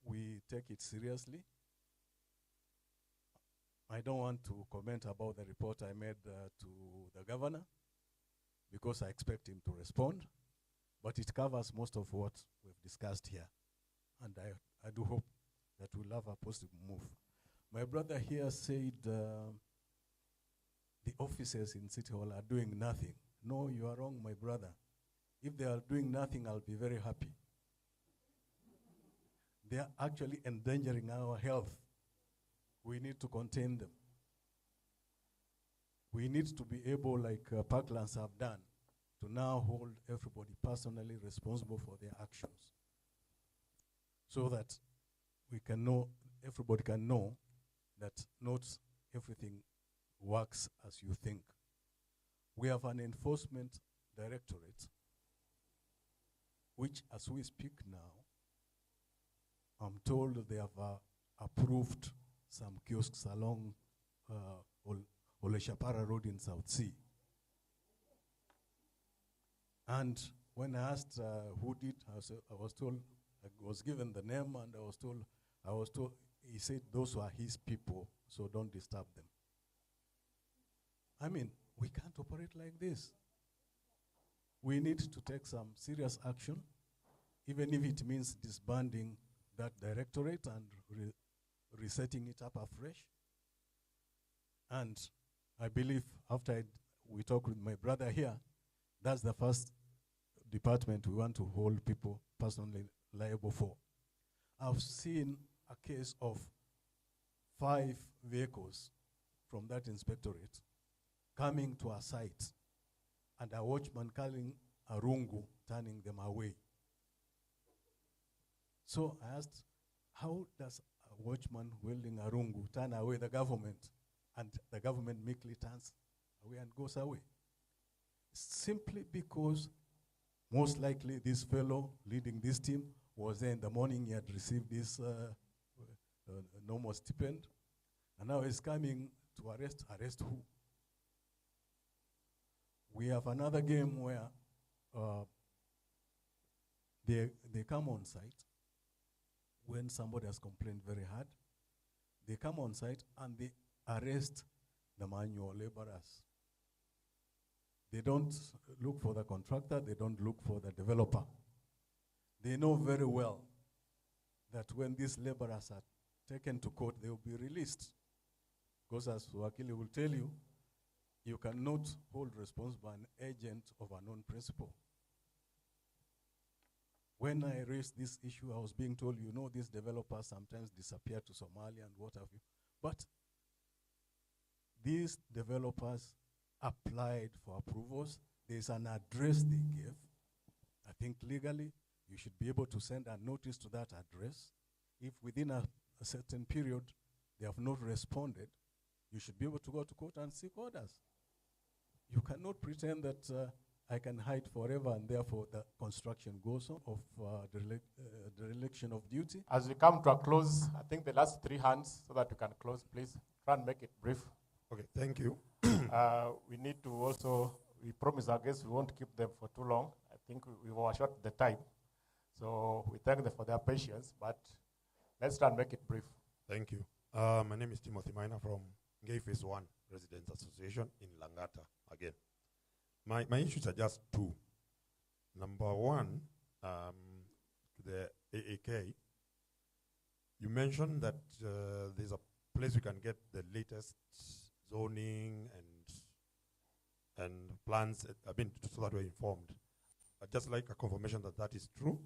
we take it seriously, I don't want to comment about the report I made to the governor, because I expect him to respond, but it covers most of what we've discussed here. And I do hope that we'll have a positive move. My brother here said the officers in City Hall are doing nothing. No, you are wrong, my brother. If they are doing nothing, I'll be very happy. They are actually endangering our health. We need to contain them. We need to be able, like Parklands have done, to now hold everybody personally responsible for their actions, so that we can know, everybody can know that not everything works as you think. We have an enforcement directorate, which as we speak now, I'm told they have approved some kiosks along Oleshapara Road in South Sea. And when I asked who did, I was told, I was given the name, and I was told, he said those were his people, so don't disturb them. I mean, we can't operate like this. We need to take some serious action, even if it means disbanding that directorate and resetting it up afresh. And I believe after we talk with my brother here, that's the first department we want to hold people personally liable for. I've seen a case of 5 vehicles from that inspectorate coming to a site and a watchman calling a rungu, turning them away. So I asked, how does a watchman wielding a rungu turn away the government, and the government meekly turns away and goes away? Simply because most likely this fellow leading this team was there in the morning, he had received this normal stipend, and now he's coming to arrest who? We have another game where they come on site when somebody has complained very hard. They come on site and they arrest the manual laborers. They don't look for the contractor, they don't look for the developer. They know very well that when these laborers are taken to court, they will be released. Because as Wakili will tell you, you cannot hold responsible an agent of a known principle. When I raised this issue, I was being told, you know, these developers sometimes disappear to Somalia and what have you. But these developers applied for approvals. There's an address they gave. I think legally, you should be able to send a notice to that address. If within a certain period they have not responded, you should be able to go to court and seek orders. You cannot pretend that I can hide forever and therefore the construction goes on of dereliction of duty. As we come to a close, I think the last 3 hands so that we can close, please. Try and make it brief. Okay, thank you. We need to also, we promise our guests we won't keep them for too long. I think we overshot the time. So we thank them for their patience, but let's try and make it brief. Thank you. My name is Timothy Minor from Ngei Phase 1 Residents Association in Langata again. My issues are just 2. Number 1, the AAK, you mentioned that there's a place we can get the latest zoning and plans, so that we're informed. I'd just like a confirmation that that is true.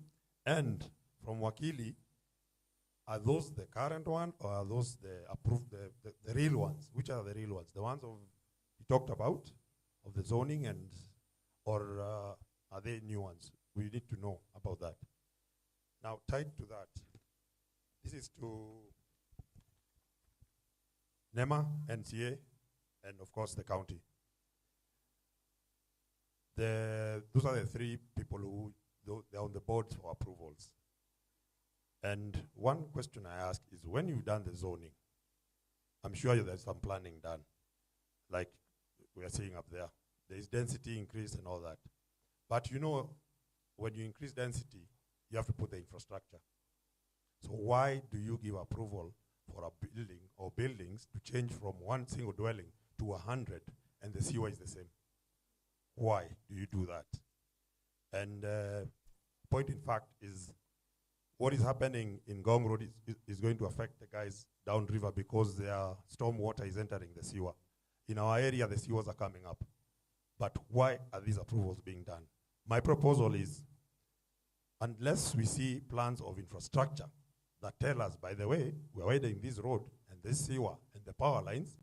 And from Wakili, are those the current one, or are those the approved, the real ones? Which are the real ones? The ones you talked about, of the zoning, or are they new ones? We need to know about that. Now, tied to that, this is to NEMA, NCA, and of course the county. Those are the 3 people who they're on the board for approvals. And one question I ask is, when you've done the zoning, I'm sure there's some planning done, like we are seeing up there. There is density increase and all that. But you know, when you increase density, you have to put the infrastructure. So why do you give approval for a building or buildings to change from 1 single dwelling to 100 and the sewer is the same? Why do you do that? And point in fact is, what is happening in Gong Road is going to affect the guys downriver because their storm water is entering the sewer. In our area, the sewers are coming up. But why are these approvals being done? My proposal is, unless we see plans of infrastructure that tell us, by the way, we're widening this road and this sewer and the power lines,